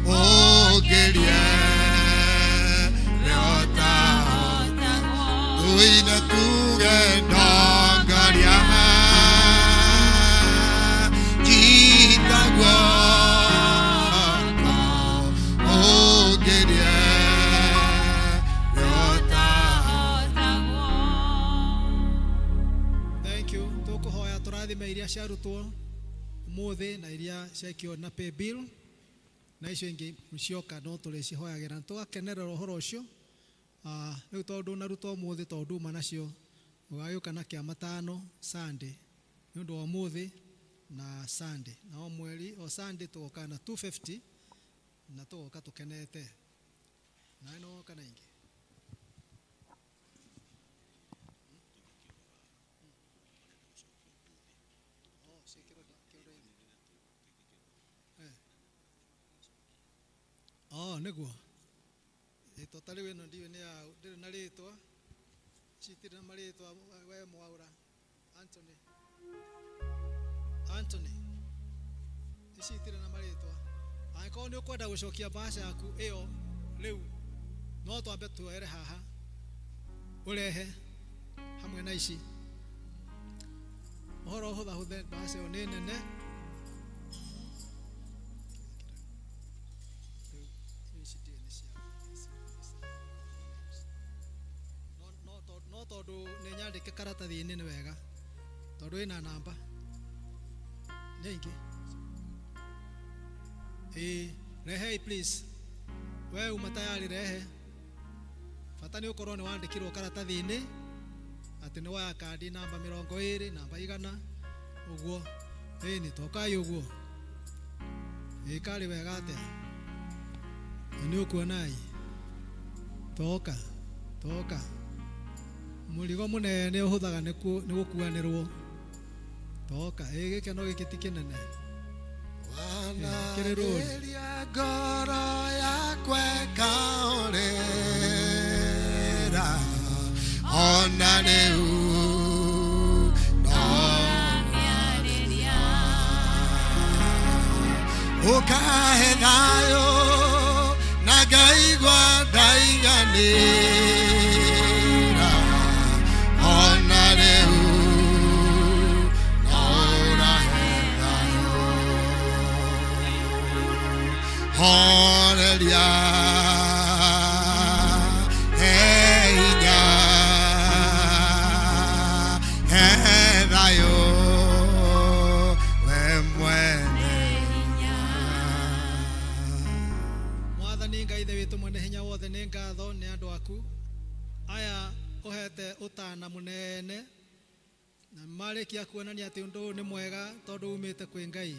ũngerie tuine tuge ndongoria nyita guoko ũngerie Thank you. Tũkũhoya tũrathime iria ciarutwo ũmũthĩ na iria ciakio na pay bill na icio ingĩ cioka no tũrĩcihoyagĩra tũgakenerera ũhoro ũcio. Rĩu tondũ naruta ũmũthĩ tondũ uma nacio ũgagĩũka na kĩa matano Sunday nĩ ũndũ wa ũmũthĩ na Sunday na o mweri o Sunday tũgoka na 250 na tũgoka tũkenete na ĩno kana ingĩ nĩguo ĩtwa tarĩ wĩno ndiwe nĩ ya ndĩrĩ na rĩtwa citirĩ na marĩtwa we Mwaũra Anthony citirĩ na marĩtwa angĩkorwo nĩ ũkwenda gũcokia mbaca yaku ĩyo rĩu no twambe tuoere haha ũrehe hamwe na ici ũhoro ũhũthahũthe mbaca ĩyo nĩ nene no tondũ nĩ nyandĩke karatathi-inĩ nĩ wega tondũ ĩna namba nĩ ingĩ rehe please we uma tayari rehe bata nĩ ũkorwo nĩ wandĩkirwo karatathi-inĩ atĩ nĩ woya kandi namba 20 namba 100 ũguo nĩ tokai ũguo karĩ wega atĩa nĩ ũkuona toka mũrigo mũnene ũhũthaga nĩ gũkuanĩrwo toka gĩkeno gĩkĩ ti kĩnene kĩrĩ rũri ngoro yakwa ĩkaũrĩra ona rĩu no ũkahe thayũ na ngaigua ndaiganĩra ona rĩu no ũrahe thayũ horeria he hinya he thayũ we mwene Mwathani Ngai ithe witũ mwene hinya wothe nĩ ngatho nĩ andũ aku aya ũhete ũtana mũnene na marĩkia kuonania atĩ ũndũ ũyũ nĩ mwega tondũ umĩte kwĩ Ngai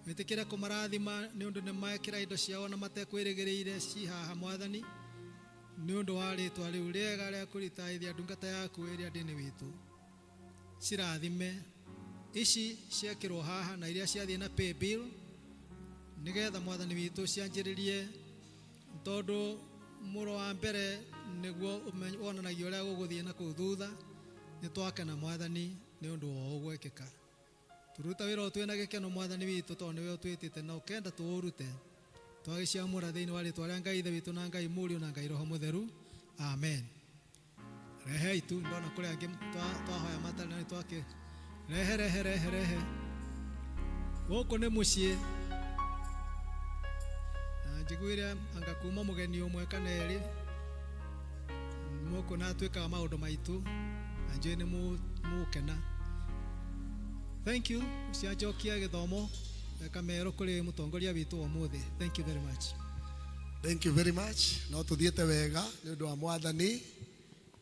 wĩtĩkĩre kũmarathima nĩ ũndũ nĩ mekĩra indo ciao na matekwĩrĩgĩrĩire ci haha Mwathani nĩ ũndũ wa rĩtwa rĩu rĩega rĩa kũritahithia ndungata yaku ĩrĩa ndĩ witũ cirathime ici ciekĩrwo haha na iria ciathiĩ na pay bill nĩgetha Mwathani witũ cianjĩrĩrie tondũ mũro wa mbere nĩguo wonanagia ũrĩa gũgũthiĩ na kũu thutha nĩ twakena Mwathani nĩ ũndũ wa ũgwĩkĩka turuta wira twina gikeno mwathani witu tondu niwe utwitite na ukenda tuurute twagiciamura thiini wa ritwa ria Ngai ithe witu na Ngai Mũriũ na Ngai Roho Mũtheru. Amen. Rehe itu ndona kuri angi twahoya matari na twake rehe guku ni mucii na njiguire anga kuma mugeni umwe kana eri muku na twikaga maundu maitu na njui ni mukena. Thank you cianjokia githomo kamero kuri mutongoria witu umuthi. Thank you very much. Thank you very much. No tuthiete wega ni undu wa mwathani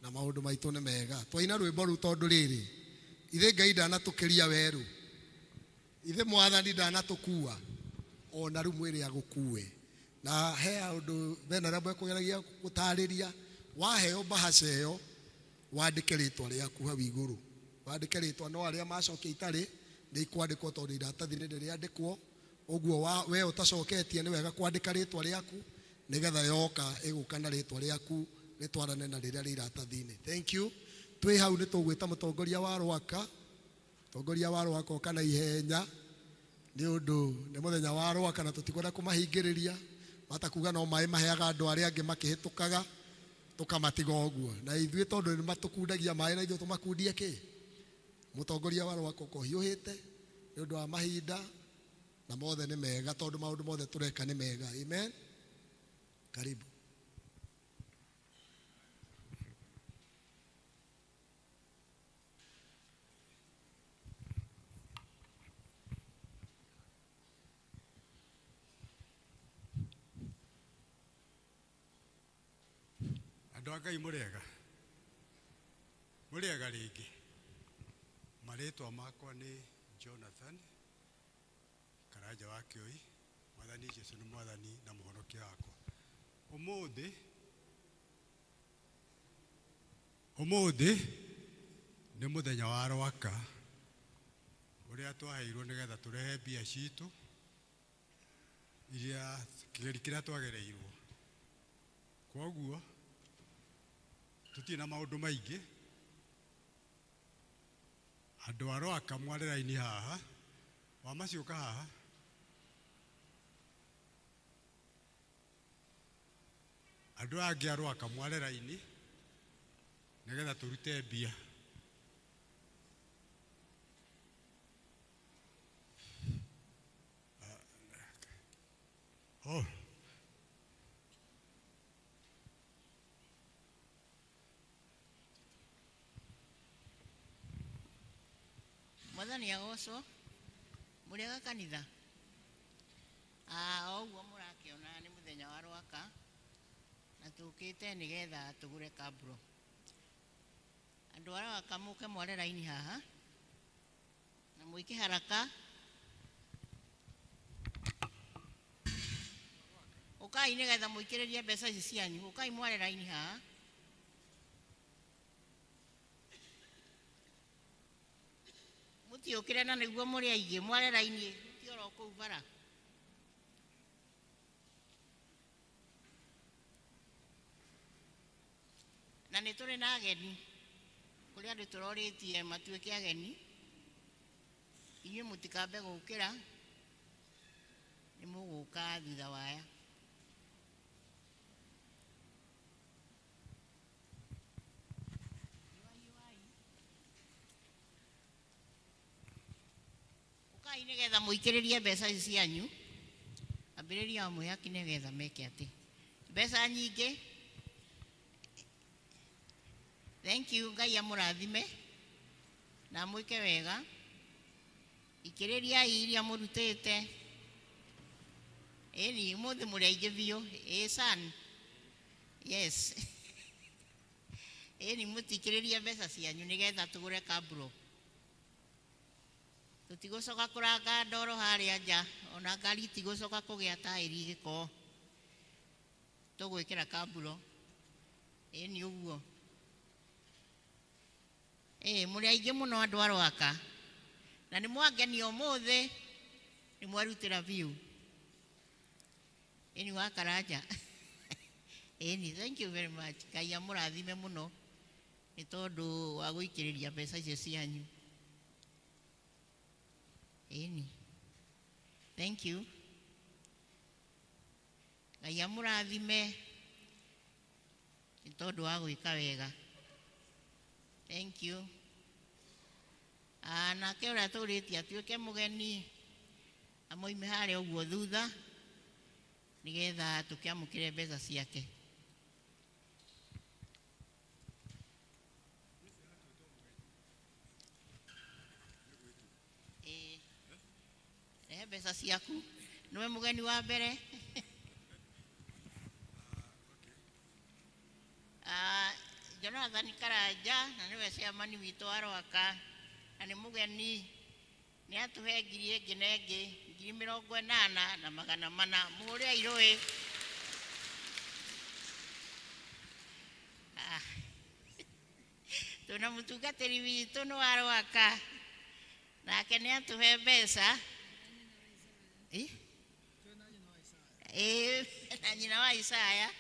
na maundu maitu ni mega. Twaina rwimbo ru tondu riri ithe Ngai ndanatukiria weru, ithe mwathani ndanatukua ona ru mwiri agukue na he undu bena rabo kugeragia gutariria waheo bahasha iyo wandike ritwa riaku hau iguru, wandike ritwa no aria macokia itari ni kwandikwo tondu iratathi ni riandikwo uguo we utacoketie ni wega kwandika ritwa riaku nigetha yoka igukana ritwa riaku ritwarane na riria riratathi-ini. Thank you. Twi hau ni tugwita mutongoria wa Rwaka, mutongoria wa Rwaka kana ihenya ni undu ni muthenya wa Rwaka na tutikwenda kumahingiriria matakuga no mai maheaga andu aria angi makihitukaga tukamatiga uguo na ithuĩ tondu ni matukundagia mai na ithuĩ tumakundie ki. Mutongoria wa Rwaka ko hiuhite ni undu wa mahinda na mothe ni mega tondu maundu mothe tureka ni mega. Amen. Karibu. Andu a Ngai muriega ringi. Maritwa makwa ni Jonathan Karanja wa Kioi. Mwathani Jesu ni mwathani na muhonokia wakwa. Umuthi ni muthenya wa Rwaka uria twaheirwo nigetha turehe mbia citu iria kigeri kiria twagereirwo. Koguo tutina maundu maingi. Andu a Rwaka mware raini haha wa maciuka haha andu angi a Rwaka mware raini nigetha turute mbia. Mwathani agocwo muriega kanitha. Oguo murakiona ni muthenya wa Rwaka na tukite nigetha tugure kaburo. Andu ara wakamuke mware raini haha na muike haraka. Ukai nigetha muikiririe mbeca ici cianyu. Ukai mware raini haha. Mutiukire na niguo muri aige mware raini tioro kuu bara. Na ni turi na ageni kuri andu turoritie matuike ageni. Inyuĩ mutikambe gukira ni muguka thutha waya. Ukai nigetha muikiririe mbeca ici cianyu. Ambiriria wa mwihaki nigetha meke ati mbeca nyingi. Thank you. Ngai amurathime na mwike wega. Ikiriria iria murutite. Eni muthi muri aige biu. Son. Yes. Eni mutikiriria mbeca cianyu nigetha tugure kaburo. Tutigocoka kuranga ndoro haria nja ona ngari itigocoka kugia tairi giko. Tugwikira kaburo. Eni uguo. Muri aige muno andu a Rwaka na ni mwangeni umuthi ni mwarutira biu. Eni wa Karanja. Thank you very much. Ngai amurathime muno ni tondu wa guikiriria mbeca icio cianyu. Eni. Thank you. Ngai amũrathime nĩ tondũ wa gwĩka wega. Thank you. Nake ũrĩa tũrĩtie atuĩke mũgeni amoime harĩa ũguo thutha nĩgetha tũkĩamũkĩre mbeca ciake. Mbeca ciaku nĩwe mũgeni wa mbere. Jonathan Karanja na nĩwe ciamani witũ wa Rwaka na nĩ mũgeni nĩ atũhe ngiri ĩngĩ na ĩngĩ 80,400 mũhũrĩre irũĩ. Tũna mũtungatĩri witũ nĩ wa Rwaka nake nĩ atũhe mbeca na nyina wa Isaya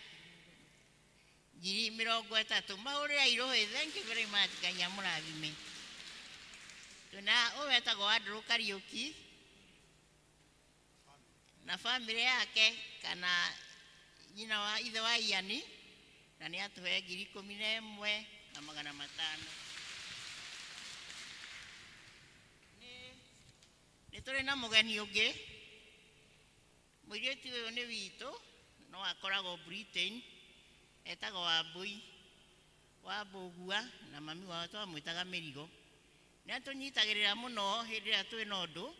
30,000 mahũrĩre irũĩ. Thank you very much. Ngai amũrathime. Tuna ũyũ wetagwo Andrew Kariũki na family yake kana nyina wa ithe wa Iani na nĩ atũhe 11,500. Nĩ tũrĩ na mũgeni ũngĩ. Mũirĩtu ũyũ nĩ witũ no akoragwo Britain, etagwo Wambui wa Mbũgua na mami wao twamwĩtaga Mĩrigo. Nĩ atũnyitagĩrĩra mũno hĩndĩ ĩrĩa twĩ na ũndũ,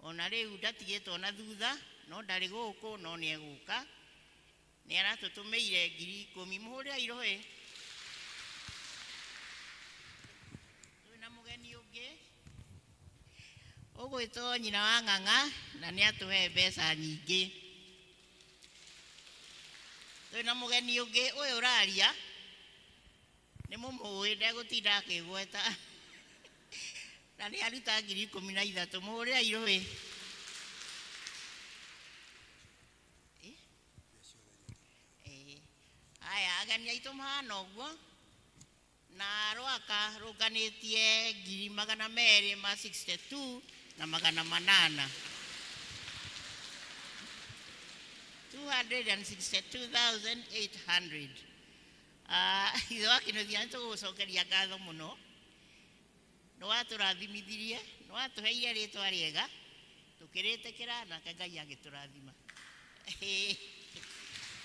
ona rĩu ndatigĩtwo na thutha, no ndarĩ gũkũ no nĩ egũka. Nĩ aratũtũmĩire 10,000 mũhũrĩre irũĩ. Twĩna mũgeni ũngĩ ũgwĩtwo nyina wa Ng'ang'a na nĩ atũhe mbeca nyingĩ. Twĩna mũgeni ũngĩ ũyũ ũraria nĩ mũmũĩ ndegũtinda akĩgweta na nĩ aruta 13,000 mũhũrĩre irũĩ. Aya ageni aitũ mahana ũguo na Rwaka rũnganĩtie 262,800. 262,800. Ithe wa Kĩnuthia nĩ tũgũgũcokeria ngatho mũno. Nĩ watũrathimithirie, nĩ watũheire rĩtwa rĩega tũkĩrĩtĩkĩra nake Ngai agĩtũrathima.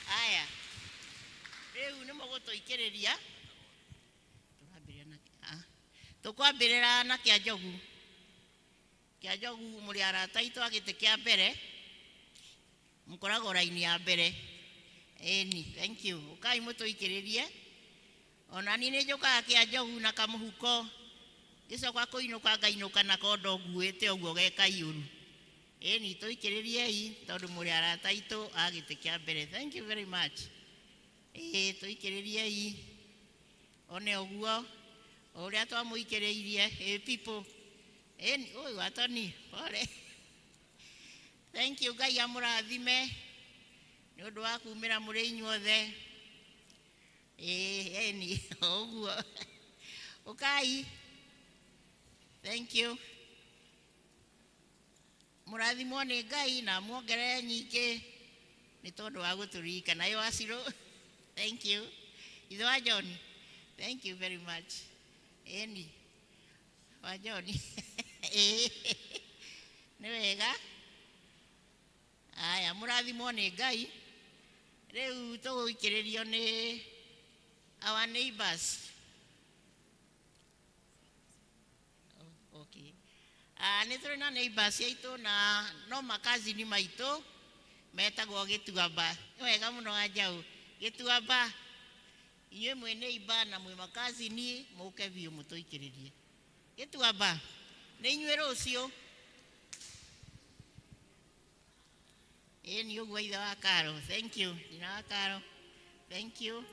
Aya rĩu nĩ mũgũtũikĩrĩria tũkwambĩrĩra na Kĩanjogu. Kĩanjogu mũrĩ arata aitũ a gĩtĩ kĩa mbere mũkoragwo raini ya mbere. Eni, thank you. Ũkai mũtũikĩrĩrie. Ona niĩ nĩ njũkaga Kĩanjogu na kamũhuko gĩcoka kũinũka ngainũka na kondo nguĩte ũguo gekaiyũru. Eni, tũikĩrĩriei tondũ mũrĩ arata aitũ a gĩtĩ kĩa mbere. Thank you very much. Tũikĩrĩriei one ũguo ũrĩa twamũikĩrĩirie. People. Eni, ũyũ Atoni pole. Thank you. Ngai amũrathime nĩ ũndũ wa kumĩra mũrĩ inyuothe. Eni, ũguo. Ũkai. Thank you. Mũrathimwo nĩ Ngai na muongerere nyingĩ nĩ tondũ wa gũtũririkana. Yo Wacirũ. Thank you. Ithe wa John. Thank you very much. Eni wa John. Nĩ wega. Aya mũrathimwo nĩ Ngai. Rĩu tũgũikĩrĩrio nĩ our neighbors. Okay. Nĩ tũrĩ na neighbors aitũ na no makazini maitũ metagwo Gĩtuamba. Nĩ wega mũno Anjaũ. Gĩtuamba. Inyuĩ mwĩ neighbor na mwĩ makazini mũke biũ mũtũikĩrĩrie. Gĩtuamba. Nĩ inyuĩ rũciũ. Ni ũguo ithe wa Karo. Thank you. Nyina wa Karo. Thank you.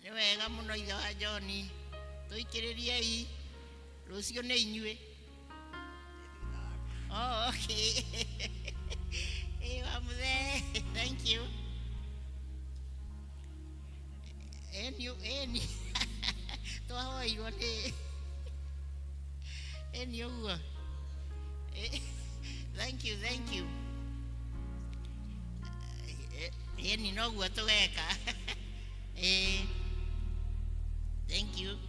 Nĩ wega mũno ithe wa John. Tũikĩrĩriei. Rũciũ nĩ inyuĩ. Oh, okay. Wa mũthee. Thank you. Eni. Twahoirwo nĩ Eni uguo. Thank you, thank you. Eni no guo tugeka. Thank you.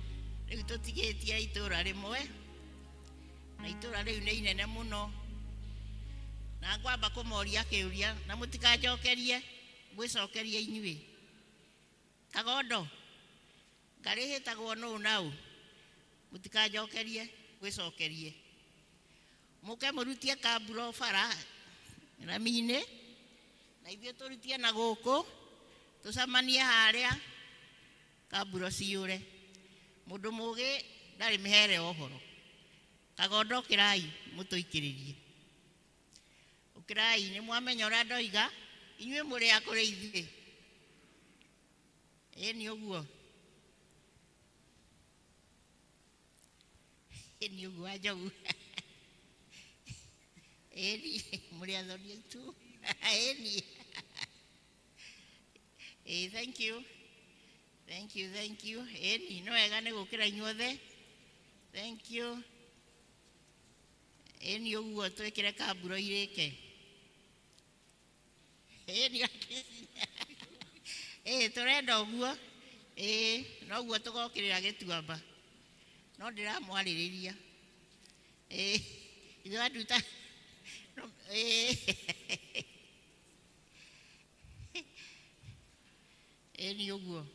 Riu tutigitia itura rimwe. Na itura riu ni inene muno. Na ngwamba kumoria kiuria na mutikajokerie mwicokerie inyui. Kagondo. Ngari hitagwo no nau. Mutikajokerie mwicokerie. Muke murutie kaburo fara na mine. Na ithio turutie na guku. Tucamanie haria kaburo ciure. Mundu mugi ndari mihere ohoro. Kagondo kirai mutuikiririe. Ukirai ni mwamenya ura ndoiga inywe muri akure ithuĩ. Eni uguo. Eni uguo ajogu. Eni muri athoni aitu. Eni. Thank you. Thank you, thank you. Eni no wega ni gukira inyuothe. Thank you. Eni uguo twikire kaburo irike. Eni turenda uguo. No uguo tugokirira gituamba. No ndiramwaririria. Ithu anduta. Eni uguo.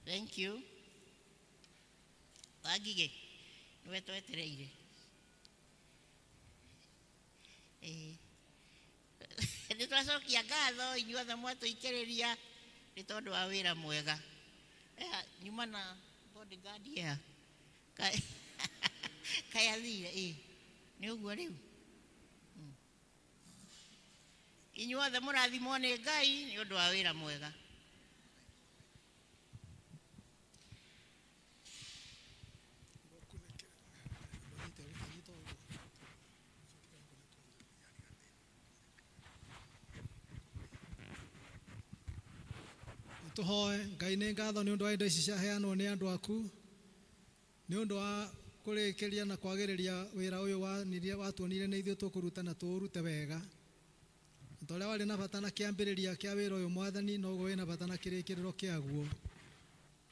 Thank you. Wagige. Nwe twetereire. Ni twacokia ngatho inyuothe mwatũikĩrĩria nĩ tondũ wa wĩra mwega. Nyuma na bodyguard ya. Kaya thire nĩ ũguo rĩu. Inyuothe mũrathimwo nĩ Ngai nĩ ũndũ wa wĩra mwega. Tuhoe Ngai nĩ ngatho nĩ ũndũ wa indo ici ciaheanwo nĩ andũ aku. Nĩ ũndũ wa kũrĩkĩria na kwagĩrĩria wĩra ũyũ watuonire nĩ ithuĩ tũkũruta na tũũrute wega. Tondũ warĩ na bata na kĩambĩrĩria kĩa wĩra ũyũ Mwathani noguo wĩna bata na kĩrĩkĩrĩro kĩaguo.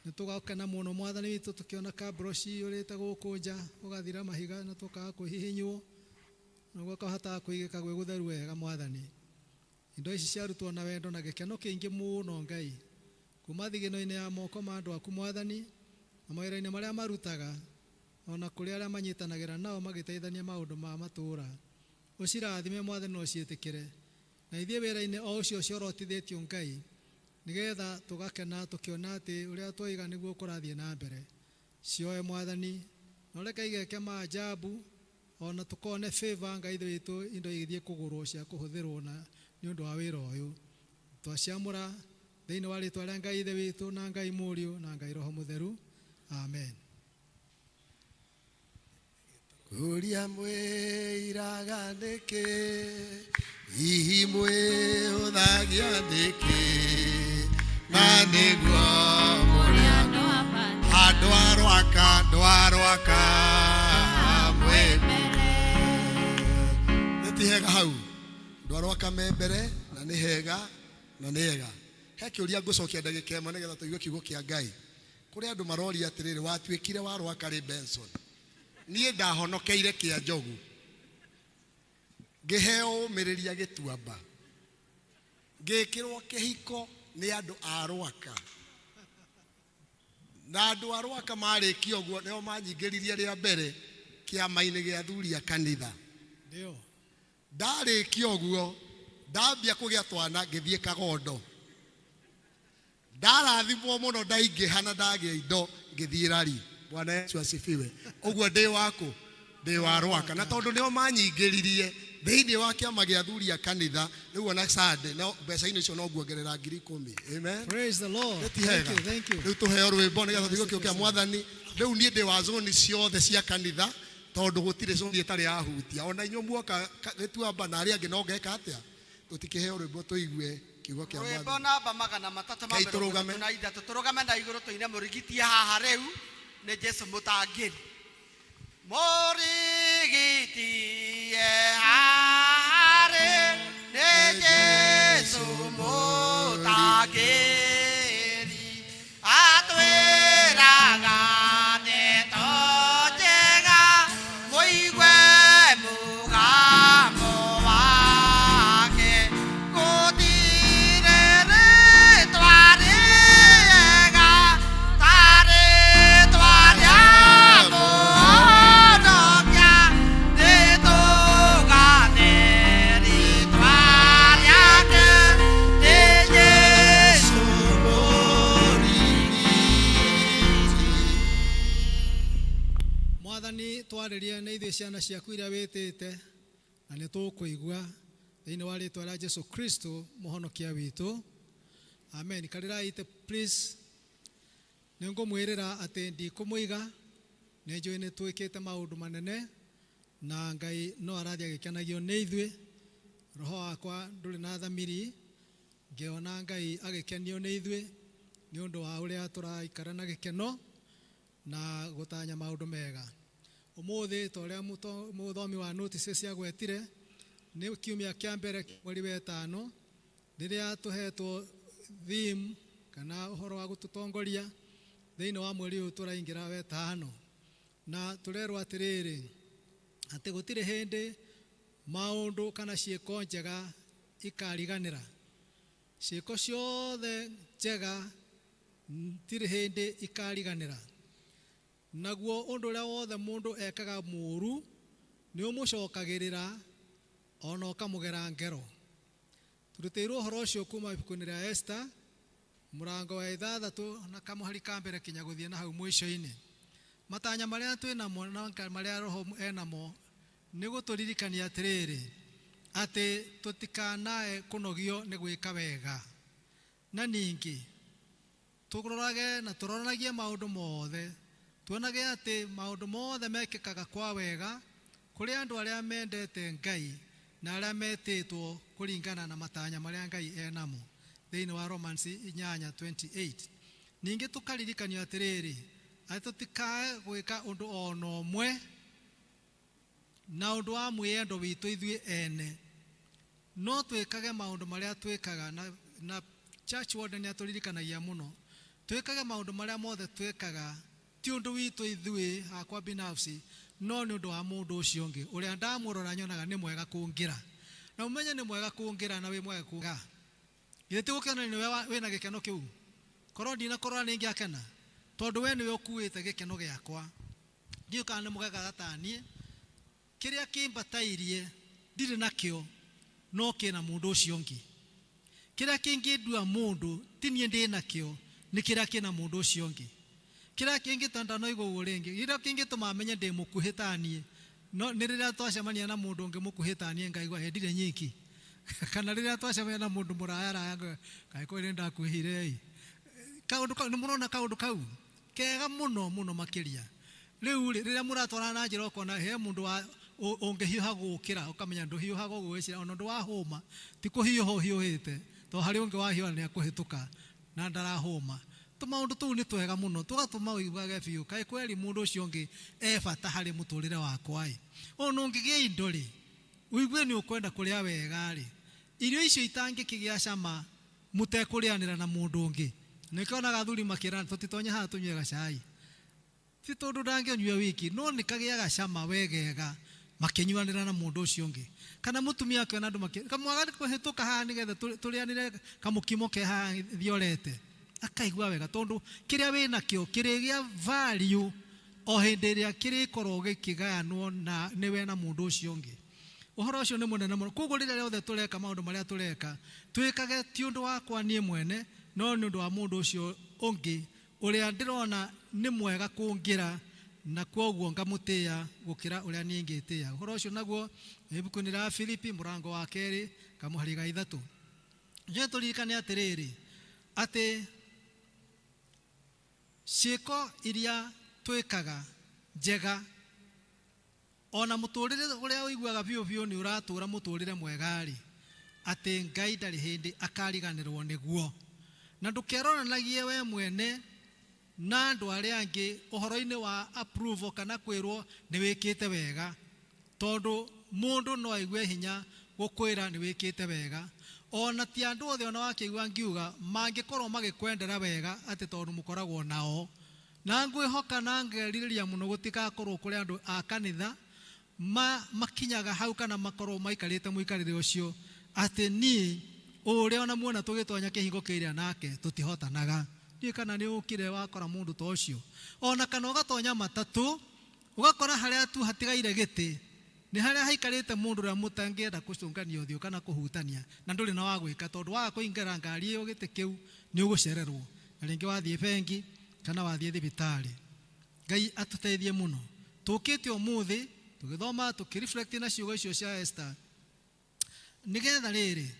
Nĩ tũgakena mũno Mwathani witũ tũkĩona kaburo ciyũrĩte gũkũ nja ũgathira mahiga na tũkaga kwĩhihinywo. Noguo kahotaga kũigĩka gwĩ gũtheru wega Mwathani. Indo ici ciarutwo na wendo na gĩkeno kĩingĩ mũno Ngai. Kuma thigino-inĩ ya moko ma andũ aku Mwathani na mawĩra-inĩ marĩa marutaga ona kũrĩ arĩa manyitanagĩra nao magĩteithania maũndũ ma matũũra. Ũcirathime Mwathani no ciĩtĩkĩre. Na ithuĩ wĩra-inĩ o ũcio ciorotithĩtio Ngai nĩgetha tũgakena tũkĩona atĩ ũrĩa twoiga nĩguo kũrathiĩ na mbere. Cioe Mwathani na reke igeke maajabu ona tũkone favor Ngai witũ indo igĩthiĩ kũgũrwo cia kũhũthĩrwo na nĩ ũndũ wa wĩra ũyũ. Twaciamũra thĩinĩ wa rĩĩtwa rĩa Ngai Ithe witũ na Ngai Mũriũ na Ngai Roho Mũtheru. Amen. Kuria mwĩiraga nĩkĩ hihi mwĩhũthagia nĩkĩ na nĩguo mũrĩ andũ a Rwaka mwĩmbere. Nĩ ti hega hau andũ a Rwaka me mbere na nĩ hega na nĩ hega. He kĩũria ngũcokia ndagĩka ĩmwe nĩgetha tũigue kiugo kĩa Ngai. Kũrĩ andũ maroria atĩrĩrĩ watuĩkire wa Rwaka rĩ Benson. Niĩ ndahonokeire kĩa njogu. Ngĩheo ũmĩrĩria gĩtuamba. Ngĩkĩrwo kĩhiko nĩ andũ a Rwaka. Na andũ a Rwaka marĩkia ũguo nĩo manyingĩririe rĩa mbere kĩama-inĩ gĩa athuri a kanitha. Ndio. Ndarĩkia ũguo ndambia kũgĩa twana ngĩthiĩ Kagondo. Ndarathimwo mũno ndaingĩha na ndagĩa indo ngĩthiĩ Rari. Bwana Yesu asifiwe. Ũguo ndĩ waku ndĩ wa Rwaka na tondũ nĩo manyingĩririe thĩinĩ wa kĩama gĩa athuri a kanitha rĩu ona Sunday no mbeca-inĩ icio no nguongerera 10,000. Amen. Praise the Lord. Thank you. Rĩu tũheo rwĩmbo nĩgetha tũigue kĩo kĩa Mwathani. Rĩu niĩ ndĩ wa zone ciothe cia kanitha tondũ gũtirĩ zone ĩtarĩ yahutia. Ona inyuĩ muoka gĩtuamba na arĩa angĩ no ngeka atĩa. Tũtikĩheo rwĩmbo tũigue kiugo kĩa Mwathani. Rwĩmbo namba 333 na igũrũ tũine mũrigitie haha rĩu nĩ Jesũ mũtangĩri mũrigiti harĩ nĩ Jesũ mũtangĩri atwĩraga ndeto njega mũigue mũgambo wake gũtirĩ rĩtwa rĩega ta rĩtwa rĩa Mũhonokia nĩtũgane rĩtwa rĩake nĩ Jesũ Mwathani twarĩrie nĩ ithuĩ ciana ciaku iria wĩtĩte na nĩ tũkũigua thĩinĩ wa rĩtwa rĩa Jesũ Kristo mũhonokia witũ. Amen. Karĩrai ite please. Nĩ ngũmwĩrĩra atĩ ndikũmũiga, nĩ njũĩ nĩ twĩkĩte maũndũ manene na Ngai no arathiĩ agĩkenagio nĩ ithuĩ. Roho wakwa ndũrĩ na thamiri, ngĩona Ngai agĩkenio nĩ ithuĩ nĩ ũndũ wa ũrĩa tũraikara na gĩkeno na gũtanya maũndũ mega. Ũmũthĩ ta ũrĩa mũthomi wa notices ciagwetire nĩ kiumia kĩa mbere mweri wa ĩtano rĩrĩa tũhetwo theme kana ũhoro wa gũtũtongoria thĩinĩ wa mweri ũyũ tũraingĩra wa ĩtano, na tũrerwo atĩrĩrĩ atĩ gũtirĩ hĩndĩ maũndũ kana ciĩko njega ikariganĩra. Ciĩko ciothe njega tirĩ hĩndĩ ikariganĩra. Naguo ũndũ ũrĩa wothe mũndũ ekaga mũũru nĩ ũmũcokagĩrĩra ona ũkamũgera ngero. Tũrutĩirwo ũhoro ũcio kuma ibuku-inĩ rĩa Esther mũrango wa 6 na kamũhari ka mbere kinya gũthiĩ na hau mũico-inĩ. Matanya marĩa twĩnamo na marĩa Roho enamo nĩ gũtũririkania atĩrĩrĩ atĩ tũtikanae kũnogio nĩ gwĩka wega, na ningĩ tũrorage na tũroranagie maũndũ mothe, tuonage atĩ maũndũ mothe mekĩkaga kwa wega kũrĩ andũ arĩa mendete Ngai na arĩa metĩtwo kũringana na matanya marĩa Ngai enamo thĩinĩ wa Romans 8:28. Ningĩ tũkaririkanio atĩrĩrĩ atĩ tũtikae gwĩka ũndũ ona ũmwe na ũndũ wa mwĩyendo witũ ithuĩ ene, no twĩkage maũndũ marĩa twĩkaga na church warden atũririkanagia mũno, twĩkage maũndũ marĩa mothe twĩkaga ti ũndũ witũ ithuĩ hakwa binafsi, no nĩ ũndũ wa mũndũ ũcio ũngĩ ũrĩa ndamũrora nyonaga nĩ mwega kũngĩra. Na ũmenye nĩ mwega kũngĩra na wĩ mwega kũngĩra, githĩ gũkena nĩ wĩna gĩkeno kĩu? Korwo ndinakorwo nĩ ngĩakena tondũ we nĩwe ũkuĩte gĩkeno gĩakwa. Ndiũ kana nĩ mũgega gataniĩ, kĩrĩa kĩmbatairie ndirĩ nakĩo no kĩna mũndũ ũcio ũngĩ. Kĩrĩa kĩngĩndua mũndũ ti niĩ ndĩ nakĩo, nĩ kĩrĩa kĩna mũndũ ũcio ũngĩ. Kĩrĩa kĩngĩtanda no igũrũ rĩngĩ, kĩrĩa kĩngĩtũma menye ndĩ mũkuhĩ taniĩ no nĩ rĩrĩa twacemania na mũndũ ũngĩ mũkuhĩ taniĩ ngaigua ndirĩ nyiki, kana rĩrĩa twacemania na mũndũ mũraya kaĩ kwĩrĩ ndakwĩhire kaũndũ kau. Nĩ mũrona kaũndũ kau kega mũno mũno makĩria. Rĩu rĩrĩa mũratwarana na njĩra ũkona he mũndũ ũngĩhiũha gũkĩra ũkamenya ndũhiũhaga ũgwĩciria ona ndũ wa hũma ti kũhiũha ũhiũhĩte, to harĩ ũngĩ wahiũha nĩ akũhĩtũka na ndarahũma. Tũmaũndũ tũu nĩ twega mũno tũgatũma ũiguage biũ kaĩ kweri mũndũ ũcio ũngĩ bata harĩ mũtũrĩre wakwa ĩ. Ona ũngĩgĩa indo rĩ ũigue nĩ ũkwenda kũrĩa wega rĩ, irio icio itangĩkĩgĩa cama mũtekũrĩanĩra na mũndũ ũngĩ. Nĩkĩonaga athuri makĩrana tũtitonye haha tũnyue gacai, ti tondũ ndangĩnyua wiki, no nĩkagĩaga cama wegega makĩnyuanĩra na mũndũ ũcio ũngĩ. Kana mũtumia akĩona andũ kamwaga kũhĩtũka haha nĩgetha tũrĩanĩre kamũkimo ke haha thiorete, akaigua wega tondũ kĩrĩa wĩnakĩo kĩrĩgĩa value o hĩndĩ ĩrĩa kĩrĩkorwo gĩkĩgayanwo na nĩwe na mũndũ ũcio ũngĩ. Ũhoro ũcio nĩ mũnene mũno. Koguo rĩrĩa rĩothe tũreka maũndũ marĩa tũreka twĩkage ti ũndũ wakwa niĩ mwene, no nĩ ũndũ wa mũndũ ũcio ũngĩ ũrĩa ndĩrona nĩ mwega kũngĩra na kwoguo ngamũtĩya gũkĩra ũrĩa niĩ ngĩtĩya. Ũhoro ũcio naguo ibuku-inĩ rĩa Filipi mũrango wa 2 kamũhari ga 3. Nĩ tũririkane atĩrĩrĩ atĩ ciĩko iria twĩkaga njega ona mũtũrĩre ũrĩa ũiguaga biũ biũ nĩ ũratũra mũtũrĩre mwega rĩ, atĩ Ngai ndarĩ hĩndĩ akariganĩrwo nĩguo. Na ndũkeroranagie we mwene na andu aria angi uhoro-ini wa approval kana kwirwo ni wikite wega, tondu mundu no aigue hinya gukwira ni wikite wega. Ona ti andu othe ona wakigua ngiuga mangikorwo magikwendera wega ati tondu mukoragwo nao, na ngwihoka na ngeririria muno gutikakorwo kuri andu a kanitha makinyaga hau kana makorwo maikarite muikarire ucio ati ni uria ona muona tugitonya kihingo kiria nake tutihotanaga. Ni kana ni ukire wakora mundu to ucio, ona kana ugatonya matatu ugakora haria tu hatigaire giti ni haria haikarite mundu ria mutangienda kucungania uthio kana kuhutania, na nduri na wagwika tondu waga kuingera ngari iyo giti kiu ni ugucererwo, na ringi wathie bengi kana wathie thibitari. Ngai atuteithie muno. Tukite umuthi tugithoma tukireflect na ciugo icio cia Esther, nigetha riri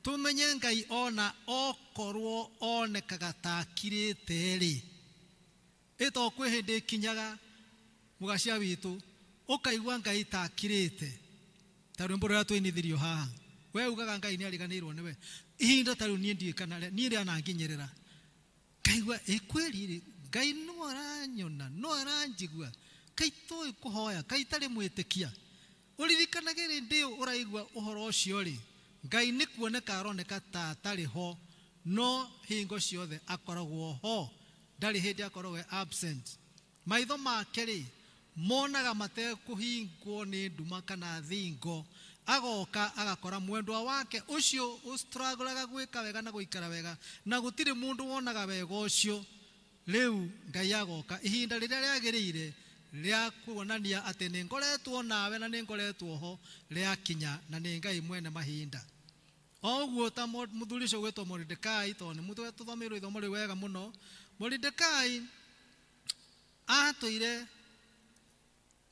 tumenye Ngai ona okorwo onekaga takirite ri ito kwi hindi kinyaga mugacia witu ukaigua Ngai takirite ta rwimbo ruria twinithirio haha, we ugaga Ngai ni ariganirwo niwe ihinda ta riu nie ndie kana nie ria nanginyerera kaigua kweli Ngai no aranyona no aranjigua kaito ikuhoya kaitari mwitikia uririkanagire ndio uraigua uhoro ucio ri Ngai ni kuoneka aroneka ta atari ho, no hingo ciothe akoragwo ho, ndari hindi akoragwo absent. Maitho make ri monaga mate kuhingwo ni nduma kana thingo, agoka agakora mwendwa wake ucio ustruggle gwika wega na guikara wega na gutiri mundu wonaga wega ucio. Riu Ngai agoka ihinda riria riagirire ria kuonania ati ni ngoretwo nawe na ni ngoretwo ho riakinya, na ni Ngai mwene mahinda. Oguo ta muthuri ucio gwetwo Mordekai, to ni mutwe tuthomeirwo ithomo riu wega muno. Mordekai atuire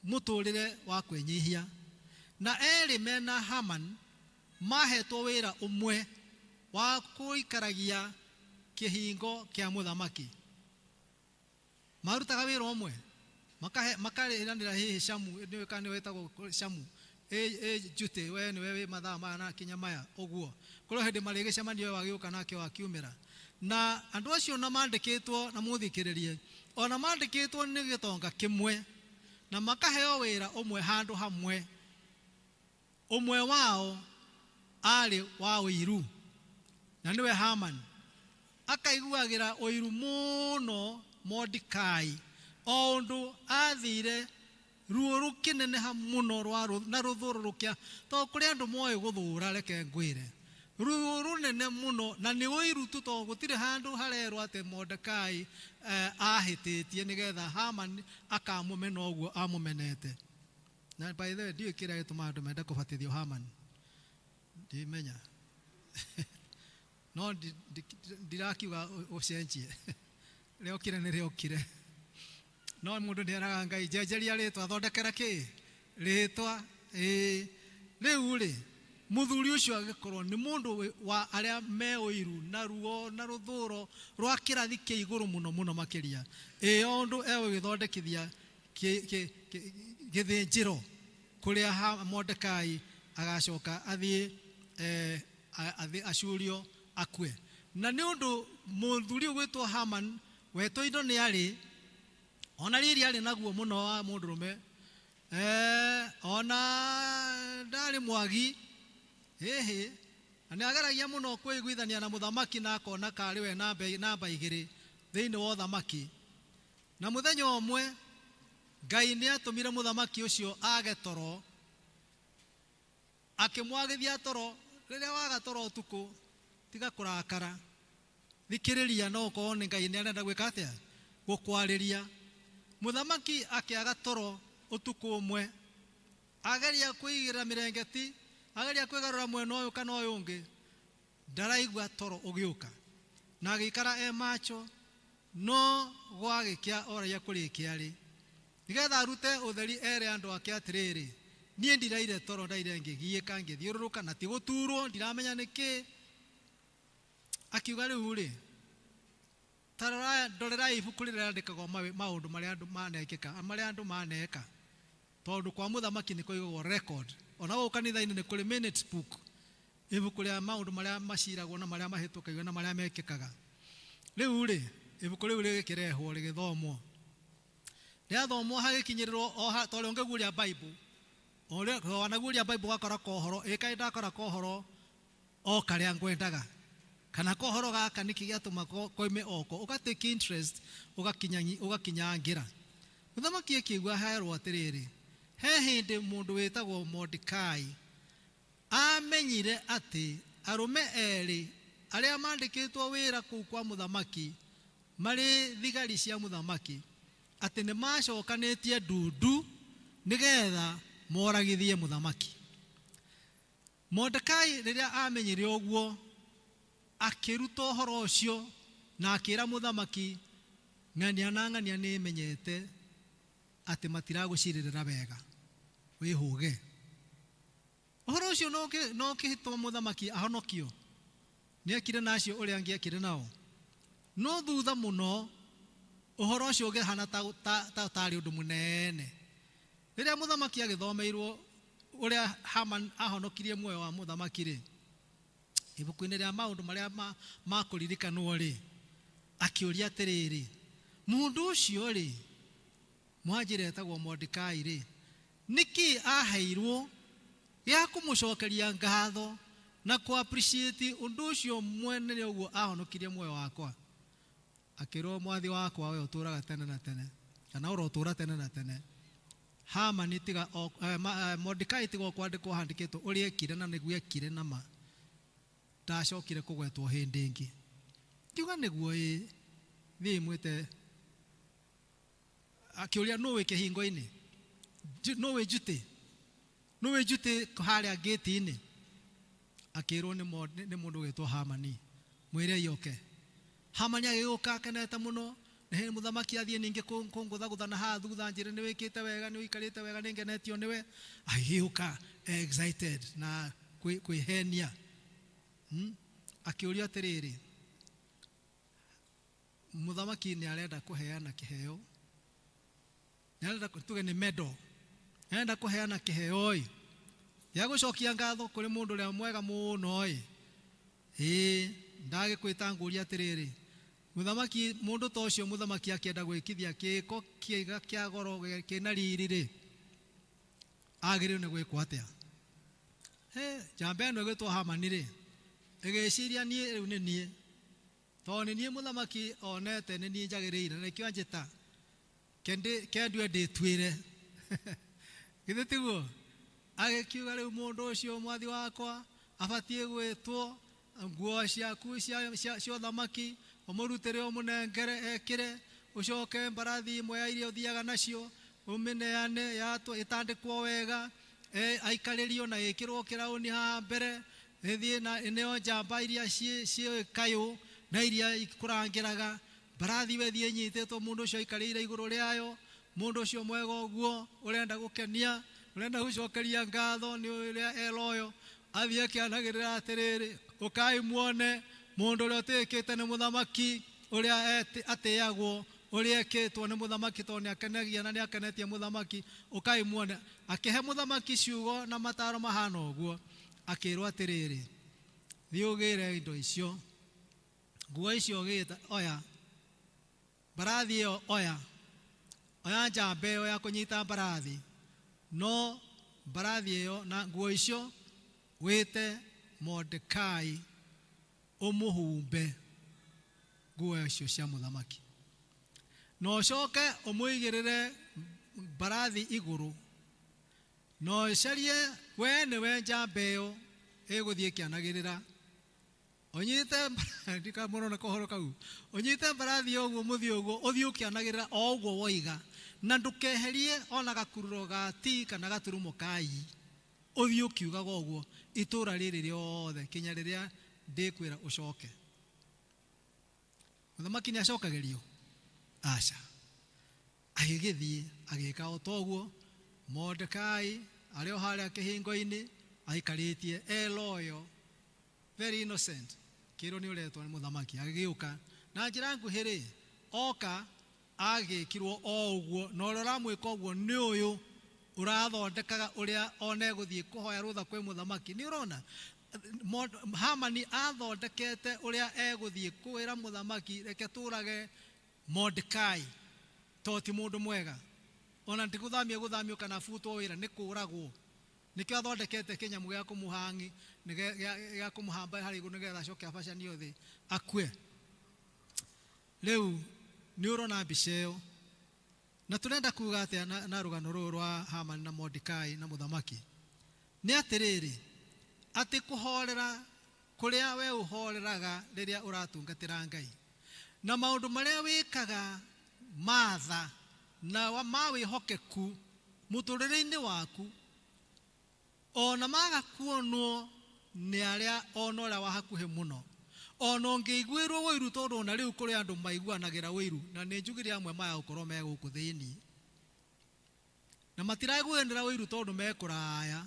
muturire wa kwenyihia, na eri mena Haman mahetwo wira umwe wa kuikaragia kihingo kia muthamaki. Marutaga wira umwe makariranira hihi Shamu, niwe kana wetagwo Shamu jute we niwe mathaa mana kinya maya uguo koro hindi marigicemanio wagiuka nake wakiumira, na andu acio na mandikitwo na muthikiririe ona mandikitwo ni gitonga kimwe na makaheo wira umwe handu hamwe. Umwe wao ari wa uiru na niwe Haman, akaiguagira uiru muno Mordekai ondu athire ruo rukinene muno na ruthururukia to kuri andu moe guthura reke ngwire ruo runene muno, na ni uiru tu to gutire handu harerwo ate Mordekai ahititie nigetha Haman akamumena uguo amumenete. Na by the way ndio kira gituma andu menda kubatithio Haman ndimenya no ndirakiuga ucenjie leo kire ni leo kire no mundu ndiaraga Ngai njenjeria ritwa thondekera ki ritwa riu ri muthuri ucio agikorwo ni mundu wa aria me uiru na ruo na ruthuro rwa kirathi kia iguru muno muno makiria ondu ewe githondekithia githinjiro kuria Mordekai agacoka athie acurio akue. Na ni undu muthuri ugwitwo Haman weto indo ni ari ona riri ari naguo muno wa mundurume ona ndari mwagi ani agaragia muno kwiguithania na muthamaki na akona kari we namba igiri thiini wa uthamaki. Na muthenya omwe Ngai ni atumire muthamaki ucio age toro, akimwagithia toro. Riria waga toro utuku tiga kurakara, thikiriria no ko ni Ngai ni arenda gwika atia gukwariria. Muthamaki akiaga toro utuku umwe, ageria kuigira mirengeti, ageria kwigarura mwena uyu kana uyu ungi, ndaraigua toro ugiuka na agikara macho, no gwagikia oraia kurikia ri nigetha arute utheri ere andu ake atiriri nie ndiraire toro ndaire ngigieka ngithiururuka na tiguturwo ndiramenya niki. Akiuga riu ri tarora ndorera ibuku riria randikagwo maundu maria andu manekika maria andu maneka, tondu kwa muthamaki ni kuigwo record. Ona go kanitha-ini ni kuri minutes book, ibuku ria maundu maria maciragwo na maria mahitũkagio na maria mekikaga. Riu ri ibuku riu rigikirehwo rigithomwo riathomwo hagikinyirirwo o tole ongeguria Bible ore wanaguria Bible gakora kohoro ikaida kora kohoro o karia ngwendaga kana kohoro gaka niki giatuma koime oko ugatake interest ugakinyangira muthamaki akigwa haerwo atiriri he hindi mundu wetagwo Mordekai amenyire ati arume eri aria mandikitwo wira kuu kwa muthamaki mari thigari cia muthamaki ati ni macokanitie ndundu nigetha moragithie muthamaki. Mordekai riria amenyire oguo akiruta uhoro ucio na akira muthamaki ng'ania ni menyete ati matiraguciririra wega wihuge. Uhoro ucio no kihitwa muthamaki ahonokio ni akire nacio uria angiakire nao no thutha muno uhoro ucio ugihana ta tari undu munene riria muthamaki agithomeirwo uria Haman ahonokirie muoyo wa muthamaki ri ibuku-ini ria maundu maria makuririkanwo ri akiuria atiriri mundu ucio ri mwanjire etagwo Mordekai ri niki aheirwo ya kumucokeria ngatho na ku appreciate undu ucio mwene ni uguo ahonokirie muoyo wakwa. Akirwo mwathi wakwa we uturaga tene na tene kana urotura tene na tene. Haman tiga Mordekai tiga kwandikwo handikitwo uria ekire na niguo ekire na ma ndacokire kugwetwo hindi ingi kiuga niguo thi mwite akiuria no wike hingo-ini no we jute haria gate-ini akirwo ni mundu wetwo Hamani mwire yoke. Hamani agiguka akenete muno ni muthamaki athie ningi kungutha na ha thutha njire ni wikite wega ni wikarite wega ni ngenetio niwe agiguka excited na kwihenia akiuria atiriri muthamaki ni arenda kuheana kiheo ni arenda tuge ni medal arenda kuheana kiheo ya gucokia ngatho kuri mundu ria mwega muno ndagikwita nguria atiriri muthamaki mundu ta ucio muthamaki akienda gwikithia kiko kiiga kia goro kina riri ri agire ni gwikwo atia jambe no gwitwo Hamani ri egeciria nie riu ni nie to ni nie muthamaki onete ni nie njagiriire na kio njita kendwe nditwire githe tiguo agikiuga riu mundu ucio mwathi wakwa abatie gwitwo nguo ciaku cia thamaki umurutire umunengere ekire ucoke mbarathi imwe ya iria uthiaga nacio umineane yatwo itandikwo wega aikaririo na ikirwo kirauni ha mbere ithie na ineo njamba iria cie kayo na iria ikurangiraga mbarathi we thie nyititwo mundu ucio aikarire iguru riayo mundu ucio mwega uguo urenda gukenia urenda gucokeria ngatho ni uria eloyo athie kianagirira atiriri ukai muone mundu uria utikite ni muthamaki uria ateyagwo uria ekitwo ni muthamaki to ni akenagia na ni akenetie muthamaki ukai muone akihe muthamaki ciugo na mataro mahana uguo akirwo atiriri thiugire indo icio nguo icio gita oya mbarathi iyo oya njambe iyo ya kunyita mbarathi no mbarathi iyo na nguo icio wite Mordekai umuhumbe nguo icio cia muthamaki no coke umuigirire mbarathi iguru no carie we ni we njambe iyo iguthie kianagirira onyite ndika muno na kohoro kau onyite mbarathi oguo muthio oguo uthie ukianagirira o oguo woiga na ndukeherie ona gakururo ga ti kana gaturumo kai uthie ukiugaga oguo itura riri riothe kinya riria ndikwira ucoke. Muthamaki ni acokagirio aca agigithie agika otoguo Mordekai ario haria kihingo-ini aikaritie eloyo very innocent kiro ni uretwo ni muthamaki agiuka na njira nguhiri oka agikirwo o uguo no rora mwika uguo ni uyu urathondekaga uria one guthie kuhoya rutha kwi muthamaki ni urona Hamani athondekete uria eguthie kwira muthamaki reke turage Mordekai toti mundu mwega ona ndiguthamio kana futwo wira ni kuragwo nikio athondekete kinyamu gya kumuhangi gya kumuhamba hari iguru nigetha acoke abacanio thi akue. Riu ni urona mbica iyo na turenda kuga atia na rugano ruru rwa Hamani na Mordekai na muthamaki ni atiriri ati kuhorera kuria we uhoreraga riria uratungatira Ngai na maundu maria wikaga matha na mawi hokeku muturire-ini waku ona maga kuonwo ni aria ona ria wa hakuhe muno ona ungiiguirwo wiru tondu ona riu kuri andu maiguanagira wiru na ni njugire amwe maya ukorwo me guku thiini na matiraiguanira wiru tondu mekuraya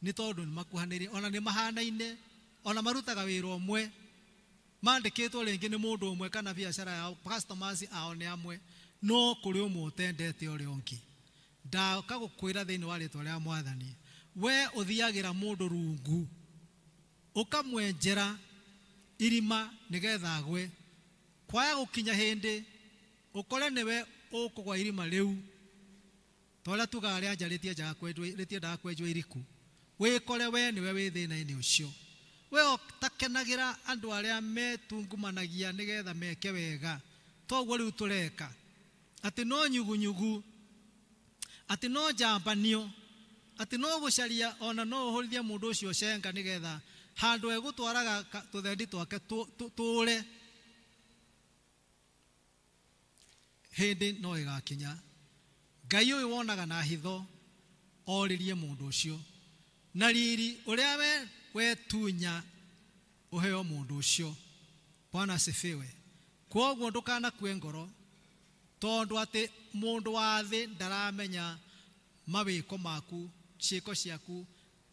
ni tondu ni makuhaniri ona ni mahanaine ona marutaga wira omwe mandikitwo ringi ni mundu umwe kana biashara yao customers ao ni amwe no kuri umwe utendete uri ongi ndaka gukwira thiini wa ritwa ria Mwathani we uthiagira mundu rungu ukamwenjera irima nigetha agwe kwaya gukinya hindi ukore niwe ukugwa irima riu tola tuga ria njaritie njaga kwenjwo ndakwenjwo iriku wikore we niwe wi thina-ini ucio we utakenagira andu aria metungumanagia nigetha meke wega toguo riu tureka ati no nyugunyugu ati no njambanio ati no gucaria ona no uhurithia mundu ucio cenga nigetha handu egutwaraga tuthendi twake ture hindi no igakinya Ngai uyu wonaga na hitho oririe mundu ucio na riri uria we tunya uheo mundu ucio. Bwana asifiwe. Kwoguo ndukana kue ngoro tondu ati mundu wa thi ndaramenya mawiko maku ciiko ciaku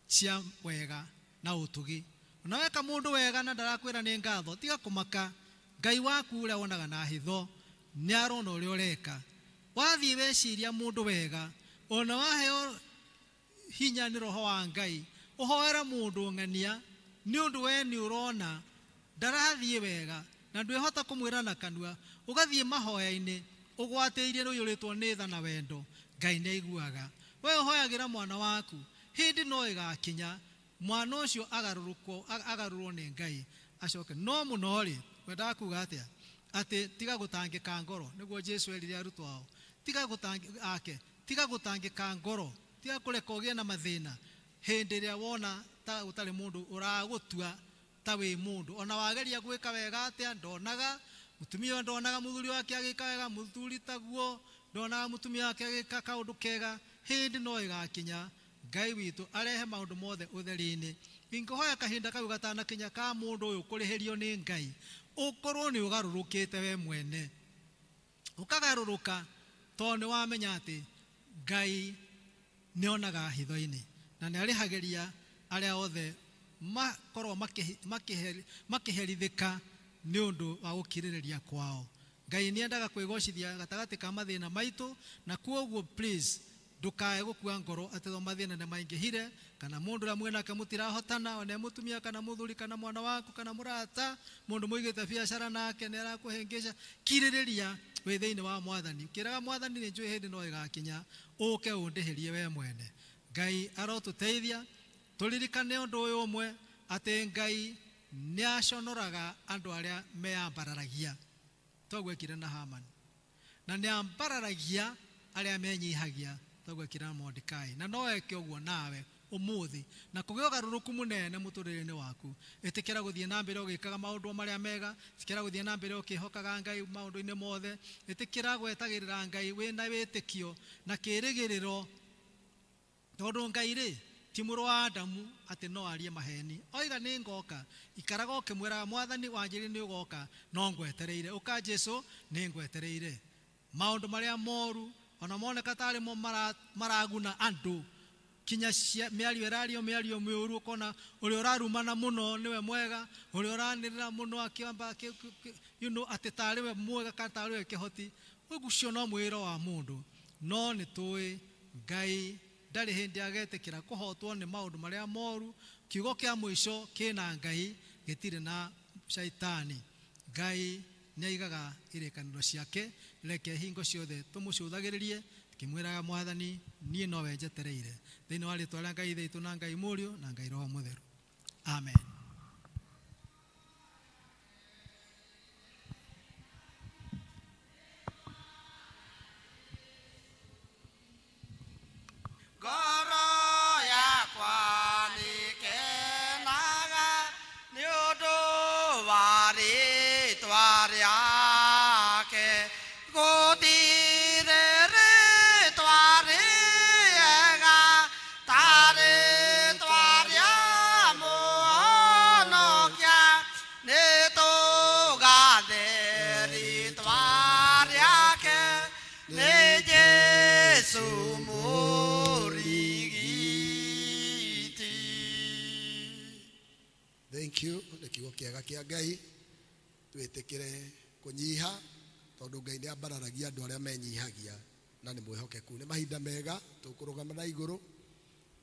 cia wega na utugi. Unaweka mundu wega na ndarakwira ni ngatho tiga kumaka. Ngai waku uria wonaga na hitho ni arona uria ureka. Wathie weciria mundu wega ona waheo hinya ni roho wa Ngai uhoera mundu ng'ania ni undu we ni urona ndarathie wega na ndwihota kumwira na kanua ugathie mahoya-ini ugwateirie ruyuritwo ni tha na wendo Ngai ni aiguaga. We uhoyagira mwana waku hindi no igakinya mwana ucio agarurwo ni Ngai acoke no muno ri wenda kuga atia ati tiga gutangika ngoro niguo Jesu erire arutwo ao tiga gutangika ngoro tiga kureka ugie na mathina hindi ria wona ta utari mundu uragutua ta wi mundu ona wageria gwika wega atia ndonaga mutumia ndonaga muthuri wake agika wega muthuri taguo ndonaga mutumia wake agika kaundu kega hindi no igakinya Ngai witu arehe maundu mothe utheri-ini. Ingohoya kahinda kau gatana kinya ka mundu uyu kurihirio ni Ngai ukorwo ni ugarurukite we mwene ukagaruruka tondu wamenya ati Ngai ni onaga hitho-ini na ni arihagiria aria othe makorwo makiherithika ni undu wa gukiririria kwao. Ngai ni endaga kwigocithia gatagati ka mathina maitu na kwoguo please ndukae gukua ngoro ati tho mathina ni maingihire kana mundu ria mwena kamutirahotana ona mutumia kana muthuri kana mwana waku kana murata mundu muigite biashara nake ni arakuhengesha kiririria we thiini wa Mwathani ukiraga Mwathani ni njui hindi no igakinya uke undihirie we mwene. Ngai arotuteithia turirikane undu uyu umwe ati Ngai ni aconoraga andu aria meambararagia togwekire na Hamani na ni ambararagia aria menyihagia togwekira Mordekai na no eke uguo nawe umuthi na kugio garuruku munene muturire-ini waku itikira guthie na mbere ugikaga maundu maria mega itikira guthie na mbere ukihokaga Ngai maundu-ini mothe itikira gwetagirira Ngai wina witikio na kirigiriro tondu Ngai ri ti muru wa Adamu ati no arie maheni oiga ni ngoka ikaraga ukimwiraga Mwathani wanjiri ni ugoka no ngwetereire uka Jesu ni ngwetereire maundu maria moru ona moneka tari mo maraguna andu kinya miario miuru kona uri urarumana muno niwe mwega uri uranirira muno akiamba ati tari we mwega kana tari we kihoti ugucio no mwiro wa mundu no ni tui Ngai ndari hindi agetikira kuhotwo ni maundu maria moru kiugo kia mwisho kina Ngai gitire na shaitani. Ngai nĩ aigaga ĩrĩkanĩro ciake, reke hingo ciothe tũmũcũthagĩrĩrie tukimwĩraga Mwathani niĩ nowe njetereire, thĩinĩ wa rĩĩtwa rĩa Ngai Ithe witũ na Ngai Mũriũ na Ngai Roho Mũtheru. Amen. Thank you. Nĩ kiugo kĩega kĩa Ngai. Twĩtĩkĩre kũnyiha tondũ Ngai nĩ ambararagia andũ arĩa menyihagia na nĩ mwĩhokeku. Nĩ mahinda mega tũkũrũgama na igũrũ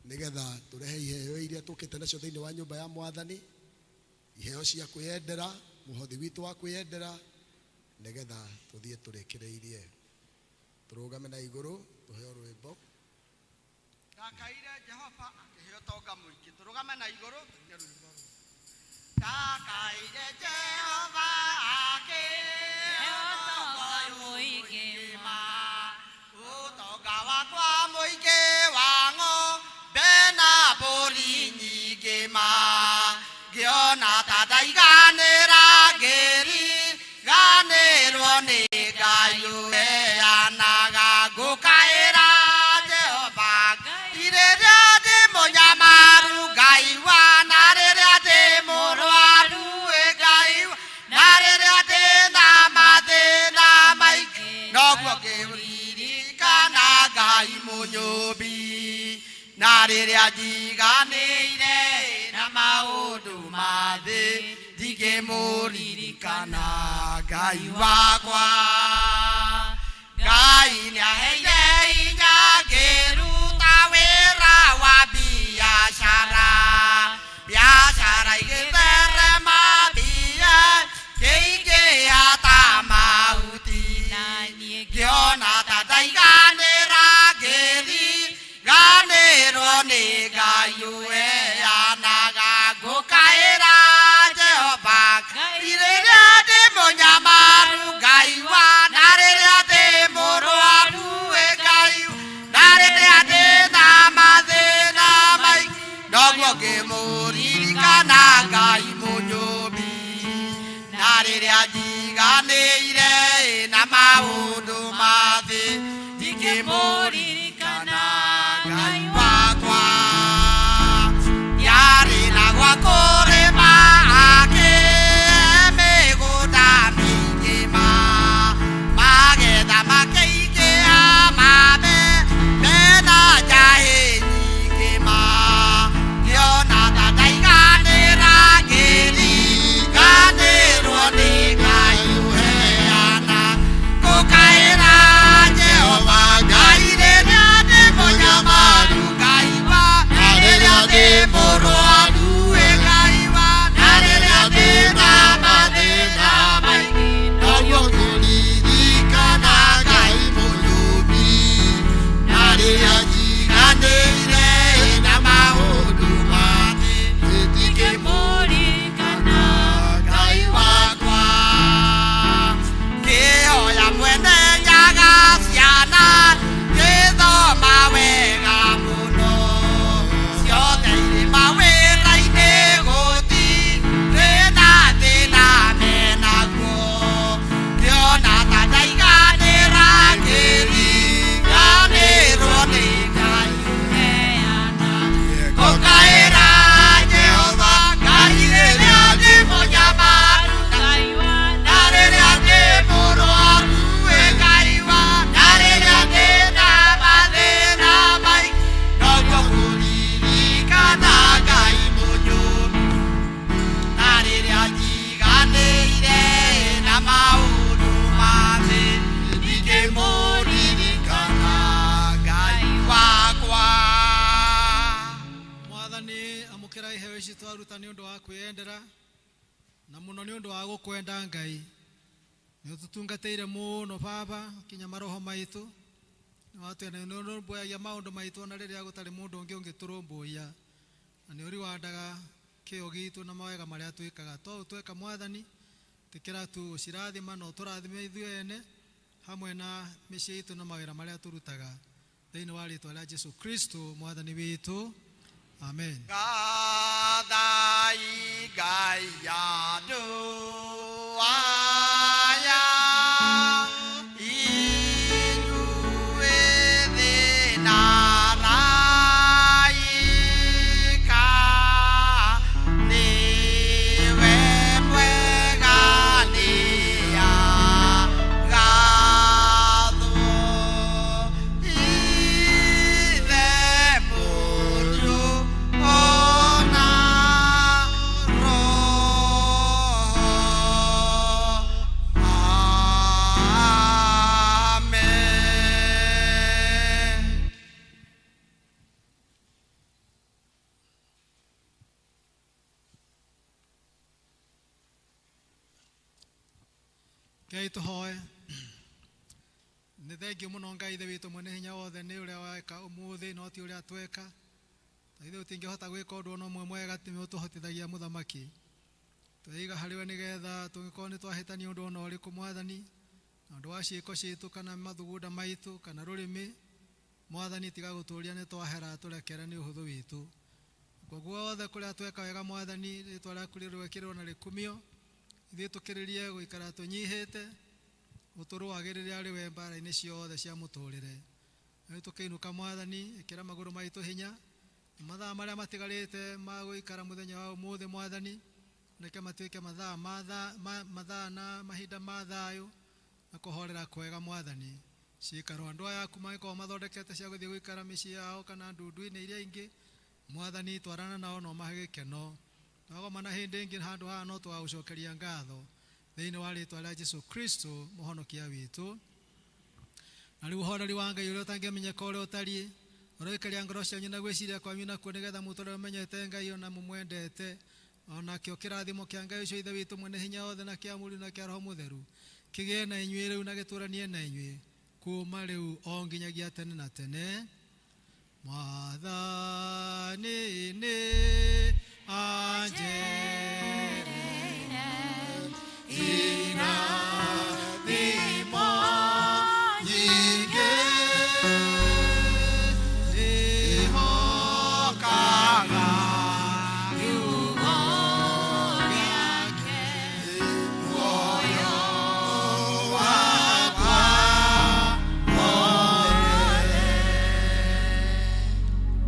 nĩgetha tũrehe iheo iria tũkĩte nacio thĩinĩ wa nyũmba ya Mwathani, iheo cia kwĩyendera, mũhothi witũ wa kwĩyendera, nĩgetha tũthiĩ tũrĩkĩrĩirie. Tũrũgame na igũrũ tũheo rwĩmbo. Ndakaire Jehova akĩheo tonga mũingĩ. Tũrũgame na igũrũ tũine rwĩmbo. Ndakaire Jehova akĩheo tonga mũingĩ ma. Ũtonga wakwa mũingĩ wa ng'ombe na mbũri nyingĩ ma. Ngĩona ta ndaiganĩra ngĩriganĩrwo nĩ Ngai ũheanaga ngũkaĩra Jehova rĩrĩa ndĩ mũnyamaru Ngai wa, na rĩrĩa ndĩ mũrwaru Ngai wa, na rĩrĩa ndĩna mathĩna maingĩ noguo ngĩririkana Ngai mũnyũmbi, na rĩrĩa njiganĩire na maũndũ ma thĩ ndingĩmũririkana Ngai wakwa. Ngai nĩaheire hinya ngĩruta wĩra wa biacara, biacara igĩtherema mbia ngĩingĩha ta mahuti, ngĩona ta ndaiganĩra ngĩriganĩrwo nĩ Ngai ũheanaga ngũkaĩra Jehova rĩrĩa ndĩ mũnyamaru Ngai wa, na rĩrĩa ndĩ mũrwaru Ngai wa, na rĩrĩa ndĩna mathĩna maingĩ noguo ngĩmũririkana Ngai mũnyũmbi, na rĩrĩa njiganĩire na maũndũ ma thĩ ndingĩmũririkana Ngai wakwa. Yarĩ na gwa kũrĩma mĩgũnda mĩingĩ ma, magetha makĩingĩha ma mbembe na njahĩ nyingĩ ma, ngĩona ta ndaiganĩra ngĩriganĩrwo nĩ Ngai ũheana ngũkaĩra Jehova Ngai rĩrĩa ndĩ mũnyamaru Ngai wa, na rĩrĩa ndĩ mũrwaru Ngai wa, na rĩrĩa ndĩna mathĩna maingĩ noguo ngĩririkana Ngai mũnyũmbi, na rĩrĩa njiganĩire na maũndũ ma thĩ ndingĩmũririkana Ngai wakwa. Ngĩhoya mwene nyaga ciana ngĩthoma wega mũno, ciothe irĩ mawĩra-inĩ gũtirĩ na thĩna menaguo, ngĩona ta ndaiganĩra ngĩriganĩrwo nĩ Ngai ũheana ngũkaĩra Jehova Ngai rĩrĩa ndĩ mũnyamaru Ngai wa, na rĩrĩa ndĩ mũrwaru Ngai wa, na rĩrĩa ndĩna mathĩna maingĩ noguo ngũririkana Ngai mũnyũmbi, na rĩrĩa njiganĩire na maũndũ ma thĩ ndingĩmũririkana Ngai wakwa. Mwathani amũkĩra iheo ici twaruta nĩ ũndũ wa kwĩyendera na mũno nĩ ũndũ wa gũkwenda Ngai. nĩ ũtũtungatĩire mũno baba kinya maroho maitũ na watu nĩ ũrũmbũyagia maũndũ maitũ na rĩrĩa gũtarĩ mũndũ ũngĩ ũngĩtũrũmbũia na nĩ ũrĩ wandaga kĩo gitũ na mawega marĩa twĩkaga to tweka Mwathani tĩkĩra tu ũcirathima na ũtũrathime ithuĩ ene hamwe na mĩciĩ itũ na mawĩra marĩa tũrutaga thĩinĩ wa rĩĩtwa rĩa Jesũ Kristo Mwathani witũ amen. Gathai Ngai andũ aya inyuĩ thĩ na araika nĩwe mwega nĩagathwo ithe mũriũ ona amen. Ngai tũhoe nĩ thengiũ mũno Ngai ithe witũ mwene hinya wothe nĩ ũrĩa weka ũmũthĩ no ti ũrĩa tweka na ithuĩ tũtingĩhota gwĩka ũndũ ona ũmwe mwega tĩ ũtũhotithagia mũthamaki twĩiga harĩwe nĩgetha tũngĩkorwo nĩ twahĩtania ũndũ ona ũrĩkũ Mwathani na ũndũ wa ciĩko ciitũ kana mathugunda maitũ kana rũrĩmĩ Mwathani tiga gũtũũria nĩ twahera tũrekere nĩ ũhũthũ witũ koguo wothe kũrĩa tweka wega Mwathani rĩĩtwa rĩaku rĩrĩwekĩrwo na rĩkumio ithuĩ tũkĩrĩrie gũikara tũnyihĩte ũtũrũagĩrĩre arĩ we mbara-inĩ ciothe cia mũtũũrĩre na tũkĩinũka Mwathani ĩkĩra magũrũ maitũ hinya mathaa marĩa matigarĩte ma gũikara mũthenya wa ũmũthĩ Mwathani reke matuĩke mathaa na mahinda ma thayũ na kũhorera kwega Mwathani ciikaro andũ aya aku mangĩkorwo mathondekete cia gũthiĩ gũikara mĩciĩ yao kana ndundu-inĩ iria ingĩ Mwathani twarana nao no mahe gĩkeno twagoma na hĩndĩ ĩngĩ handũ haha no twagũcokeria ngatho thĩinĩ wa rĩĩtwa rĩa Jesũ Kristo mũhonokia witũ na rĩu ũhoreri wa Ngai ũrĩa ũtangĩmenyeka ũrĩa ũtariĩ ũroikaria ngoro cianyu na gwĩciria kwanyu nakuo nĩgetha mũtũũre mũmenyete Ngai ona mũmwendete onakĩo kĩrathimo kĩa Ngai ũcio ithe witũ mwene hinya wothe na kĩa Mũriũ na kĩa Roho Mũtheru kĩgĩe na inyuĩ rĩu na gĩtũũranie na inyuĩ kuuma rĩu o nginyagia tene na tene. Mwathani nĩ anjĩrĩire irathimo nyingĩ nĩhokaga kiugo gĩake muoyo wakwa wothe.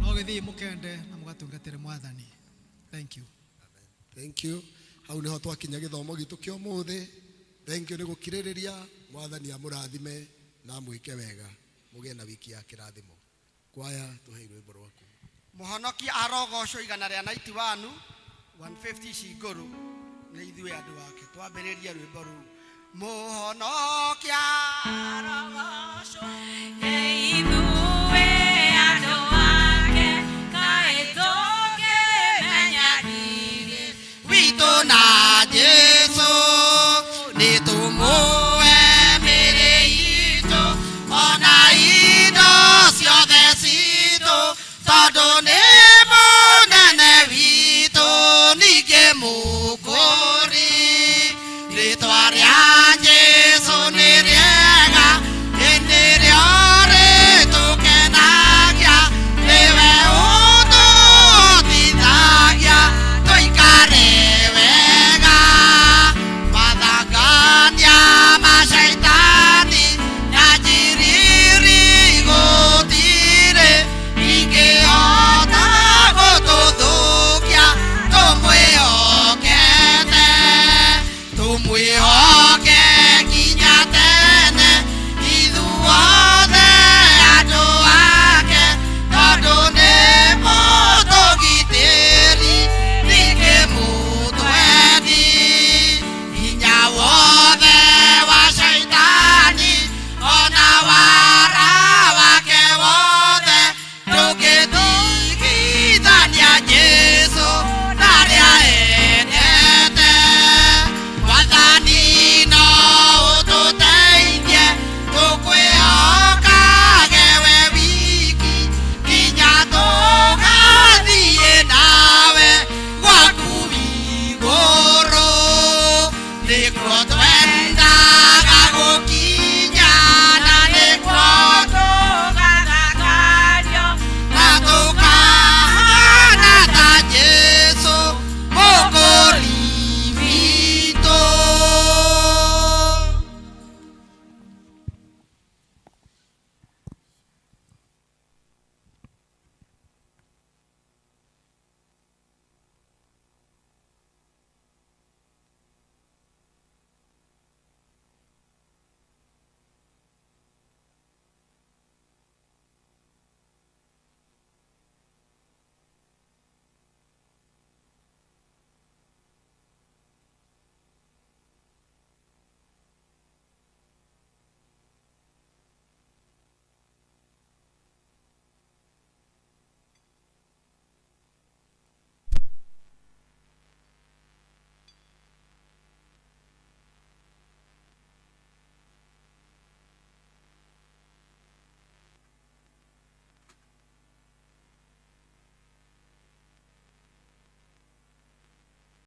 No gĩthiĩ mũkende na mũgatungatĩre Mwathani. Thank you. Thank you. Hau niho twakinya gĩthomo gitu kĩa ũmũthĩ. Thank you nĩ gũkirĩrĩria Mwathani amũrathime na mwĩke wega mũgĩe na wiki ya kĩrathimo. Kwaya tũhe rwĩmbo rwaku. Mũhonokia arogocwo igana rĩa 91 150 cingũrũ nĩ ithuĩ andũ ake twambĩrĩria rwĩmbo rũu. Mũhonokia